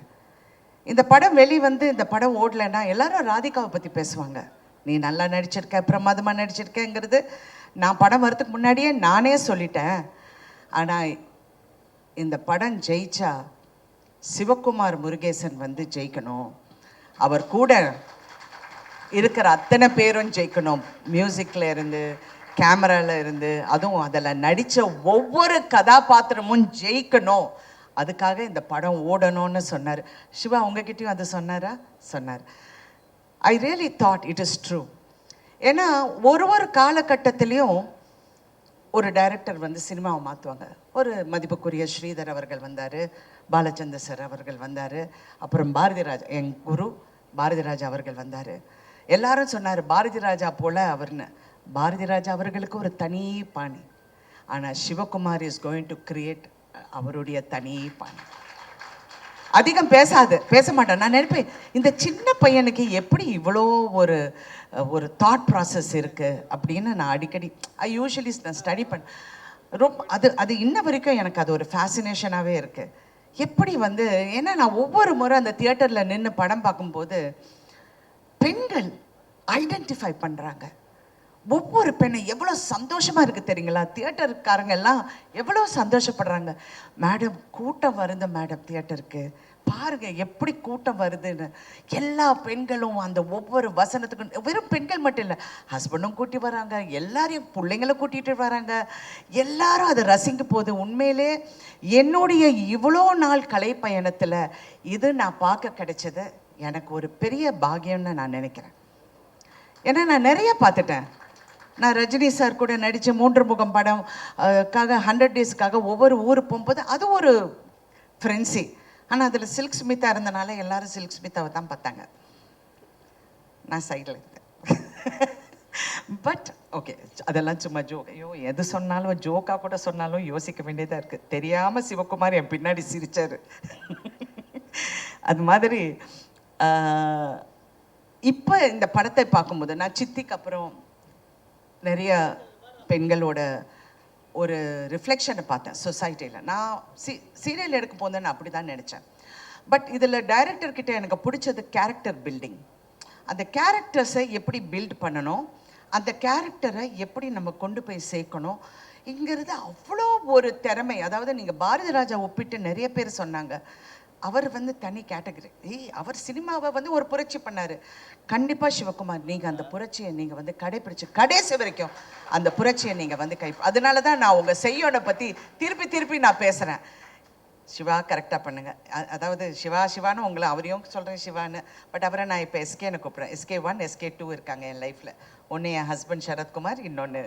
இந்த படம் வந்து இந்த படம் ஓடலைன்னா எல்லாரும் ராதிகாவை பற்றி பேசுவாங்க. நீ நல்லா நடிச்சிருக்க, பிரமாதமாக நடிச்சிருக்கேங்கிறது நான் படம் வரதுக்கு முன்னாடியே நானே சொல்லிட்டேன். ஆனால் இந்த படம் ஜெயிச்சா சிவகுமார் முருகேசன் வந்து ஜெயிக்கணும், அவர் கூட இருக்கிற அத்தனை பேரும் ஜெயிக்கணும், மியூசிக்கில் இருந்து கேமராவில் இருந்து, அதுவும் அதில் நடித்த ஒவ்வொரு கதாபாத்திரமும் ஜெயிக்கணும், அதுக்காக இந்த படம் ஓடணும்னு சொன்னார். சிவா உங்ககிட்டயும் அது சொன்னாரா? சொன்னார். I really thought it is true. ஏன்னா ஒரு காலகட்டத்திலையும் ஒரு டைரக்டர் வந்து சினிமாவை மாற்றுவாங்க. ஒரு மதிப்புக்குரிய ஸ்ரீதர் அவர்கள் வந்தார், பாலச்சந்தர் சார் அவர்கள் வந்தார், அப்புறம் பாரதி ராஜா, என் குரு பாரதி ராஜா அவர்கள் வந்தார். எல்லாரும் சொன்னார் பாரதி ராஜா போல் அவர்னு. பாரதி ராஜா அவர்களுக்கு ஒரு தனி பாணி. ஆனால் Sivakumar is going to create அவருடைய தனி பாணி. அதிகம் பேச மாட்டேன். நான் நினைப்பேன், இந்த சின்ன பையனுக்கு எப்படி இவ்வளோ ஒரு தாட் ப்ராசஸ் இருக்குது அப்படின்னு நான் அடிக்கடி யூஸ்வலி நான் ஸ்டடி ரொம்ப அது இன்ன வரைக்கும் எனக்கு அது ஒரு ஃபேசினேஷனாகவே இருக்குது. எப்படி வந்து, ஏன்னா நான் ஒவ்வொரு முறை அந்த தியேட்டரில் நின்று படம் பார்க்கும்போது பெண்கள் ஐடென்டிஃபை பண்ணுறாங்க. ஒவ்வொரு பெண்ணை எவ்வளோ சந்தோஷமாக இருக்குது தெரியுங்களா? தியேட்டருக்காரங்க எல்லாம் எவ்வளோ சந்தோஷப்படுறாங்க. மேடம் கூட்டம் வருது மேடம், தியேட்டருக்கு பாருங்க எப்படி கூட்டம் வருதுன்னு. எல்லா பெண்களும் அந்த ஒவ்வொரு வசனத்துக்கும், வெறும் பெண்கள் மட்டும் இல்லை, ஹஸ்பண்டும் கூட்டி வராங்க, எல்லாரையும் பிள்ளைங்களும் கூட்டிகிட்டு வராங்க, எல்லாரும் அதை ரசிக்க போகுது. உண்மையிலே என்னுடைய இவ்வளோ நாள் கலை பயணத்தில் இது நான் பார்க்க கிடைச்சது எனக்கு ஒரு பெரிய பாக்கியம்னு நான் நினைக்கிறேன். ஏன்னா நான் நிறைய பார்த்துட்டேன். நான் ரஜினி சார் கூட நடித்த 3 முகம் படம் 100 டேஸ்க்காக ஒவ்வொரு ஊர் போகும்போது அது ஒரு ஃப்ரெண்ட்ஸி. ஆனால் அதில் சில்க் ஸ்மிதா இருந்தனால எல்லாரும் சில்க் ஸ்மிதாவை தான் பார்த்தாங்க, நான் சைடில் இருந்தேன். பட் ஓகே, அதெல்லாம் சும்மா ஜோக். ஐயோ எது சொன்னாலும் ஜோக்காக கூட சொன்னாலும் யோசிக்க வேண்டியதாக இருக்குது. தெரியாமல் சிவகுமார் என் பின்னாடி சிரித்தார். அது மாதிரி இப்போ இந்த படத்தை பார்க்கும்போது நான் சித்திக்கு அப்புறம் நிறைய பெண்களோட ஒரு ரிஃப்ளெக்ஷனை பார்த்தேன் சொசைட்டியில். நான் சீரியல் எடுக்க போது நான் அப்படி தான் நினச்சேன். பட் இதில் டைரக்டர்கிட்ட எனக்கு பிடிச்சது கேரக்டர் பில்டிங். அந்த கேரக்டர்ஸை எப்படி பில்ட் பண்ணணும், அந்த கேரக்டரை எப்படி நம்ம கொண்டு போய் சேர்க்கணும் இங்கிறது அவ்வளோ ஒரு திறமை. அதாவது நீங்கள் பாரதி ராஜா ஒப்பிட்டு நிறைய பேர் சொன்னாங்க, அவர் வந்து தனி கேட்டகரி. அவர் சினிமாவை வந்து ஒரு புரட்சி பண்ணார். கண்டிப்பாக சிவகுமார் நீங்கள் அந்த புரட்சியை நீங்கள் வந்து கடைப்பிடிச்சு கடைசி வரைக்கும் அந்த புரட்சியை நீங்கள் வந்து அதனால தான் நான் உங்கள் செய்யோனை பற்றி திருப்பி நான் பேசுகிறேன். சிவா கரெக்டாக பண்ணுங்கள். அதாவது சிவான்னு உங்களை அவரையும் சொல்கிறேன் சிவான்னு. பட் அவரை நான் இப்போ எஸ்கேன்னு கூப்பிட்றேன். SK1 SK2 இருக்காங்க என் லைஃப்பில். ஒன்று என் ஹஸ்பண்ட் சரத்குமார், இன்னொன்று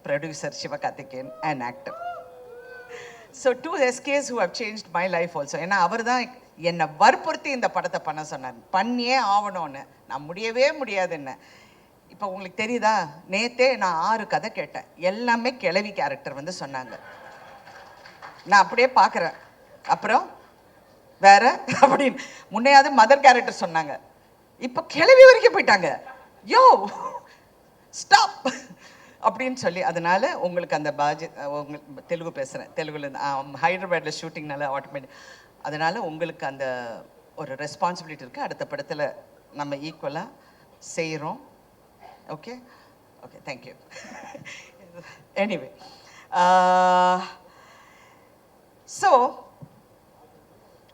producer Sivakarthikeyan and actor. So 2 SKs who have changed my life also. ஏன்னா அவர் தான் என்னை வற்புறுத்தி இந்த படத்தை பண்ண சொன்னார். பண்ணியே ஆகணும்னு. நான் முடியவே முடியாதுன்னு. இப்போ உங்களுக்கு தெரியுதா, நேற்றே நான் 6 கதை கேட்டேன். எல்லாமே கிழவி கேரக்டர் வந்து சொன்னாங்க. நான் அப்படியே பார்க்குறேன். அப்புறம் வேற அப்படின்னு முன்னையாவது மதர் கேரக்டர் சொன்னாங்க, இப்போ கிழவி வரைக்கும் போயிட்டாங்க. யோ ஸ்டாப் அப்படின்னு சொல்லி. அதனால உங்களுக்கு அந்த உங்களுக்கு தெலுங்கு பேசுகிறேன், தெலுங்குலேருந்து ஹைதராபாத்தில் ஷூட்டிங்னால ஆட்டோமேட்டிக். அதனால் உங்களுக்கு அந்த ஒரு ரெஸ்பான்சிபிலிட்டி இருக்குது. அடுத்த படத்தில் நம்ம ஈக்குவலாக செய்கிறோம். Okay okay, thank you. Anyway, so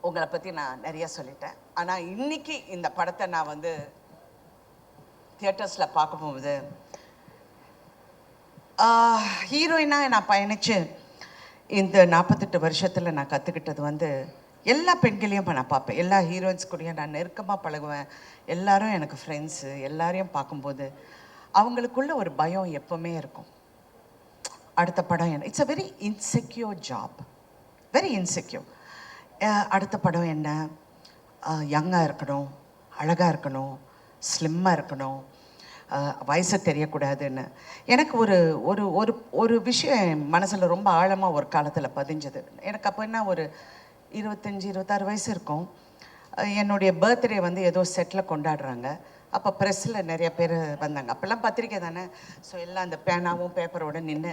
உங்களை பற்றி நான் நிறைய சொல்லிட்டேன். ஆனால் இன்னைக்கு இந்த படத்தை நான் வந்து தியேட்டர்ஸில் பார்க்க போகும்போது ஹீரோயினாக நான் பயணித்து இந்த 48 வருஷத்தில் நான் கற்றுக்கிட்டது வந்து எல்லா பெண்களையும் நான் பார்ப்பேன். எல்லா ஹீரோயின்ஸ் கூடயும் நான் நெருக்கமாக பழகுவேன். எல்லாரும் எனக்கு ஃப்ரெண்ட்ஸு. எல்லாரையும் பார்க்கும்போது அவங்களுக்குள்ள ஒரு பயம் எப்போவுமே இருக்கும். அடுத்த படம் என்ன, it's a very insecure job, very insecure. அடுத்த படம் என்ன, யங்காக இருக்கணும், அழகாக இருக்கணும், ஸ்லிம்மாக இருக்கணும், வயசு தெரியக்கூடாதுன்னு. எனக்கு ஒரு ஒரு ஒரு ஒரு விஷயம் மனசில் ரொம்ப ஆழமாக ஒரு காலத்தில் பதிஞ்சது. எனக்கு அப்போ என்ன, ஒரு 25-26 வயசு இருக்கும். என்னுடைய பர்த்டே வந்து ஏதோ செட்டில் கொண்டாடுறாங்க. அப்போ ப்ரெஸ்ஸில் நிறைய பேர் வந்தாங்க. அப்போல்லாம் பத்திரிக்கை தானே. ஸோ எல்லாம் அந்த பேனாவும் பேப்பரோடு நின்று,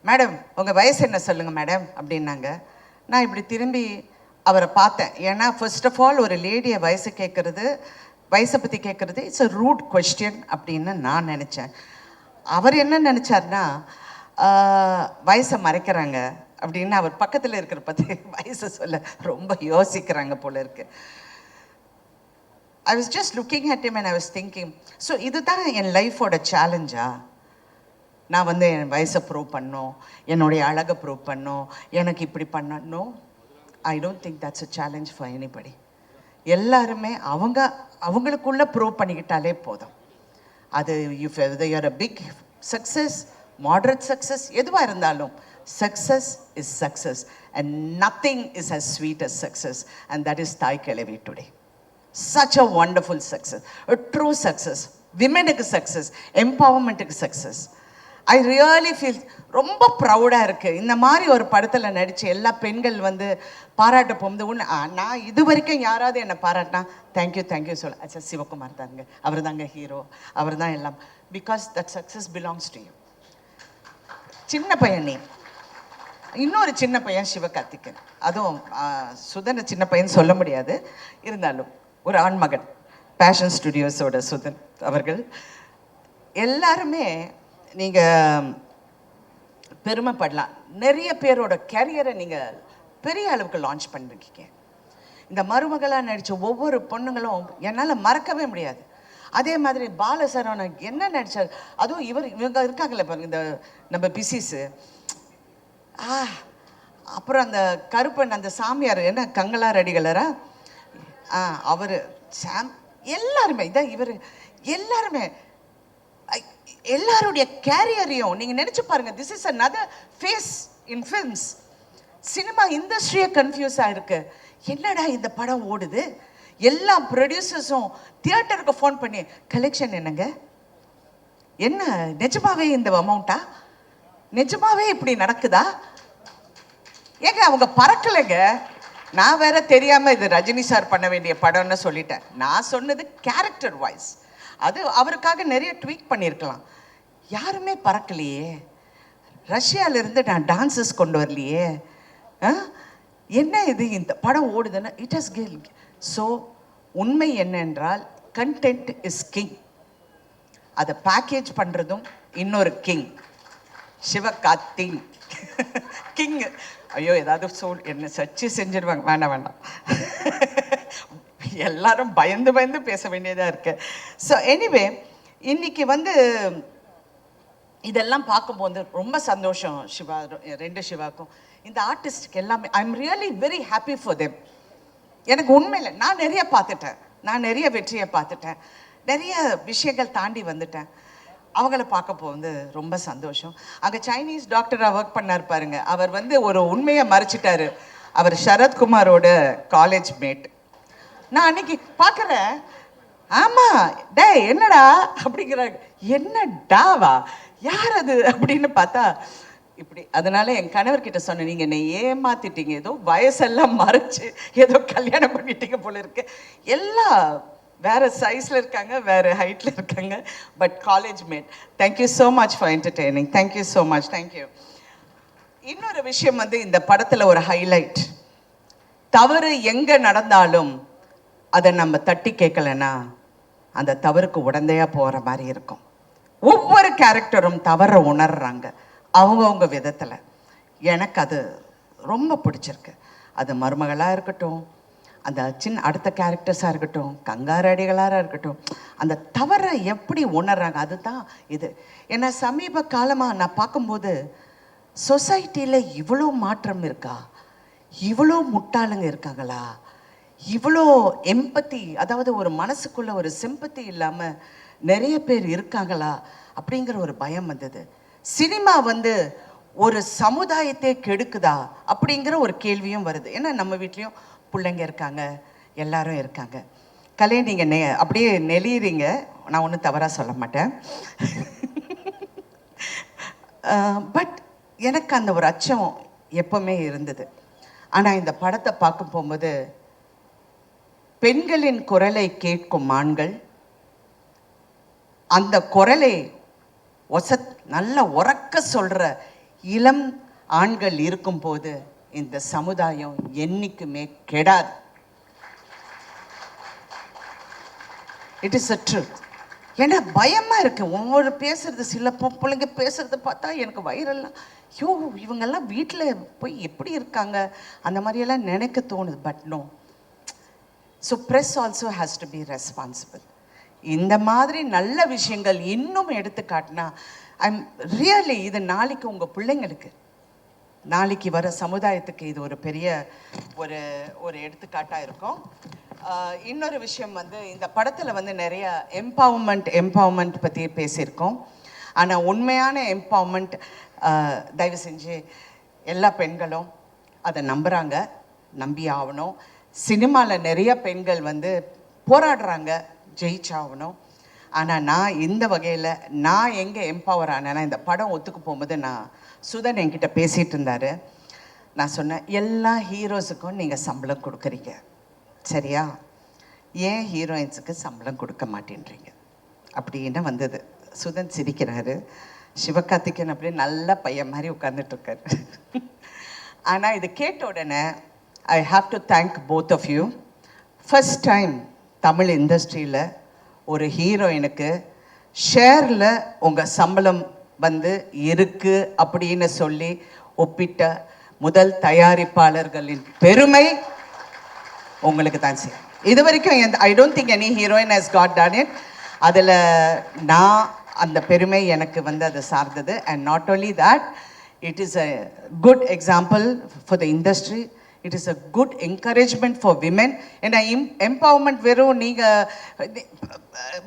மேடம் உங்கள் வயசு என்ன சொல்லுங்கள் மேடம் அப்படின்னாங்க. நான் இப்படி திரும்பி அவரை பார்த்தேன். ஏன்னா ஃபர்ஸ்ட் ஆஃப் ஆல் ஒரு லேடியை வயசை பற்றி கேட்குறது இட்ஸ் அ ரூட் கொஸ்டின் அப்படின்னு நான் நினச்சேன். அவர் என்ன நினச்சார்னா, வயசை மறைக்கிறாங்க அப்படின்னு அவர் பக்கத்தில் இருக்கிற பற்றி வயசை சொல்ல ரொம்ப யோசிக்கிறாங்க போல இருக்கு. I was just looking at him and I was thinking, so இதுதான் என் லைஃபோட சேலஞ்சா? நான் வந்து என் வயசை ப்ரூவ் பண்ணோம், என்னுடைய அழகை ப்ரூவ் பண்ணோம், எனக்கு இப்படி பண்ணணும். I don't think that's a challenge for anybody. எல்லாருமே அவங்களுக்குள்ள ப்ரூவ் பண்ணிக்கிட்டாலே போதும். அது if you are a big success, moderate success, எதுவாக இருந்தாலும் success is success and nothing is as sweet as success, and that is Thai Kelevi today. Such a wonderful success, a true success, womenக்கு success, empowermentக்கு success. I really feel ரொம்ப ப்ரௌடாக இருக்குது. இந்த மாதிரி ஒரு படத்தில் நடித்து எல்லா பெண்கள் வந்து பாராட்ட போகும்போது ஒன்று, நான் இது வரைக்கும் யாராவது என்னை பாராட்டினா தேங்க்யூ சொல்ல, அச்சா சிவகுமார் தாங்க, அவர் தாங்க ஹீரோ, அவர் தான் எல்லாம். Because that success belongs to you. சின்ன பையன் நீ, இன்னொரு சின்ன பையன் சிவகார்த்திகேயன், அதுவும் சுதன் சின்ன பையன் சொல்ல முடியாது, இருந்தாலும் ஒரு ஆண்மகன், பேஷன் ஸ்டுடியோஸோட சுதன் அவர்கள். எல்லாருமே நீங்கள் பெருமைப்படலாம். நிறைய பேரோட கேரியரை நீங்கள் பெரிய அளவுக்கு லான்ச் பண்ணிருக்கீங்க. இந்த மருமகளாக நடித்த ஒவ்வொரு பொண்ணுங்களும் என்னால் மறக்கவே முடியாது. அதே மாதிரி பாலசரவணன் என்ன நடித்தார், அதுவும் இவங்க இருக்காங்கல்ல பாருங்க, இந்த நம்ம பிசிஸு, அப்புறம் அந்த கருப்பன், அந்த சாமியார் என்ன கங்களா ரெடிகளரா, அவர் சாம், எல்லாருமே இதான் இவர், எல்லாருடைய கேரியரையும் நீங்கள் நினச்சி பாருங்கள். This is another phase in films. Cinema இண்டஸ்ட்ரியே கன்ஃபியூஸாக இருக்கு. என்னடா இந்த படம் ஓடுது, எல்லா ப்ரொடியூசர்ஸும் தியேட்டருக்கு ஃபோன் பண்ணி கலெக்ஷன் என்னங்க, என்ன நிஜமாவே இந்த அமௌண்ட்டா, நிஜமாவே இப்படி நடக்குதா? ஏங்க அவங்க பறக்கலைங்க. நான் வேற தெரியாமல் இது ரஜினி சார் பண்ண வேண்டிய படம்னு சொல்லிட்டேன். நான் சொன்னது கேரக்டர் வைஸ். அது அவருக்காக நிறைய ட்வீட் பண்ணியிருக்கலாம். யாருமே பறக்கலையே. ரஷ்யாவிலேருந்து நான் டான்ஸஸ் கொண்டு வரலையே. என்ன இது இந்த படம் ஓடுதுன்னா இட் ஹஸ் கில். ஸோ உண்மை என்னென்றால் கண்டென்ட் இஸ் கிங். அதை பேக்கேஜ் பண்ணுறதும் இன்னொரு கிங், சிவகார்த்திக் கிங். ஐயோ ஏதாவது என்ன சர்ச்சை செஞ்சிருவாங்க, வேண்டாம் எல்லாரும் பயந்து பேச வேண்டியதாக இருக்கு. ஸோ எனிவே, இன்னைக்கு வந்து இதெல்லாம் பார்க்கும்போது ரொம்ப சந்தோஷம். சிவா, 2 சிவாக்கும் இந்த ஆர்டிஸ்டுக்கு எல்லாமே I am really very happy for them. எனக்கு உண்மையில் நான் நிறைய பார்த்துட்டேன், நான் நிறைய வெற்றியை பார்த்துட்டேன், நிறைய விஷயங்கள் தாண்டி வந்துட்டேன். அவங்கள பார்க்க போகுது ரொம்ப சந்தோஷம். அங்கே சைனீஸ் டாக்டராக ஒர்க் பண்ணார் பாருங்க, அவர் வந்து ஒரு உண்மையை மறைச்சிட்டாரு. அவர் சரத்குமாரோட காலேஜ் மேட். நான் அன்னைக்கு பார்க்குறேன், ஆமாம் டே என்னடா அப்படிங்கிறாங்க. என்ன டாவா, யார் அது அப்படின்னு பார்த்தா இப்படி. அதனால என் கணவர்கிட்ட சொன்னேன், நீங்கள் என்னை ஏமாத்திட்டீங்க, ஏதோ வயசெல்லாம் மறைச்சு ஏதோ கல்யாணம் பண்ணிட்டீங்க போல இருக்கு. எல்லாம் வேற சைஸில் இருக்காங்க, வேற ஹைட்டில் இருக்காங்க, but college mate. Thank you so much for entertaining. Thank you so much. Thank you. இன்னொரு விஷயம் வந்து இந்த படத்தில் ஒரு ஹைலைட், தவறு எங்கே நடந்தாலும் அதை நம்ம தட்டி கேட்கலன்னா அந்த தவறுக்கு உடந்தையாக போகிற மாதிரி இருக்கும். ஒவ்வொரு கேரக்டரும் தவறை உணர்றாங்க அவங்கவுங்க விதத்தில். எனக்கு அது ரொம்ப பிடிச்சிருக்கு. அது மருமகளாக இருக்கட்டும், அந்த அடுத்த கேரக்டர்ஸாக இருக்கட்டும், கங்காரடிகளாக இருக்கட்டும், அந்த தவறை எப்படி உணர்றாங்க அதுதான் இது. ஏன்னா சமீப காலமாக நான் பார்க்கும்போது சொசைட்டியில் இவ்வளோ மாற்றம் இருக்கா, இவ்வளோ முட்டாளுங்க இருக்காங்களா, இவ்வளோ எம்பத்தி, அதாவது ஒரு மனசுக்குள்ள ஒரு சிம்பத்தி இல்லாமல் நிறைய பேர் இருக்காங்களா அப்படிங்கிற ஒரு பயம் வந்தது. சினிமா வந்து ஒரு சமுதாயத்தை கெடுக்குதா அப்படிங்கிற ஒரு கேள்வியும் வருது. ஏன்னா நம்ம வீட்லேயும் பிள்ளைங்க இருக்காங்க, எல்லாரும் இருக்காங்க. கலை நீங்கள் அப்படியே நெளிறீங்க, நான் ஒன்றும் தவறாக சொல்ல மாட்டேன். பட் எனக்கு அந்த ஒரு அச்சம் எப்பவுமே இருந்தது. ஆனால் இந்த படத்தை பார்க்க போகும்போது பெண்களின் குரலை கேட்கும் ஆண்கள், அந்த குரலை நல்ல உறக்க சொல்ற இளம் ஆண்கள் இருக்கும்போது இந்த சமுதாயம் என்னைக்குமே கெடாது. It is a truth. ஏன்னா பயமா இருக்கு ஒவ்வொரு பேசுறது, சில பிள்ளைங்க பேசுறத பார்த்தா எனக்கு வயிறெல்லாம், ஐயோ இவங்கெல்லாம் வீட்டில் போய் எப்படி இருக்காங்க அந்த மாதிரியெல்லாம் நினைக்க தோணுது. But no. So press also has to be responsible. இந்த மாதிரி நல்ல விஷயங்கள் இன்னும் எடுத்து காட்டினா ஐம் ரியலி, இது நாளைக்கு உங்கள் பிள்ளைங்களுக்கு, நாளைக்கு வர சமுதாயத்துக்கு இது ஒரு பெரிய ஒரு எடுத்துக்காட்டாக இருக்கும். இன்னொரு விஷயம் வந்து இந்த படத்தில் வந்து நிறைய எம்பவர்மெண்ட் பற்றி பேசியிருக்கோம். ஆனால் உண்மையான எம்பவர்மெண்ட் தயவு செஞ்சு எல்லா பெண்களும் அதை நம்புகிறாங்க, நம்பி ஆகணும். சினிமாவில் நிறைய பெண்கள் வந்து போராடுறாங்க, ஜெயிச்சாகணும். ஆனால் நான் இந்த வகையில் நான் எங்கே எம்பவர் ஆனேன்னா, இந்த படம் ஒத்துக்கு போகும்போது சுதன் என்கிட்ட பேசிகிட்டு இருந்தார். நான் சொன்னேன், எல்லா ஹீரோஸுக்கும் நீங்கள் சம்பளம் கொடுக்குறீங்க சரியா, ஏன் ஹீரோயின்ஸுக்கு சம்பளம் கொடுக்க மாட்டேன்றீங்க அப்படின்னு வந்தது. சுதன் சிரிக்கிறாரு. சிவகார்த்திகேயன் அப்படியே நல்ல பையன் மாதிரி உட்கார்ந்துட்டுருக்காரு. ஆனால் இது கேட்ட உடனே I have to thank both of you. First time Tamil இண்டஸ்ட்ரியில் ஒரு ஹீரோயினுக்கு ஷேரில் உங்கள் சம்பளம் வந்து இருக்குது அப்படின்னு சொல்லி ஒப்பிட்ட முதல் தயாரிப்பாளர்களின் பெருமை உங்களுக்கு தான் செய்யும். இது வரைக்கும் ஐ don't think any heroine has got done it. அதில் நான் அந்த பெருமை எனக்கு வந்து அது சார்ந்தது. And not only that, it is a good example for the industry. It is a good encouragement for women. ஏன்னா எம்பவர்மெண்ட் வெறும் நீங்கள்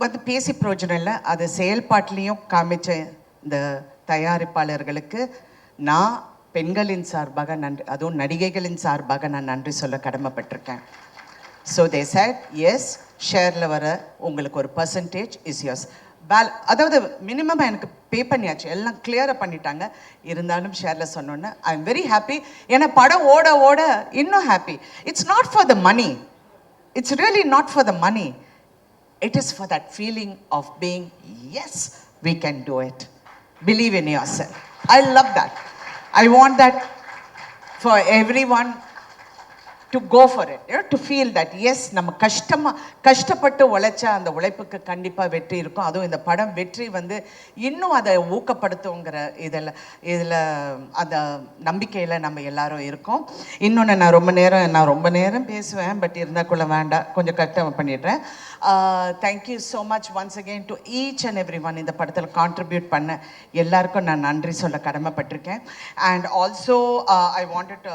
வந்து பேசி பிரயோஜனம் இல்லை, அது செயல்பாட்டிலையும் காமிச்ச இந்த தயாரிப்பாளர்களுக்கு நான் பெண்களின் சார்பாக நன்றி, அதுவும் நடிகைகளின் சார்பாக நான் நன்றி சொல்ல கடமைப்பட்டிருக்கேன். ஸோ தே செட் எஸ், ஷேரில் வர உங்களுக்கு ஒரு பர்சன்டேஜ் இஸ் யோர்ஸ். அதாவது மினிமமாக எனக்கு பே பண்ணியாச்சு, எல்லாம் கிளியராக பண்ணிட்டாங்க. இருந்தாலும் ஷேரில் சொன்னோன்னே ஐ எம் வெரி ஹாப்பி. ஏன்னா படம் ஓட ஓட இன்னும் happy. It's not for the money, it's really not for the money, it is for that feeling of being as we can do it. Believe in yourself. I love that. I want that for everyone to go for it, you know, to feel that yes, நம்ம கஷ்டப்பட்டு உழைச்சா அந்த உழைப்புக்கு கண்டிப்பாக வெற்றி இருக்கும். அதுவும் இந்த படம் வெற்றி வந்து இன்னும் அதை ஊக்கப்படுத்துங்கிற இதில் அந்த நம்பிக்கையில் நம்ம எல்லாரும் இருக்கோம். இன்னொன்று, நான் ரொம்ப நேரம் பேசுவேன், பட் இருந்தாக்குள்ள வேண்டாம், கொஞ்சம் கரெக்டாக பண்ணிடுறேன். Thank you so much once again to each and every one. இந்த படத்தில் கான்ட்ரிபியூட் பண்ண எல்லாருக்கும் நான் நன்றி சொல்ல கடமைப்பட்டிருக்கேன். And also I wanted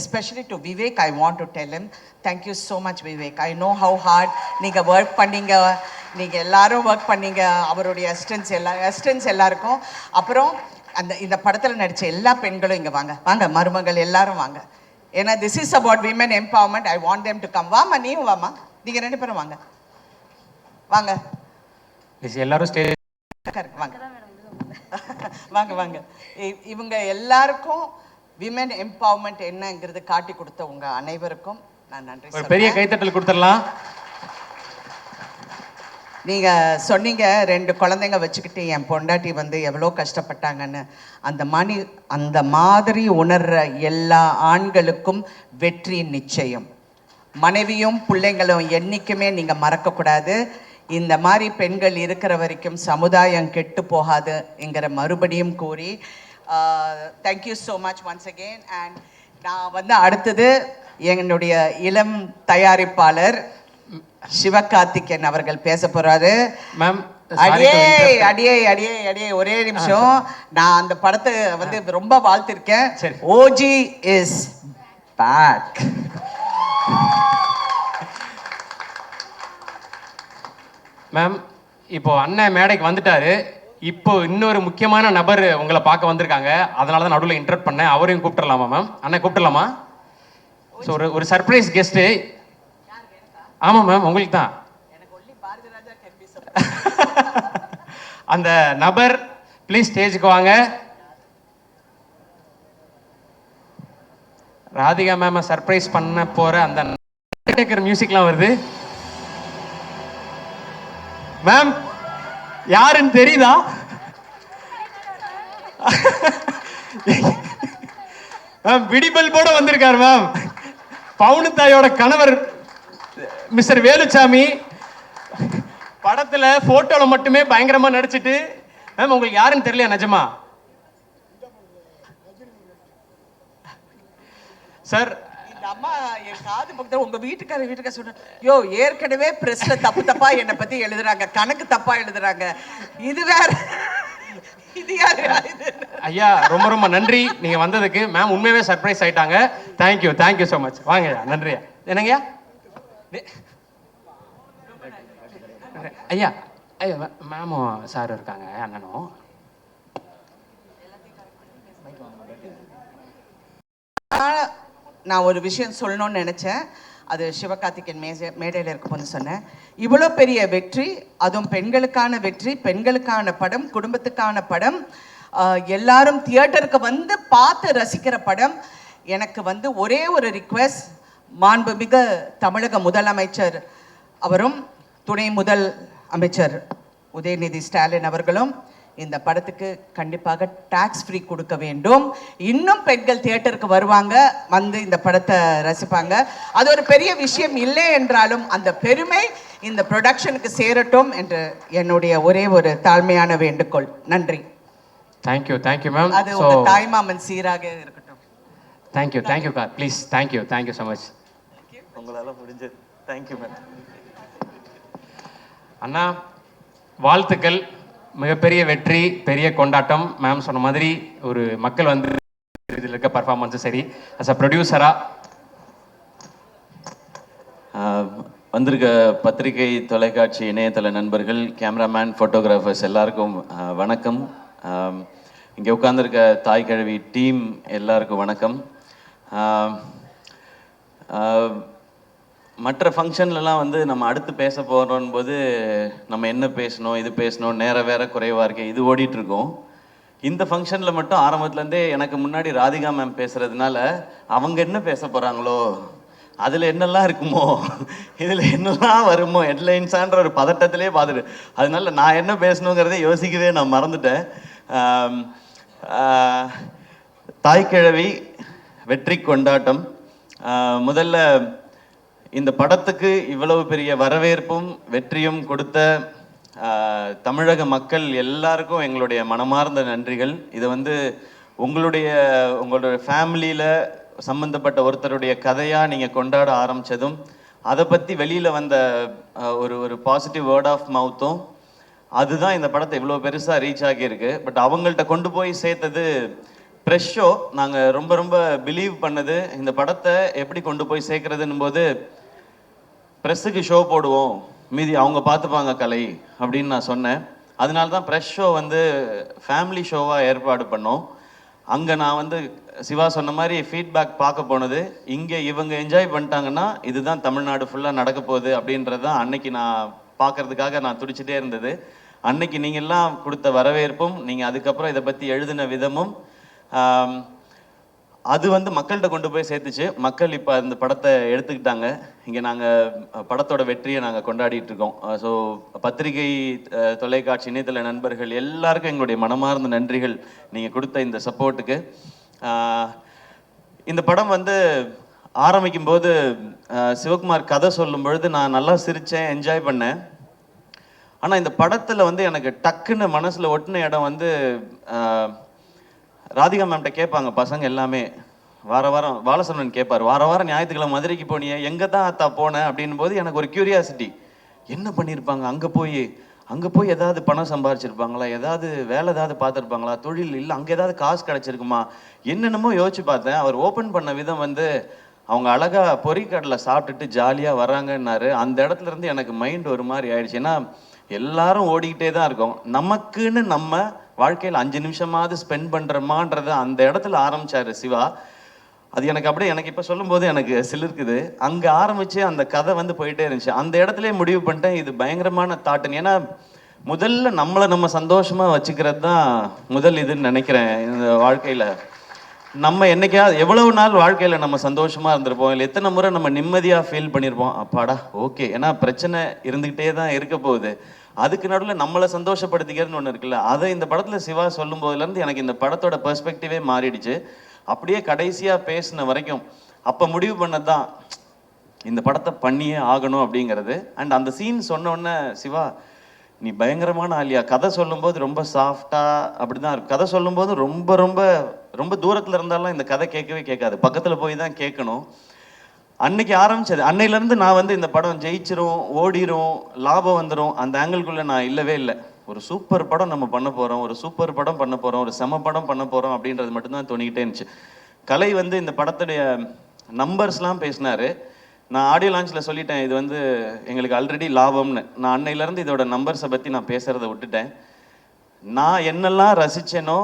especially to Vivek, I want to tell him thank you so much Vivek. I know how hard நீங்க work பண்ணீங்க. நீங்கள் எல்லாரும் ஒர்க் பண்ணீங்க, அவருடைய அசிஸ்டன்ஸ் எல்லாருக்கும். அப்புறம் இந்த படத்தில் நடித்த எல்லா பெண்களும் இங்கே வாங்க, மருமகள் எல்லாரும் வாங்க. ஏன்னா this is about women empowerment. I want them to come. வாமா, நீயும் வாமா, நீங்கள் 2 பேரும் வாங்க வாங்க எல்லாரும் ஸ்டேஜ் வாங்க வாங்க. இவங்க எல்லாருக்கும் விமன் எம்பவர்மெண்ட் என்னங்கிறது காட்டி கொடுத்த உங்க அனைவருக்கும் நான் நன்றி சொல்றேன். பெரிய கைத்தட்டல் கொடுத்துடலாம். நீங்க சொன்னீங்க 2 குழந்தைங்க வச்சுக்கிட்டு என் பொண்டாட்டி எவ்வளோ கஷ்டப்பட்டாங்கன்னு. அந்த மாதிரி உணர்ற எல்லா ஆண்களுக்கும் வெற்றி நிச்சயம். மனைவியும் பிள்ளைங்களும் என்னைக்குமே நீங்க மறக்கக்கூடாது. இந்த மாதிரி பெண்கள் இருக்கிற வரைக்கும் சமுதாயம் கெட்டு போகாதுங்கிற மறுபடியும் கூறி thank you so much once again. And நான் அடுத்தது என்னுடைய இளம் தயாரிப்பாளர் சிவகார்த்திகேயன் அவர்கள் பேச போறாரு. மேம் அடியே ஒரே நிமிஷம். நான் அந்த படத்தை ரொம்ப வாழ்த்திருக்கேன். OG is back. மேம் இப்போ அண்ணன் மேடைக்கு வந்துட்டாரு. இப்போ இன்னொரு முக்கியமான நபர் உங்களை பார்க்க வந்திருக்காங்க. அதனால தான் நடுவில் இன்டர்ப்ட் பண்ணேன். அவரையும் கூப்பிட்டுலாமா மேம்? அண்ணன் கூப்பிட்டுலாமா? ஸோ ஒரு சர்ப்ரைஸ் கெஸ்ட்டு. ஆமாம் மேம், உங்களுக்கு தான். அந்த நபர் ப்ளீஸ் ஸ்டேஜுக்கு வாங்க. ராதிகா மேம் சர்ப்ரைஸ் பண்ண போற அந்த மியூசிக்லாம் வருது. மேம் யாருன்னு தெரியுதா? மேம் விடிபல் போட வந்திருக்காரு மேம். பவுனுத்தாயோட கணவர் மிஸ்டர் வேலுச்சாமி படத்துல போட்டோல மட்டுமே பயங்கரமா நடிச்சிட்டு. மேம் உங்களுக்கு யாருன்னு தெரியல நிஜமா? சார் அம்மா என் காது பக்கத்துல உங்க வீட்டுக்கார சொன்ன, யோ ஏற்கனவே பிரஸ்ல தப்பா என்னை பத்தி எழுதுறாங்க, கணக்கு தப்பா எழுதுறாங்க, இது வேற. இது யாரு? ஐயா ரொம்ப ரொம்ப நன்றி நீங்க வந்ததுக்கு. மேம் உண்மையாவே சர்ப்ரைஸ் ஆயிட்டாங்க. Thank you so much. வாங்க நன்றியா. என்னங்கய்யா? ஐயா மேமும் சார் இருக்காங்க, அண்ணனும். நான் ஒரு விஷயம் சொல்லணும்னு நினைச்சேன். அது சிவகார்த்திகேயன் மேடையில் இருக்கும்போது சொன்னேன். இவ்வளோ பெரிய வெற்றி, அதுவும் பெண்களுக்கான வெற்றி, பெண்களுக்கான படம், குடும்பத்துக்கான படம், எல்லாரும் தியேட்டருக்கு பார்த்து ரசிக்கிற படம். எனக்கு ஒரே ஒரு ரிக்வெஸ்ட், மாண்புமிகு தமிழக முதலமைச்சர் அவரும் துணை முதல் அமைச்சர் உதயநிதி ஸ்டாலின் அவர்களும் இந்த படத்துக்கு கண்டிப்பாக டாக்ஸ் ஃப்ரீ கொடுக்க வேண்டும். இன்னும் பெண்கள் தியேட்டருக்கு வருவாங்க, இந்த படத்தை ரசிப்பாங்க. அது ஒரு பெரிய விஷயம் இல்லை என்றாலும் அந்த பெருமை இந்த ப்ரொடக்ஷனுக்கு சேரட்டும் என்று என்னுடைய ஒரே ஒரு தாழ்மையான வேண்டுகோள். நன்றி. Thank you ma'am. அது உங்க தாய்மாமன் சீராக இருக்கட்டும். Thank you car please. Thank you so much. உங்களால முடிஞ்சது. Thank you ma'am. அண்ணா வாழ்த்துக்கள். மிகப்பெரிய வெற்றி, பெரிய கொண்டாட்டம். மேம் சொன்ன மாதிரி ஒரு மக்கள் இதில் இருக்க பர்ஃபார்மன்ஸும் சரி, அஸ் அ ப்ரொடியூசரா வந்திருக்க பத்திரிகை, தொலைக்காட்சி, இணையதள நண்பர்கள், கேமராமேன், ஃபோட்டோகிராஃபர்ஸ் எல்லாருக்கும் வணக்கம். இங்கே உட்காந்துருக்க தாய் கிழவி டீம் எல்லாருக்கும் வணக்கம். மற்ற ஃபங்க்ஷன்லலாம் நம்ம அடுத்து பேச போகிறோம் போது நம்ம என்ன பேசணும், இது பேசணும், நேரம் வேற குறைவாக இருக்கு, இது ஓடிட்டுருக்கோம். இந்த ஃபங்க்ஷனில் மட்டும் ஆரம்பத்துலேருந்தே எனக்கு முன்னாடி ராதிகா மேம் பேசுகிறதுனால அவங்க என்ன பேச போகிறாங்களோ, அதில் என்னெல்லாம் இருக்குமோ, இதில் என்னெல்லாம் வருமோ, ஹெட்லைன்ஸான்ற ஒரு பதட்டத்திலே பார்த்துட்டு, அதனால நான் என்ன பேசணுங்கிறதே யோசிக்கவே நான் மறந்துட்டேன். தாய்க்கிழவி வெற்றி கொண்டாட்டம். முதல்ல இந்த படத்துக்கு இவ்வளவு பெரிய வரவேற்பும் வெற்றியும் கொடுத்த தமிழக மக்கள் எல்லாருக்கும் எங்களுடைய மனமார்ந்த நன்றிகள். இது உங்களுடைய ஃபேமிலியில் சம்மந்தப்பட்ட ஒருத்தருடைய கதையாக நீங்கள் கொண்டாட ஆரம்பித்ததும், அதை பற்றி வெளியில் வந்த ஒரு பாசிட்டிவ் வேர்ட் ஆஃப் மவுத்தும், அதுதான் இந்த படத்தை இவ்வளோ பெருசாக ரீச் ஆகியிருக்கு. பட் அவங்கள்ட்ட கொண்டு போய் சேர்த்தது ப்ரெஷ் ஷோ. நாங்கள் ரொம்ப ரொம்ப பிலீவ் பண்ணது இந்த படத்தை எப்படி கொண்டு போய் சேர்க்குறதுன்னு போது, ப்ரெஸ்ஸுக்கு ஷோ போடுவோம், மீதி அவங்க பார்த்துப்பாங்க கலை அப்படின்னு நான் சொன்னேன். அதனால தான் ப்ரெஷ் ஷோ வந்து ஃபேமிலி ஷோவாக ஏற்பாடு பண்ணோம். அங்கே நான் வந்து சிவா சொன்ன மாதிரி ஃபீட்பேக் பார்க்க போனது, இங்கே இவங்க என்ஜாய் பண்ணிட்டாங்கன்னா இதுதான் தமிழ்நாடு ஃபுல்லாக நடக்க போகுது அப்படின்றது தான் அன்னைக்கு நான் பார்க்கறதுக்காக நான் துடிச்சிட்டே இருந்தது. அன்னைக்கு நீங்கள்லாம் கொடுத்த வரவேற்பும் நீங்கள் அதுக்கப்புறம் இதை பற்றி எழுதின விதமும் அது வந்து மக்கள்கிட்ட கொண்டு போய் சேர்த்துச்சு. மக்கள் இப்போ அந்த படத்தை எடுத்துக்கிட்டாங்க. இங்கே நாங்கள் படத்தோட வெற்றியை நாங்கள் கொண்டாடிட்டு இருக்கோம். ஸோ பத்திரிகை, தொலைக்காட்சி, இணையதள நண்பர்கள் எல்லாருக்கும் எங்களுடைய மனமார்ந்த நன்றிகள் நீங்கள் கொடுத்த இந்த சப்போர்ட்டுக்கு. இந்த படம் வந்து ஆரம்பிக்கும் போது சிவகுமார் கதை சொல்லும் பொழுது நான் நல்லா சிரித்தேன், என்ஜாய் பண்ணேன். ஆனால் இந்த படத்தில் வந்து எனக்கு டக்குன்னு மனசில் ஒட்டின இடம் வந்து ராதிகா மேம்கிட்ட கேட்பாங்க பசங்க எல்லாமே, வாரம் பாலசரவணன் கேட்பார், வாரம் ஞாயிற்றுக்கிழமை மதுரைக்கு போனியே, எங்கே தான் அத்தா போனேன் அப்படின் போது எனக்கு ஒரு கியூரியாசிட்டி, என்ன பண்ணியிருப்பாங்க அங்கே போய் ஏதாவது பணம் சம்பாரிச்சிருப்பாங்களா, ஏதாவது வேலை ஏதாவது பார்த்துருப்பாங்களா, தொழில் இல்லை அங்கே ஏதாவது காசு கிடச்சிருக்குமா, என்னென்னமோ யோசிச்சு பார்த்தேன். அவர் ஓப்பன் பண்ண விதம் வந்து அவங்க அழகாக பொறிக்கடலை சாப்பிட்டுட்டு ஜாலியாக வராங்கன்னாரு. அந்த இடத்துல இருந்து எனக்கு மைண்ட் ஒரு மாதிரி ஆயிடுச்சு. ஏன்னா எல்லாரும் ஓடிக்கிட்டே தான் இருக்கோம், நமக்குன்னு நம்ம வாழ்க்கையில் 5 நிமிஷமாவது ஸ்பெண்ட் பண்ணுறோமான்றத அந்த இடத்துல ஆரம்பிச்சாரு சிவா. அது எனக்கு இப்போ சொல்லும்போது எனக்கு சிலிர்க்குது. அங்கே ஆரம்பித்து அந்த கதை வந்து போயிட்டே இருந்துச்சு. அந்த இடத்துல முடிவு பண்ணிட்டேன், இது பயங்கரமான தாட்டுன்னு. ஏன்னா முதல்ல நம்மளை நம்ம சந்தோஷமாக வச்சுக்கிறது தான் முதல் இதுன்னு நினைக்கிறேன். இந்த வாழ்க்கையில் நம்ம என்னைக்காவது எவ்வளவு நாள் வாழ்க்கையில் நம்ம சந்தோஷமாக இருந்திருப்போம், இல்லை எத்தனை முறை நம்ம நிம்மதியாக ஃபீல் பண்ணியிருப்போம், அப்பாடா ஓகே. ஏன்னா பிரச்சனை இருந்துக்கிட்டே தான் இருக்க போகுது, அதுக்கு நடுவில் நம்மளை சந்தோஷப்படுத்திக்கிறதுன்னு ஒன்று இருக்குல்ல. அதை இந்த படத்தில் சிவா சொல்லும் போதுலேருந்து எனக்கு இந்த படத்தோட பெர்ஸ்பெக்டிவே மாறிடுச்சு. அப்படியே கடைசியாக பேசின வரைக்கும் அப்போ முடிவு பண்ணது தான் இந்த படத்தை பண்ணியே ஆகணும் அப்படிங்கிறது. அண்ட் அந்த சீன் சொன்னோடனே சிவா நீ பயங்கரமான ஆலியா, கதை சொல்லும்போது ரொம்ப சாஃப்டாக அப்படி தான் இருக்கும், கதை சொல்லும்போது ரொம்ப ரொம்ப ரொம்ப தூரத்தில் இருந்தாலும் இந்த கதை கேட்கவே கேட்காது, பக்கத்தில் போய் தான் கேட்கணும். அன்னைக்கு ஆரம்பிச்சது, அன்னையிலேருந்து நான் வந்து இந்த படம் ஜெயிச்சிரும், ஓடிரும், லாபம் வந்துடும் அந்த ஆங்கிள்குள்ளே நான் இல்லவே இல்லை. ஒரு சூப்பர் படம் நம்ம பண்ண போகிறோம், ஒரு சூப்பர் படம் பண்ண போகிறோம், ஒரு செம படம் பண்ண போகிறோம் அப்படின்றது மட்டும்தான் தோணிக்கிட்டே இருந்துச்சு. கலை வந்து இந்த படத்துடைய நம்பர்ஸ்லாம் பேசினார். நான் ஆடியோ லான்ச்சில் சொல்லிட்டேன், இது வந்து எங்களுக்கு ஆல்ரெடி லாபம்னு. நான் அன்னையிலேருந்து இதோட நம்பர்ஸை பற்றி நான் பேசுகிறத விட்டுட்டேன். நான் என்னெல்லாம் ரசித்தேனோ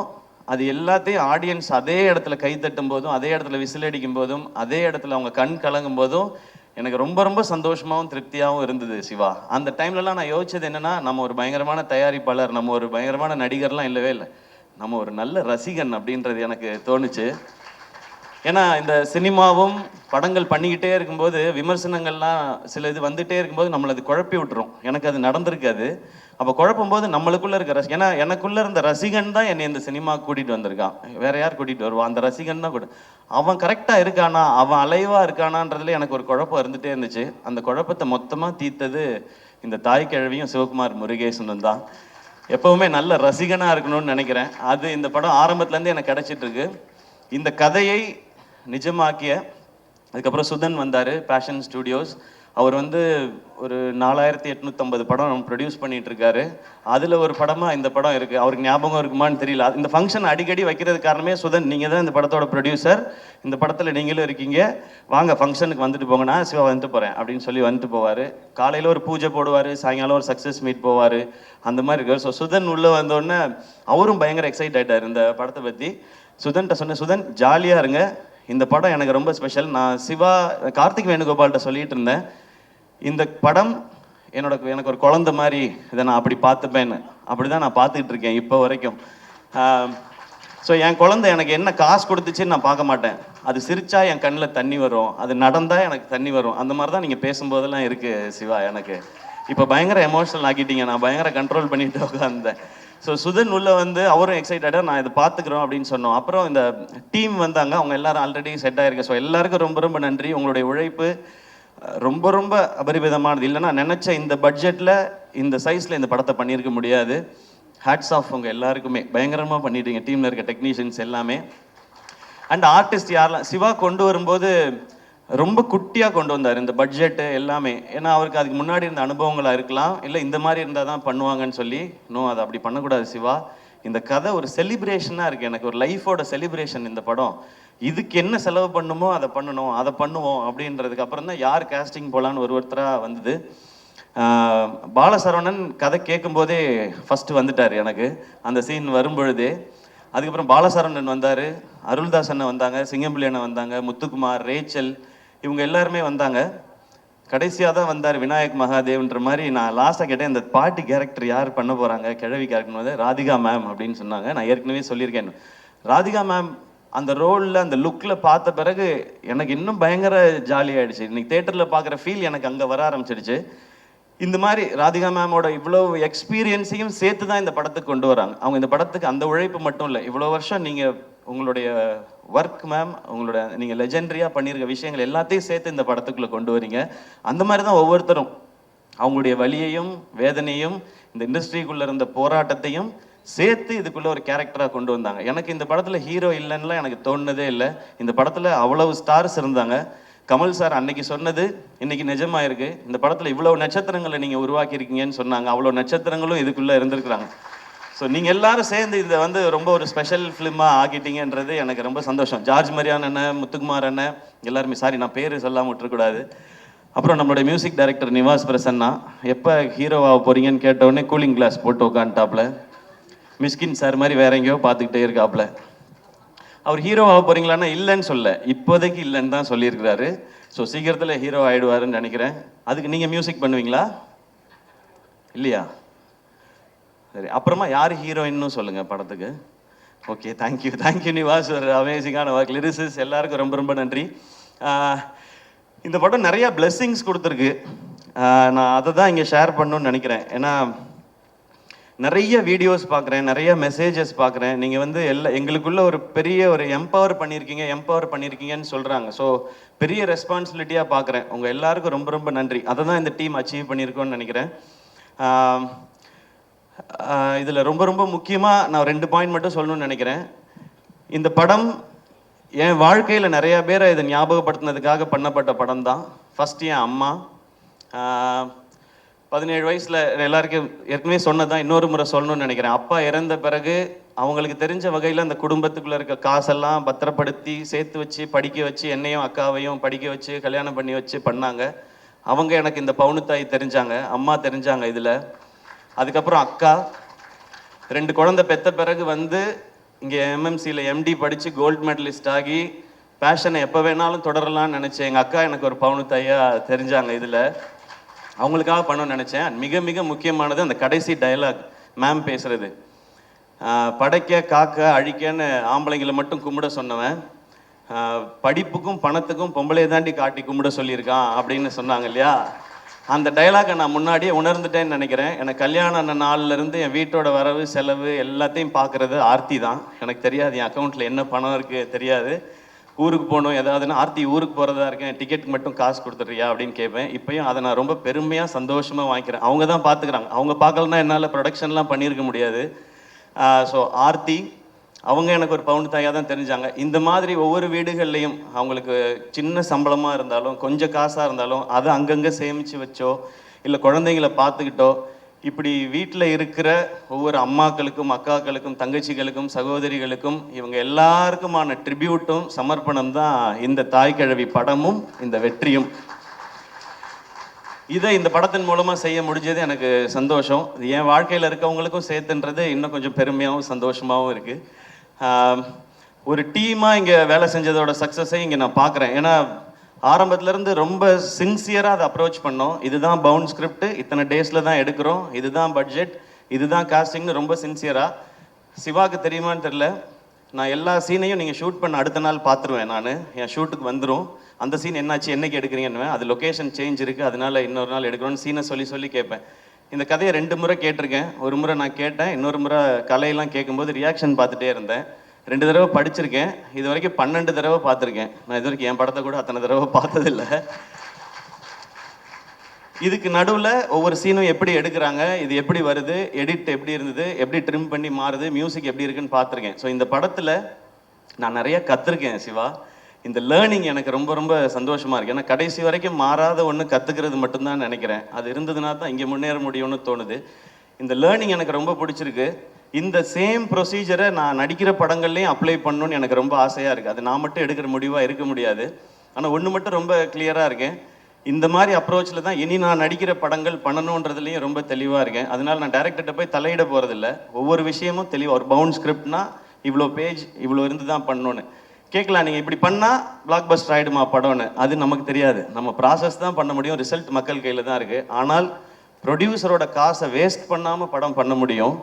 அது எல்லாத்தையும் ஆடியன்ஸ் அதே இடத்துல கை தட்டும் போதும், அதே இடத்துல விசில் அடிக்கும் போதும், அதே இடத்துல அவங்க கண் கலங்கும் போதும் எனக்கு ரொம்ப ரொம்ப சந்தோஷமாகவும் திருப்தியாகவும் இருந்தது சிவா. அந்த டைம்லலாம் நான் யோசிச்சது என்னென்னா, நம்ம ஒரு பயங்கரமான தயாரிப்பாளர், நம்ம ஒரு பயங்கரமான நடிகர்லாம் இல்லவே இல்லை, நம்ம ஒரு நல்ல ரசிகன் அப்படின்றது எனக்கு தோணுச்சு. ஏன்னா இந்த சினிமாவும் படங்கள் பண்ணிக்கிட்டே இருக்கும்போது விமர்சனங்கள்லாம் சில இது வந்துகிட்டே இருக்கும்போது நம்மளை அது குழப்பி விட்டுரும். எனக்கு அது நடந்திருக்காது. அப்போ குழப்பும் போது நம்மளுக்குள்ளே இருக்க ஏன்னா எனக்குள்ளே இருந்த ரசிகன் தான் என்னை இந்த சினிமா கூட்டிகிட்டு வந்திருக்கான், வேற யார் கூட்டிகிட்டு வருவான், அந்த ரசிகன் தான் கூட. அவன் கரெக்டாக இருக்கானா, அவன் அலைவாக இருக்கானான்றதுல எனக்கு ஒரு குழப்பம் இருந்துகிட்டே இருந்துச்சு. அந்த குழப்பத்தை மொத்தமாக தீர்த்தது இந்த தாய் கிழவியும் சிவகுமார் முருகேசனும் தான். எப்போவுமே நல்ல ரசிகனாக இருக்கணும்னு நினைக்கிறேன். அது இந்த படம் ஆரம்பத்துலேருந்து எனக்கு கிடைச்சிட்ருக்கு. இந்த கதையை நிஜமாக்கிய அதுக்கப்புறம் சுதன் வந்தார், பேஷன் ஸ்டுடியோஸ். அவர் வந்து ஒரு 4850 படம் ப்ரொடியூஸ் பண்ணிட்டு இருக்காரு. அதில் ஒரு படமாக இந்த படம் இருக்குது. அவருக்கு ஞாபகம் இருக்குமான்னு தெரியல. இந்த ஃபங்க்ஷன் அடிக்கடி வைக்கிறது காரணமே சுதன், நீங்கள் தான் இந்த படத்தோட ப்ரொடியூசர், இந்த படத்தில் நீங்களும் இருக்கீங்க, வாங்க ஃபங்க்ஷனுக்கு வந்துட்டு போங்க, நான் சிவா வந்துட்டு போகிறேன் அப்படின்னு சொல்லி வந்துட்டு போவார். காலையில் ஒரு பூஜை போடுவார், சாயங்காலம் ஒரு சக்ஸஸ் மீட் போவார், அந்த மாதிரி இருக்கார். ஸோ சுதன் உள்ளே வந்தோடனே அவரும் பயங்கர எக்ஸைட் ஆகிட்டார் இந்த படத்தை பற்றி. சுதன்கிட்ட சொன்னேன், சுதன் ஜாலியாக இருங்க, இந்த படம் எனக்கு ரொம்ப ஸ்பெஷல். நான் சிவா கார்த்திக் வேணுகோபால்கிட்ட சொல்லிட்டு இருந்தேன், இந்த படம் எனக்கு ஒரு குழந்தை மாதிரி, இதை நான் அப்படி பார்த்துப்பேன்னு. அப்படி தான் நான் பார்த்துக்கிட்டு இருக்கேன் இப்போ வரைக்கும். ஸோ என் குழந்தை எனக்கு என்ன காசு கொடுத்துச்சுன்னு நான் பார்க்க மாட்டேன், அது சிரிச்சா என் கண்ணில் தண்ணி வரும், அது நடந்தால் எனக்கு தண்ணி வரும். அந்த மாதிரி தான் நீங்கள் பேசும்போதெல்லாம் இருக்குது சிவா. எனக்கு இப்போ பயங்கர எமோஷனல் ஆக்கிட்டீங்க, நான் பயங்கர கண்ட்ரோல் பண்ணிட்டு உட்காந்தேன். ஸோ சுதன் உள்ள வந்து அவரும் எக்ஸைட்டடாக நான் இதை பார்த்துக்குறோம் அப்படின்னு சொன்னோம். அப்புறம் இந்த டீம் வந்தாங்க, அவங்க எல்லாரும் ஆல்ரெடி செட் ஆகிருக்கு. ஸோ எல்லாருக்கும் ரொம்ப ரொம்ப நன்றி. உங்களுடைய உழைப்பு ரொம்ப ரொம்ப அபரிமிதமானது. இல்லைன்னா நினச்ச இந்த பட்ஜெட்டில் இந்த சைஸில் இந்த படத்தை பண்ணியிருக்க முடியாது. ஹேட்ஸ் ஆஃப் உங்கள் எல்லாருக்குமே, பயங்கரமாக பண்ணிட்டீங்க, டீமில் இருக்க டெக்னீஷியன்ஸ் எல்லாமே. அண்ட் ஆர்டிஸ்ட் யாரெல்லாம் சிவா கொண்டு வரும்போது ரொம்ப குட்டியாக கொண்டு வந்தார் இந்த பட்ஜெட்டு எல்லாமே. ஏன்னா அவருக்கு அதுக்கு முன்னாடி இருந்த அனுபவங்களாக இருக்கலாம், இல்லை இந்த மாதிரி இருந்தால் தான் பண்ணுவாங்கன்னு சொல்லி. அதை அப்படி பண்ணக்கூடாது சிவா. இந்த கதை ஒரு செலிப்ரேஷனாக இருக்குது, எனக்கு ஒரு லைஃபோட செலிப்ரேஷன் இந்த படம். இதுக்கு என்ன செலவு பண்ணுமோ அதை பண்ணணும், அதை பண்ணுவோம் அப்படின்றதுக்கு அப்புறம் தான் யார் கேஸ்டிங் போகலான்னு ஒருத்தராக வந்தது. பாலசரவணன் கதை கேட்கும்போதே ஃபஸ்ட்டு வந்துட்டார் எனக்கு அந்த சீன் வரும்பொழுதே. அதுக்கப்புறம் பாலசரவணன் வந்தார், அருள்தாஸ் அண்ணன் வந்தாங்க, சிங்கம்புலி அண்ணன் வந்தாங்க, முத்துக்குமார், ரேச்சல், இவங்க எல்லாருமே வந்தாங்க. கடைசியாக தான் வந்தார் விநாயக் மகாதேவ்ன்ற மாதிரி. நான் லாஸ்ட்டாக கேட்டேன், இந்த பாட்டி கேரக்டர் யார் பண்ண போகிறாங்க, கிழவி கேரக்டர் வந்து ராதிகா மேம் அப்படின்னு சொன்னாங்க. நான் ஏற்கனவே சொல்லியிருக்கேன், ராதிகா மேம் அந்த ரோலில் அந்த லுக்கில் பார்த்த பிறகு எனக்கு இன்னும் பயங்கர ஜாலியாகிடுச்சு. இன்னைக்கு தேட்டரில் பார்க்குற ஃபீல் எனக்கு அங்கே வர ஆரம்பிச்சிடுச்சு. இந்த மாதிரி ராதிகா மேமோட இவ்வளோ எக்ஸ்பீரியன்ஸையும் சேர்த்து தான் இந்த படத்துக்கு கொண்டு வராங்க. அவங்க இந்த படத்துக்கு அந்த உழைப்பு மட்டும் இல்லை, இவ்வளோ வருஷம் நீங்கள் உங்களுடைய ஒர்க் மேம், உங்களோட நீங்கள் லெஜெண்டரியாக பண்ணியிருக்க விஷயங்கள் எல்லாத்தையும் சேர்த்து இந்த படத்துக்குள்ளே கொண்டு வரீங்க. அந்த மாதிரி தான் ஒவ்வொருத்தரும் அவங்களுடைய வலியையும் வேதனையும் இந்த இண்டஸ்ட்ரிக்குள்ளே இருந்த போராட்டத்தையும் சேர்த்து இதுக்குள்ளே ஒரு கேரக்டராக கொண்டு வந்தாங்க. எனக்கு இந்த படத்தில் ஹீரோ இல்லைன்னுலாம் எனக்கு தோணுனதே இல்லை. இந்த படத்தில் அவ்வளவு ஸ்டார்ஸ் இருந்தாங்க. கமல் சார் அன்னைக்கு சொன்னது இன்னைக்கு நிஜமாயிருக்கு. இந்த படத்தில் இவ்வளோ நட்சத்திரங்களை நீங்கள் உருவாக்கியிருக்கீங்கன்னு சொன்னாங்க. அவ்வளோ நட்சத்திரங்களும் இதுக்குள்ளே இருந்திருக்கிறாங்க. ஸோ நீங்கள் எல்லாரும் சேர்ந்து இதை வந்து ரொம்ப ஒரு ஸ்பெஷல் ஃபிலிமாக ஆக்கிட்டீங்கன்றது எனக்கு ரொம்ப சந்தோஷம். ஜார்ஜ் மரியான் அண்ணன், முத்துக்குமார் அண்ணன் எல்லாருமே, சாரி நான் பேர் சொல்லாமல் விட்டுறக்கூடாது. அப்புறம் நம்மளுடைய மியூசிக் டைரக்டர் நிவாஸ் பிரசன்னா, எப்போ ஹீரோவாக போகிறீங்கன்னு கேட்டவுடனே கூலிங் கிளாஸ் போட்டு உட்காந்துட்டாப்புல. மிஸ்கின் சார் மாதிரி வேற எங்கேயோ பார்த்துக்கிட்டே இருக்காப்புல. அவர் ஹீரோவாக போகிறீங்களான்னா இல்லைன்னு சொல்ல, இப்போதைக்கு இல்லைன்னு தான் சொல்லியிருக்கிறாரு. ஸோ சீக்கிரத்தில் ஹீரோ ஆகிடுவாருன்னு நினைக்கிறேன். அதுக்கு நீங்கள் மியூசிக் பண்ணுவீங்களா இல்லையா? சரி, அப்புறமா யார் ஹீரோயின்னு சொல்லுங்கள் படத்துக்கு. ஓகே, தேங்க்யூ நிவாஸ், ஒரு அமேசிங்கான ஒர்க். லிரிசிஸ் எல்லாருக்கும் ரொம்ப ரொம்ப நன்றி. இந்த படம் நிறையா பிளெஸ்ஸிங்ஸ் கொடுத்துருக்கு. நான் அதை தான் இங்கே ஷேர் பண்ணணும்னு நினைக்கிறேன். ஏன்னா நிறைய வீடியோஸ் பார்க்குறேன், நிறைய மெசேஜஸ் பார்க்குறேன். நீங்கள் வந்து எங்களுக்குள்ள ஒரு பெரிய ஒரு எம்பவர் பண்ணியிருக்கீங்கன்னு சொல்கிறாங்க. ஸோ பெரிய ரெஸ்பான்சிபிலிட்டியாக பார்க்குறேன். உங்கள் எல்லாருக்கும் ரொம்ப ரொம்ப நன்றி. அதை தான் இந்த டீம் அச்சீவ் பண்ணியிருக்கோன்னு நினைக்கிறேன். இதில் ரொம்ப ரொம்ப முக்கியமாக நான் 2 பாயிண்ட் மட்டும் சொல்லணும்னு நினைக்கிறேன். இந்த படம் என் வாழ்க்கையில் நிறையா பேரை இதை ஞாபகப்படுத்தினதுக்காக பண்ணப்பட்ட படம் தான். ஃபஸ்ட்டு என் அம்மா, 17 வயசில் எல்லாருக்கும் ஏற்கனவே சொன்னதான் இன்னொரு முறை சொல்லணும்னு நினைக்கிறேன். அப்பா இறந்த பிறகு அவங்களுக்கு தெரிஞ்ச வகையில் அந்த குடும்பத்துக்குள்ளே இருக்க காசெல்லாம் பத்திரப்படுத்தி சேர்த்து வச்சு படிக்க வச்சு என்னையும் அக்காவையும் படிக்க வச்சு கல்யாணம் பண்ணி வச்சு பண்ணாங்க. அவங்க எனக்கு இந்த பவுனுத்தாய் தெரிஞ்சாங்க, அம்மா தெரிஞ்சாங்க இதில். அதுக்கப்புறம் அக்கா 2 குழந்தை பெற்ற பிறகு வந்து இங்கே எம்எம்சியில் எம்டி படித்து கோல்டு மெடலிஸ்ட் ஆகி பேஷனை எப்போ வேணாலும் தொடரலாம்னு நினச்சேன். எங்கள் அக்கா எனக்கு ஒரு பவுனுத்தாயாக தெரிஞ்சாங்க இதில். அவங்களுக்காக பண்ணணும்னு நினச்சேன். மிக மிக முக்கியமானது அந்த கடைசி டயலாக் மேம் பேசுகிறது. படைக்க காக்க அழிக்கன்னு ஆம்பளைங்களை மட்டும் கும்பிட சொன்னவன் படிப்புக்கும் பணத்துக்கும் பொம்பளையை தாண்டி காட்டி கும்பிட சொல்லியிருக்கான் அப்படின்னு சொன்னாங்க இல்லையா? அந்த டைலாகை நான் முன்னாடியே உணர்ந்துட்டேன்னு நினைக்கிறேன். எனக்கு கல்யாணம் ஆன நாள்லேருந்து என் வீட்டோட வரவு செலவு எல்லாத்தையும் பார்க்குறது ஆர்த்தி தான். எனக்கு தெரியாது என் அக்கௌண்ட்டில் என்ன பணம் இருக்குது தெரியாது. ஊருக்கு போகணும் ஏதாவதுன்னா, ஆர்த்தி ஊருக்கு போகிறதா இருக்கேன், டிக்கெட்டுக்கு மட்டும் காசு கொடுத்துட்றியா அப்படின்னு கேட்பேன். இப்போயும் அதை நான் ரொம்ப பெருமையாக சந்தோஷமாக வாங்கிக்கிறேன். அவங்க தான் பார்த்துக்கிறாங்க. அவங்க பார்க்கலன்னா என்னால் ப்ரொடக்ஷன்லாம் பண்ணியிருக்க முடியாது. ஸோ ஆர்த்தி அவங்க எனக்கு ஒரு பவுன் தாயாக தான் தெரிஞ்சாங்க. இந்த மாதிரி ஒவ்வொரு வீடுகள்லையும் அவங்களுக்கு சின்ன சம்பளமாக இருந்தாலும் கொஞ்சம் காசாக இருந்தாலும் அதை அங்கங்கே சேமித்து வச்சோ இல்லை குழந்தைங்களை பார்த்துக்கிட்டோ இப்படி வீட்டில் இருக்கிற ஒவ்வொரு அம்மாக்களுக்கும் அக்காக்களுக்கும் தங்கச்சிகளுக்கும் சகோதரிகளுக்கும் இவங்க எல்லாருக்குமான ட்ரிபியூட்டும் சமர்ப்பணம் தான் இந்த தாய்க்கிழவி படமும் இந்த வெற்றியும். இதை இந்த படத்தின் மூலமாக செய்ய முடிஞ்சது எனக்கு சந்தோஷம். இது என் வாழ்க்கையில் இருக்கவங்களுக்கும் சேர்த்துன்றது இன்னும் கொஞ்சம் பெருமையாகவும் சந்தோஷமாகவும் இருக்குது. ஒரு டீமாக இங்கே வேலை செஞ்சதோட சக்ஸஸை இங்கே நான் பார்க்குறேன். ஏன்னா ஆரம்பத்துலேருந்து ரொம்ப சின்சியராக அதை அப்ரோச் பண்ணோம். இதுதான் பவுண்ட் ஸ்கிரிப்ட், இத்தனை டேஸில் தான் எடுக்கிறோம், இதுதான் பட்ஜெட், இதுதான் காஸ்டிங்னு ரொம்ப சின்சியராக. சிவாவுக்கு தெரியுமான்னு தெரில, நான் எல்லா சீனையும் நீங்கள் ஷூட் பண்ண அடுத்த நாள் பார்த்துருவேன். நான் என் ஷூட்டுக்கு வந்துடும், அந்த சீன் என்னாச்சு என்னைக்கு எடுக்கிறீங்கன்னு, அது லொக்கேஷன் சேஞ்ச் இருக்குது அதனால இன்னொரு நாள் எடுக்கிறோன்னு சீனை சொல்லி கேட்பேன். இந்த கதையை 2 முறை கேட்டிருக்கேன். ஒரு முறை நான் கேட்டேன், இன்னொரு முறை கலையெல்லாம் கேட்கும்போது ரியாக்ஷன் பார்த்துட்டே இருந்தேன். 2 தடவை படிச்சிருக்கேன். இது வரைக்கும் 12 தடவை பார்த்துருக்கேன். நான் இது வரைக்கும் என் படத்தை கூட அத்தனை தடவை பார்த்ததில்லை. இதுக்கு நடுவில் ஒவ்வொரு சீனும் எப்படி எடுக்கிறாங்க, இது எப்படி வருது, எடிட் எப்படி இருந்தது, எப்படி ட்ரிம் பண்ணி மாறுது, மியூசிக் எப்படி இருக்குன்னு பார்த்துருக்கேன். ஸோ இந்த படத்தில் நான் நிறைய கற்றுருக்கேன் சிவா. இந்த லேர்னிங் எனக்கு ரொம்ப ரொம்ப சந்தோஷமாக இருக்குது. ஏன்னா கடைசி வரைக்கும் மாறாத ஒன்று கற்றுக்கிறது மட்டும்தான் நினைக்கிறேன். அது இருந்ததுனா தான் இங்கே முன்னேற முடியும்னு தோணுது. இந்த லேர்னிங் எனக்கு ரொம்ப பிடிச்சிருக்கு. இந்த சேம் ப்ரொசீஜரை நான் நடிக்கிற படங்கள்லேயும் அப்ளை பண்ணணும்னு எனக்கு ரொம்ப ஆசையாக இருக்குது. அது நான் மட்டும் எடுக்கிற முடிவாக இருக்க முடியாது. ஆனால் ஒன்று மட்டும் ரொம்ப கிளியராக இருக்கேன், இந்த மாதிரி அப்ரோச்சில் தான் இனி நான் நடிக்கிற படங்கள் பண்ணணுன்றதுலேயும் ரொம்ப தெளிவாக இருக்கேன். அதனால நான் டேரக்டர்கிட்ட போய் தலையிட போகிறதில்ல. ஒவ்வொரு விஷயமும் தெளிவாக, ஒரு பவுண்ட் ஸ்கிரிப்ட்னா இவ்வளோ பேஜ் இவ்வளோ இருந்து தான் பண்ணணுன்னு கேட்கலாம். நீங்கள் இப்படி பண்ணால் பிளாக் பஸ்டர் ஆகிடுமா படம்னு, அது நமக்கு தெரியாது. நம்ம ப்ராசஸ் தான் பண்ண முடியும், ரிசல்ட் மக்கள் கையில் தான் இருக்குது. ஆனால் ப்ரொடியூசரோட காசை வேஸ்ட் பண்ணாமல் படம் பண்ண முடியும்.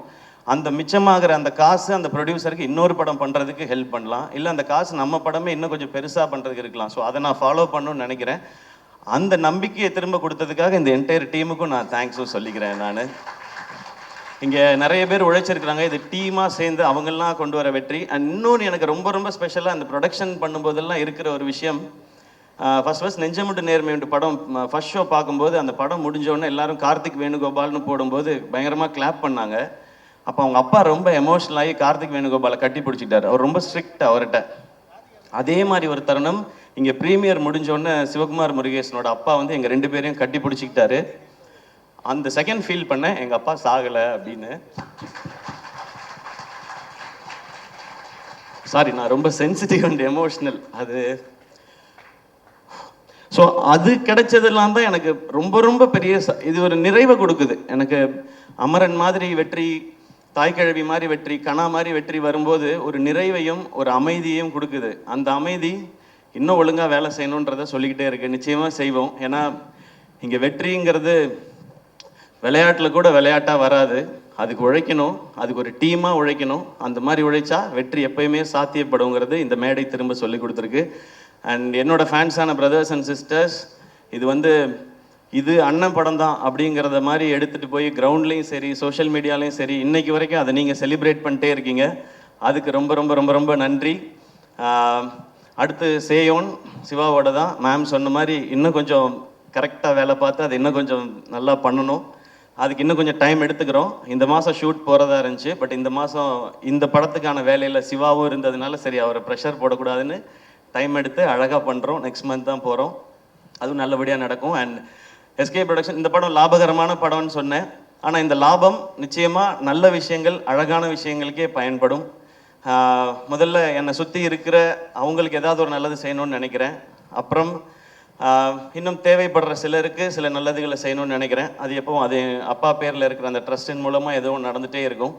அந்த மிச்சமாகிற அந்த காசு அந்த ப்ரொடியூசருக்கு இன்னொரு படம் பண்ணுறதுக்கு ஹெல்ப் பண்ணலாம், இல்லை அந்த காசு நம்ம படமே இன்னும் கொஞ்சம் பெருசாக பண்ணுறதுக்கு இருக்கலாம். ஸோ அதை நான் ஃபாலோ பண்ணணும்னு நினைக்கிறேன். அந்த நம்பிக்கையை திரும்ப கொடுத்ததுக்காக இந்த என்டையர் டீமுக்கும் நான் தேங்க்ஸும் சொல்லிக்கிறேன். நான் இங்கே நிறைய பேர் உழைச்சிருக்கிறாங்க, இது டீமாக சேர்ந்து அவங்கெல்லாம் கொண்டு வர வெற்றி. அண்ட் இன்னொன்று எனக்கு ரொம்ப ரொம்ப ஸ்பெஷலாக அந்த ப்ரொடக்ஷன் பண்ணும்போதெல்லாம் இருக்கிற ஒரு விஷயம், ஃபர்ஸ்ட் நெஞ்சமுட்டு நேர்மையுண்டு படம் ஃபர்ஸ்ட் ஷோ பார்க்கும்போது அந்த படம் முடிஞ்சோடனே எல்லாரும் கார்த்திக் வேணுகோபால்னு போடும்போது பயங்கரமாக கிளாப் பண்ணாங்க. அப்போ அவங்க அப்பா ரொம்ப எமோஷனல் ஆகி கார்த்திக் வேணுகோபாலை கட்டி பிடிச்சிட்டார். அவர் ரொம்ப ஸ்ட்ரிக்ட் அவர்கிட்ட. அதே மாதிரி ஒரு தருணம் இங்கே ப்ரீமியர் முடிஞ்சோடனே சிவகுமார் முருகேசனோட அப்பா வந்து எங்கள் 2 பேரையும் கட்டி பிடிச்சிக்கிட்டாரு. அந்த செகண்ட் ஃபீல் பண்ணேன், எங்கள் அப்பா சாகலை அப்படின்னு. சாரி, நான் ரொம்ப சென்சிட்டிவ் அண்ட் எமோஷ்னல். அது ஸோ அது கிடைச்சதெல்லாம் தான் எனக்கு ரொம்ப ரொம்ப பெரிய இது ஒரு நிறைவை கொடுக்குது. எனக்கு அமரன் மாதிரி வெற்றி, தாய்க்கிழவி மாதிரி வெற்றி, கணா மாதிரி வெற்றி வரும்போது ஒரு நிறைவையும் ஒரு அமைதியையும் கொடுக்குது. அந்த அமைதி இன்னும் ஒழுங்காக வேலை செய்யணுன்றதை சொல்லிக்கிட்டே இருக்கு. நிச்சயமாக செய்வோம். ஏன்னா இங்கே வெற்றிங்கிறது விளையாட்டில் கூட விளையாட்டாக வராது. அதுக்கு உழைக்கணும், அதுக்கு ஒரு டீமாக உழைக்கணும். அந்த மாதிரி உழைச்சா வெற்றி எப்பயுமே சாத்தியப்படுங்கிறது இந்த மேடை திரும்ப சொல்லி கொடுத்துருக்கு. அண்ட் என்னோட ஃபேன்ஸான பிரதர்ஸ் அண்ட் சிஸ்டர்ஸ், இது அண்ணன் படம் தான் அப்படிங்கிறத மாதிரி எடுத்துகிட்டு போய் கிரவுண்ட்லேயும் சரி சோஷியல் மீடியாலையும் சரி இன்னைக்கு வரைக்கும் அதை நீங்கள் செலிப்ரேட் பண்ணிட்டே இருக்கீங்க. அதுக்கு ரொம்ப ரொம்ப ரொம்ப ரொம்ப நன்றி. அடுத்து சேயோன் சிவாவோட தான். மேம் சொன்ன மாதிரி இன்னும் கொஞ்சம் கரெக்டாக வேலை பார்த்து அதை இன்னும் கொஞ்சம் நல்லா பண்ணணும். அதுக்கு இன்னும் கொஞ்சம் டைம் எடுத்துக்கிறோம். இந்த மாதம் ஷூட் போகிறதா இருந்துச்சு, பட் இந்த மாதம் இந்த படத்துக்கான வேலையில் சிவாவும் இருந்ததுனால சரி அவரை ப்ரெஷர் போடக்கூடாதுன்னு டைம் எடுத்து அழகாக பண்ணுறோம். நெக்ஸ்ட் மந்த் தான் போகிறோம், அதுவும் நல்லபடியாக நடக்கும். அண்ட் எஸ்கே ப்ரொடக்ஷன் இந்த படம் லாபகரமான படம்னு சொன்னேன். ஆனால் இந்த லாபம் நிச்சயமாக நல்ல விஷயங்கள், அழகான விஷயங்களுக்கே பயன்படும். முதல்ல என்னை சுற்றி இருக்கிற அவங்களுக்கு ஏதாவது ஒரு நல்லது செய்யணும்னு நினைக்கிறேன். அப்புறம் இன்னும் தேவைப்படுற சிலருக்கு சில நல்லதுகளை செய்யணும்னு நினைக்கிறேன். அது எப்பவும் அது அப்பா பேரில் இருக்கிற அந்த ட்ரஸ்டின் மூலமாக எதுவும் நடந்துகிட்டே இருக்கும்.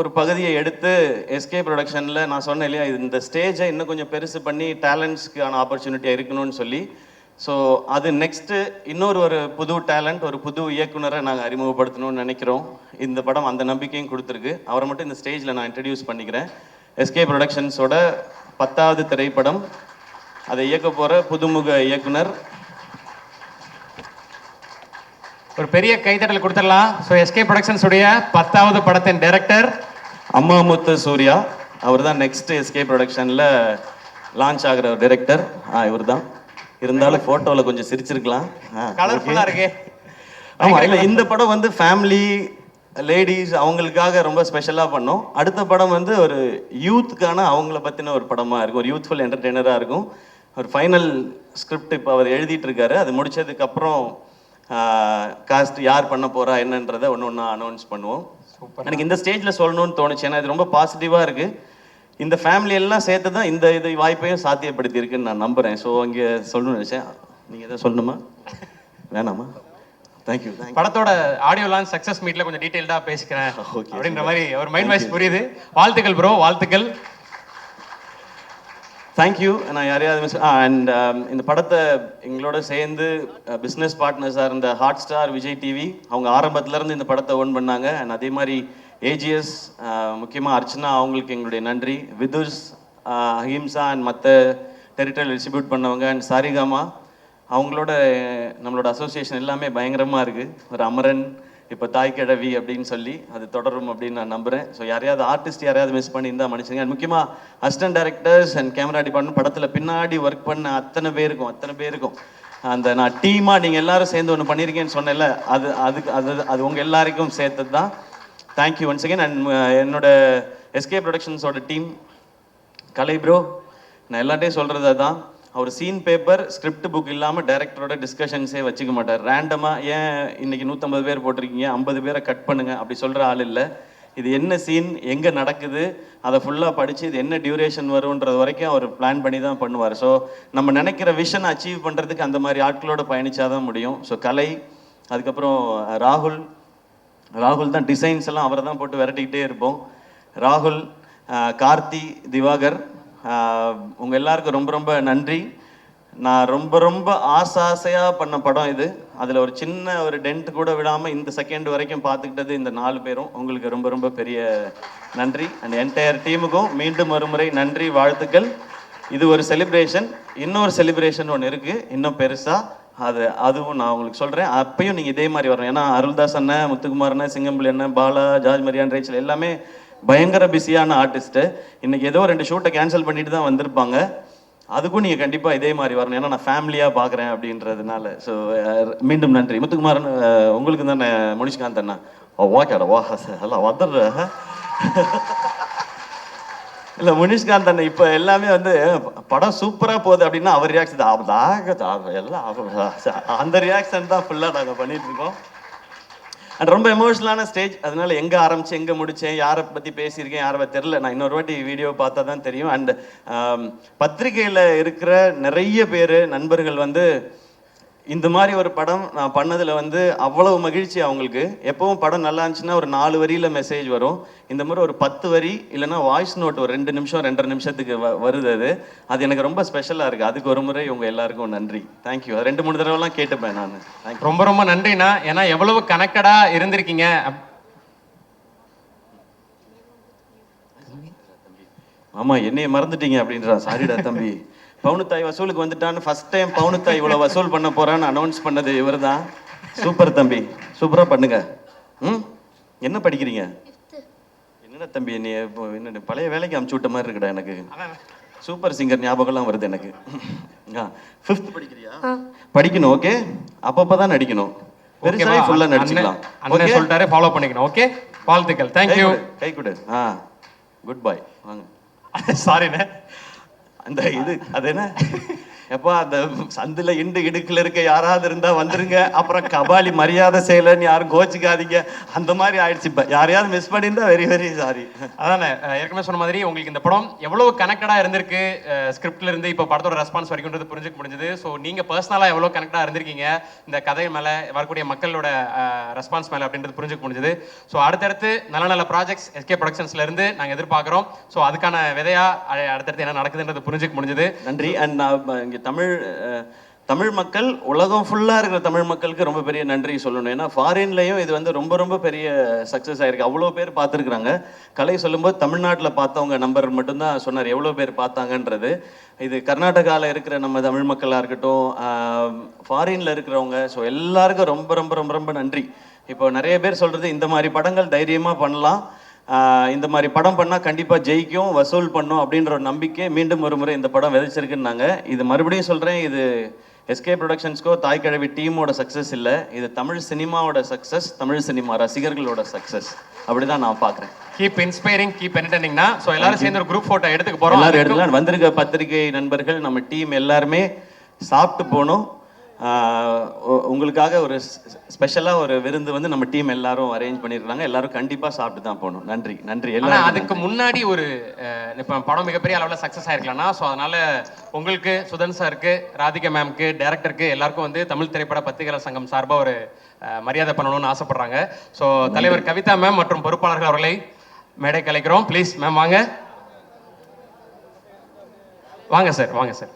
ஒரு பகுதியை எடுத்து எஸ்கே ப்ரொடக்ஷனில் நான் சொன்னேன் இல்லையா, இந்த ஸ்டேஜை இன்னும் கொஞ்சம் பெருசு பண்ணி டேலண்ட்ஸ்க்கான ஆப்பர்ச்சுனிட்டியாக இருக்கணும்னு சொல்லி. ஸோ அது நெக்ஸ்ட்டு ஒரு புது டேலண்ட், ஒரு புது இயக்குனரை நாங்கள் அறிமுகப்படுத்தணும்னு நினைக்கிறோம். இந்த படம் அந்த நம்பிக்கையும் கொடுத்துருக்கு. அவரை மட்டும் இந்த ஸ்டேஜில் நான் இன்ட்ரடியூஸ் பண்ணிக்கிறேன். எஸ்கே ப்ரொடக்ஷன்ஸோட 10வது திரைப்படம், அதை இயக்க போகிற புதுமுக இயக்குனர். ஒரு பெரிய கைத்தட்டல் கொடுத்துடலாம். ஸோ எஸ்கே ப்ரொடக்ஷன்ஸ் உடைய 10வது படத்தின் டைரக்டர் அம்மாமுத்து சூர்யா. அவர் தான் நெக்ஸ்ட் எஸ்கே ப்ரொடக்ஷனில் லான்ச் ஆகிற ஒரு டைரக்டர். இவர் தான். இருந்தாலும் ஃபோட்டோவில் கொஞ்சம் சிரிச்சிருக்கலாம். கலர்ஃபுல்லாக இருக்கே. ஆமாம், இல்லை இந்த படம் ஃபேமிலி லேடிஸ் அவங்களுக்காக ரொம்ப ஸ்பெஷலாக பண்ணோம். அடுத்த படம் ஒரு யூத்துக்கான அவங்கள பற்றின ஒரு படமாக இருக்கும், ஒரு யூத்ஃபுல் என்டர்டெய்னராக இருக்கும். ஒரு ஃபைனல் ஸ்கிரிப்ட் இப்போ அவர் எழுதிட்டு இருக்காரு. அது முடிச்சதுக்கப்புறம் காஸ்ட் யார் பண்ண போகிறா என்னன்றதை ஒன்று ஒன்றா அனௌன்ஸ் பண்ணுவோம். எனக்கு இந்த ஸ்டேஜில் சொல்லணும்னு தோணுச்சு, ஏன்னா இது ரொம்ப பாசிட்டிவாக இருக்குது. இந்த ஃபேமிலி எல்லாம் சேர்த்து தான் இது வாய்ப்பையும் சாத்தியப்படுத்தி இருக்குன்னு நான் நம்புகிறேன். ஸோ அங்கே சொல்லணும்னு நினச்சேன். நீங்கள் எதாவது சொல்லணுமா, வேணாமா? தேங்க்யூ. படத்தோட ஆடியோ லான்ச் சக்ஸஸ் மீட்டில் கொஞ்சம் டீட்டெயில்டாக பேசிக்கிறேன் அப்படின்ற மாதிரி ஒரு மைண்ட் வாய்ஸ் புரியுது. வாழ்த்துக்கள் ப்ரோ, வாழ்த்துக்கள். தேங்க்யூ. நான் யாரையாவது அண்ட் இந்த படத்தை எங்களோட சேர்ந்து பிஸ்னஸ் பார்ட்னர்ஸாக இருந்த ஹாட் ஸ்டார், விஜய் டிவி, அவங்க ஆரம்பத்துலேருந்து இந்த படத்தை ஓன் பண்ணாங்க. அண்ட் அதே மாதிரி ஏஜிஎஸ், முக்கியமாக அர்ச்சனா, அவங்களுக்கு எங்களுடைய நன்றி. விதுஷ், அஹிம்சா அண்ட் மற்ற டெரிட்டரியில் டிஸ்ட்ரிபியூட் பண்ணவங்க. அண்ட் சாரிகாமா, அவங்களோட நம்மளோட அசோசியேஷன் எல்லாமே பயங்கரமாக இருக்குது. ஒரு அமரன், இப்போ தாய்க்கிழவி அப்படின்னு சொல்லி அது தொடரும் அப்படின்னு நான் நம்புகிறேன். ஸோ யாரையாவது ஆர்டிஸ்ட் யாரையாவது மிஸ் பண்ணியிருந்தால் மன்னிச்சுங்க. முக்கியமாக assistant directors and camera department, படத்தில் பின்னாடி ஒர்க் பண்ண அத்தனை பேருக்கும் அந்த நான் டீமாக நீங்கள் எல்லாரும் சேர்ந்து ஒன்று பண்ணியிருக்கேன்னு சொன்னேன்ல, அது உங்கள் எல்லாருக்கும் சேர்த்தது தான். Thank you once again. அண்ட் என்னோட எஸ்கே ப்ரொடக்ஷன்ஸோட டீம், கலை ப்ரோ, நான் எல்லாட்டையும் சொல்கிறது அதுதான். அவர் சீன் பேப்பர், ஸ்கிரிப்ட் புக் இல்லாமல் டைரக்டரோட டிஸ்கஷன்ஸே வச்சுக்க மாட்டார். ரேண்டமாக ஏன் இன்னைக்கு 150 பேர் போட்டிருக்கீங்க, 50 பேரை கட் பண்ணுங்க அப்படி சொல்கிற ஆள் இல்லை. இது என்ன சீன், எங்கே நடக்குது, அதை ஃபுல்லாக படித்து இது என்ன டியூரேஷன் வரும்ன்றது வரைக்கும் அவர் பிளான் பண்ணி தான் பண்ணுவார். ஸோ நம்ம நினைக்கிற விஷன் அச்சீவ் பண்ணுறதுக்கு அந்த மாதிரி ஆட்களோட பயணிச்சா தான் முடியும். ஸோ கலை, அதுக்கப்புறம் ராகுல் தான் டிசைன்ஸ் எல்லாம் அவரை தான் போட்டு விரட்டிக்கிட்டே இருப்போம். ராகுல், கார்த்தி, திவாகர், உங்கள் எல்லாருக்கும் ரொம்ப ரொம்ப நன்றி. நான் ரொம்ப ரொம்ப ஆசையாக பண்ண படம் இது. அதில் ஒரு சின்ன ஒரு டென்ட் கூட விடாமல் இந்த செகண்ட் வரைக்கும் பார்த்துக்கிட்டது இந்த 4 பேரும். உங்களுக்கு ரொம்ப ரொம்ப பெரிய நன்றி. அண்ட் என்டையர் டீமுக்கும் மீண்டும் ஒரு முறை நன்றி, வாழ்த்துக்கள். இது ஒரு செலிப்ரேஷன். இன்னொரு செலிப்ரேஷன் ஒன்று இருக்குது, இன்னும் பெருசாக. அதுவும் நான் உங்களுக்கு சொல்கிறேன். அப்பயும் நீங்கள் இதே மாதிரி வரணும். ஏன்னா அருள்தாஸ் அண்ணன், முத்துக்குமார் அண்ணன், சிங்கம்புலி அண்ணன், பாலா, ஜார்ஜ் மரியான், ரேச்சல் எல்லாமே பயங்கர பிஸியான ஆர்டிஸ்ட்டு. இன்றைக்கி ஏதோ 2 ஷூட்டை கேன்சல் பண்ணிட்டு தான் வந்திருப்பாங்க. அதுக்கும் நீங்கள் கண்டிப்பாக இதே மாதிரி வரணும். ஏன்னா நான் ஃபேமிலியாக பார்க்குறேன் அப்படின்றதுனால. ஸோ மீண்டும் நன்றி. முத்துக்குமாரன், உங்களுக்கு தானே முனிஷ்காந்த் அண்ணா? ஓகேடா, வா எல்லாம் வந்துடுற. இல்லை, முனிஷ்காந்த் அண்ணன் இப்போ எல்லாமே வந்து படம் சூப்பராக போகுது அப்படின்னா அவர் ரியாக்ஷன் எல்லாம் அந்த ரியாக்ஷன் தான் ஃபுல்லாக நாங்கள் பண்ணிகிட்ருக்கோம். அண்ட் ரொம்ப எமோஷனலான ஸ்டேஜ். அதனால எங்கே ஆரம்பிச்சு எங்கே முடித்தேன், யாரை பற்றி பேசியிருக்கேன், யாரை தெரில. நான் இன்னொரு வாட்டி வீடியோ பார்த்தா தான் தெரியும். அண்ட் பத்திரிகையில் இருக்கிற நிறைய பேர் நண்பர்கள் வந்து இந்த மாதிரி ஒரு படம் நான் பண்ணதில் வந்து அவ்வளவு மகிழ்ச்சி அவங்களுக்கு. எப்பவும் படம் நல்லா இருந்துச்சுன்னா ஒரு 4 வரியில் மெசேஜ் வரும். இந்த மாதிரி ஒரு 10 வரி இல்லைன்னா வாய்ஸ் நோட் ஒரு 2 நிமிஷம் 2.5 நிமிஷத்துக்கு வருது. அது எனக்கு ரொம்ப ஸ்பெஷலாக இருக்குது. அதுக்கு ஒரு முறை உங்கள் எல்லாருக்கும் நன்றி. தேங்க்யூ. 2-3 தடவைலாம் கேட்டுப்பேன் நான். ரொம்ப ரொம்ப நன்றிண்ணா. ஏன்னா எவ்வளவு கனெக்டடாக இருந்திருக்கீங்க. ஆமாம், என்னைய மறந்துட்டீங்க அப்படின்றான். சாரிடா தம்பி. பவுனுத்தாய் வசூலுக்கு வந்துட்டான்னு ஃபர்ஸ்ட் டைம் பவுனுத்தாய் இவ்வளோ வசூல் பண்ண போகிறான்னு அனௌன்ஸ் பண்ணது இவர் தான். சூப்பர் தம்பி, சூப்பராக பண்ணுங்க. என்ன படிக்கிறீங்க? என்னடா தம்பி, நீ என்ன பழைய வேலைக்கு அமுச்சு விட்ட மாதிரி இருக்குடா எனக்கு. சூப்பர் சிங்கர் ஞாபகம்லாம் வருது எனக்கு. 5th படிக்கிறியா? படிக்கணும். ஓகே, அப்பப்போ தான் நடிக்கணும். பெருசாக ஃபுல்லாக நடிச்சுக்கலாம். அண்ணன் சொல்லிட்டாரு, ஃபாலோ பண்ணிக்கணும். ஓகே, வாழ்த்துக்கள். தேங்க்யூ. கை கொடு. குட் பாய். வாங்க. சாரிண்ணே. அந்த அது என்ன எப்பா, அந்த சந்தில் இடுக்கில் இருக்க யாராவது இருந்தால் வந்துருங்க. அப்புறம் கபாலி மரியாதை செய்யலைன்னு யாரும் கோச்சிக்காதீங்க. அந்த மாதிரி ஆயிடுச்சு. இப்போ யாரையாவது மிஸ் பண்ணியிருந்தா வெரி வெரி சாரி. அதானே ஏற்கனவே சொன்ன மாதிரி உங்களுக்கு இந்த படம் எவ்வளவு கனெக்டடாக இருந்திருக்கு, ஸ்கிரிப்ட்ல இருந்து இப்போ படத்தோட ரெஸ்பான்ஸ் வரைக்கும்ன்றது புரிஞ்சுக்க முடிஞ்சது. ஸோ நீங்கள் பர்சனலாக எவ்வளோ கனெக்டாக இருந்திருக்கீங்க இந்த கதை மேலே, வரக்கூடிய மக்களோட ரெஸ்பான்ஸ் மேலே அப்படின்றது புரிஞ்சுக்க முடிஞ்சது. ஸோ அடுத்தடுத்து நல்ல நல்ல ப்ராஜெக்ட்ஸ் எஸ்கே ப்ரொடக்ஷன்ஸ்லேருந்து நாங்கள் எதிர்பார்க்குறோம். ஸோ அதுக்கான விதையா அடுத்தடுத்து என்ன நடக்குதுன்றது புரிஞ்சுக்க முடிஞ்சது. நன்றி. அண்ட் நான் இங்கே தமிழ் மக்கள், உலகம் ஃபுல்லாக இருக்கிற தமிழ் மக்களுக்கு ரொம்ப பெரிய நன்றி சொல்லணும். ஏன்னா ஃபாரின்லேயும் இது வந்து ரொம்ப ரொம்ப பெரிய சக்ஸஸ் ஆகிருக்கு. அவ்வளோ பேர் பார்த்துருக்குறாங்க. கலை சொல்லும்போது தமிழ்நாட்டில் பார்த்தவங்க நம்பர் மட்டும்தான் சொன்னார் எவ்வளோ பேர் பார்த்தாங்கன்றது. இது கர்நாடகாவில் இருக்கிற நம்ம தமிழ் மக்களாக இருக்கட்டும், ஃபாரினில் இருக்கிறவங்க, ஸோ எல்லாருக்கும் ரொம்ப ரொம்ப ரொம்ப ரொம்ப நன்றி. இப்போ நிறைய பேர் சொல்கிறது இந்த மாதிரி படங்கள் தைரியமாக பண்ணலாம், இந்த மாதிரி படம் பண்ணால் கண்டிப்பாக ஜெயிக்கும், வசூல் பண்ணும் அப்படின்ற ஒரு நம்பிக்கை மீண்டும் ஒரு முறை இந்த படம் விதைச்சிருக்குன்னாங்க. இது மறுபடியும் சொல்கிறேன், இது எஸ்கே ப்ரொடக்ஷன்ஸ்க்கோ தாய்க்கிழவி டீமோட சக்ஸஸ் இல்லை, இது தமிழ் சினிமாவோட சக்ஸஸ், தமிழ் சினிமா ரசிகர்களோட சக்ஸஸ். அப்படி தான் நான் பார்க்குறேன். கீப் இன்ஸ்பைரிங், கீப் என்டர்டெய்னிங்னா. ஸோ எல்லாரும் சேர்ந்து ஒரு குரூப் ஃபோட்டோ எடுத்துக்க போகிறோம். எல்லாரும் எடுத்துக்கலாம். வந்திருக்க பத்திரிகை நண்பர்கள், நம்ம டீம் எல்லாருமே சாப்பிட்டு போகணும். உங்களுக்காக ஒரு ஸ்பெஷலாக ஒரு விருந்து வந்து நம்ம டீம் எல்லாரும் அரேஞ்ச் பண்ணியிருக்காங்க. எல்லாரும் கண்டிப்பாக சாப்பிட்டு தான் போகணும். நன்றி நன்றி. எல்லாம் அதுக்கு முன்னாடி ஒரு இப்போ படம் மிகப்பெரிய அளவில் சக்ஸஸ் ஆயிருக்கலாம்னா, ஸோ அதனால உங்களுக்கு, சுதன் சாருக்கு, ராதிகா மேம்க்கு, டைரக்டருக்கு எல்லாருக்கும் வந்து தமிழ் திரைப்பட பத்திரிகையாளர் சங்கம் சார்பாக ஒரு மரியாதை பண்ணணும்னு ஆசைப்படுறாங்க. ஸோ தலைவர் கவிதா மேம் மற்றும் பொறுப்பாளர்கள் அவர்களை மேடை கலைக்கிறோம். ப்ளீஸ் மேம் வாங்க. வாங்க சார், வாங்க சார்.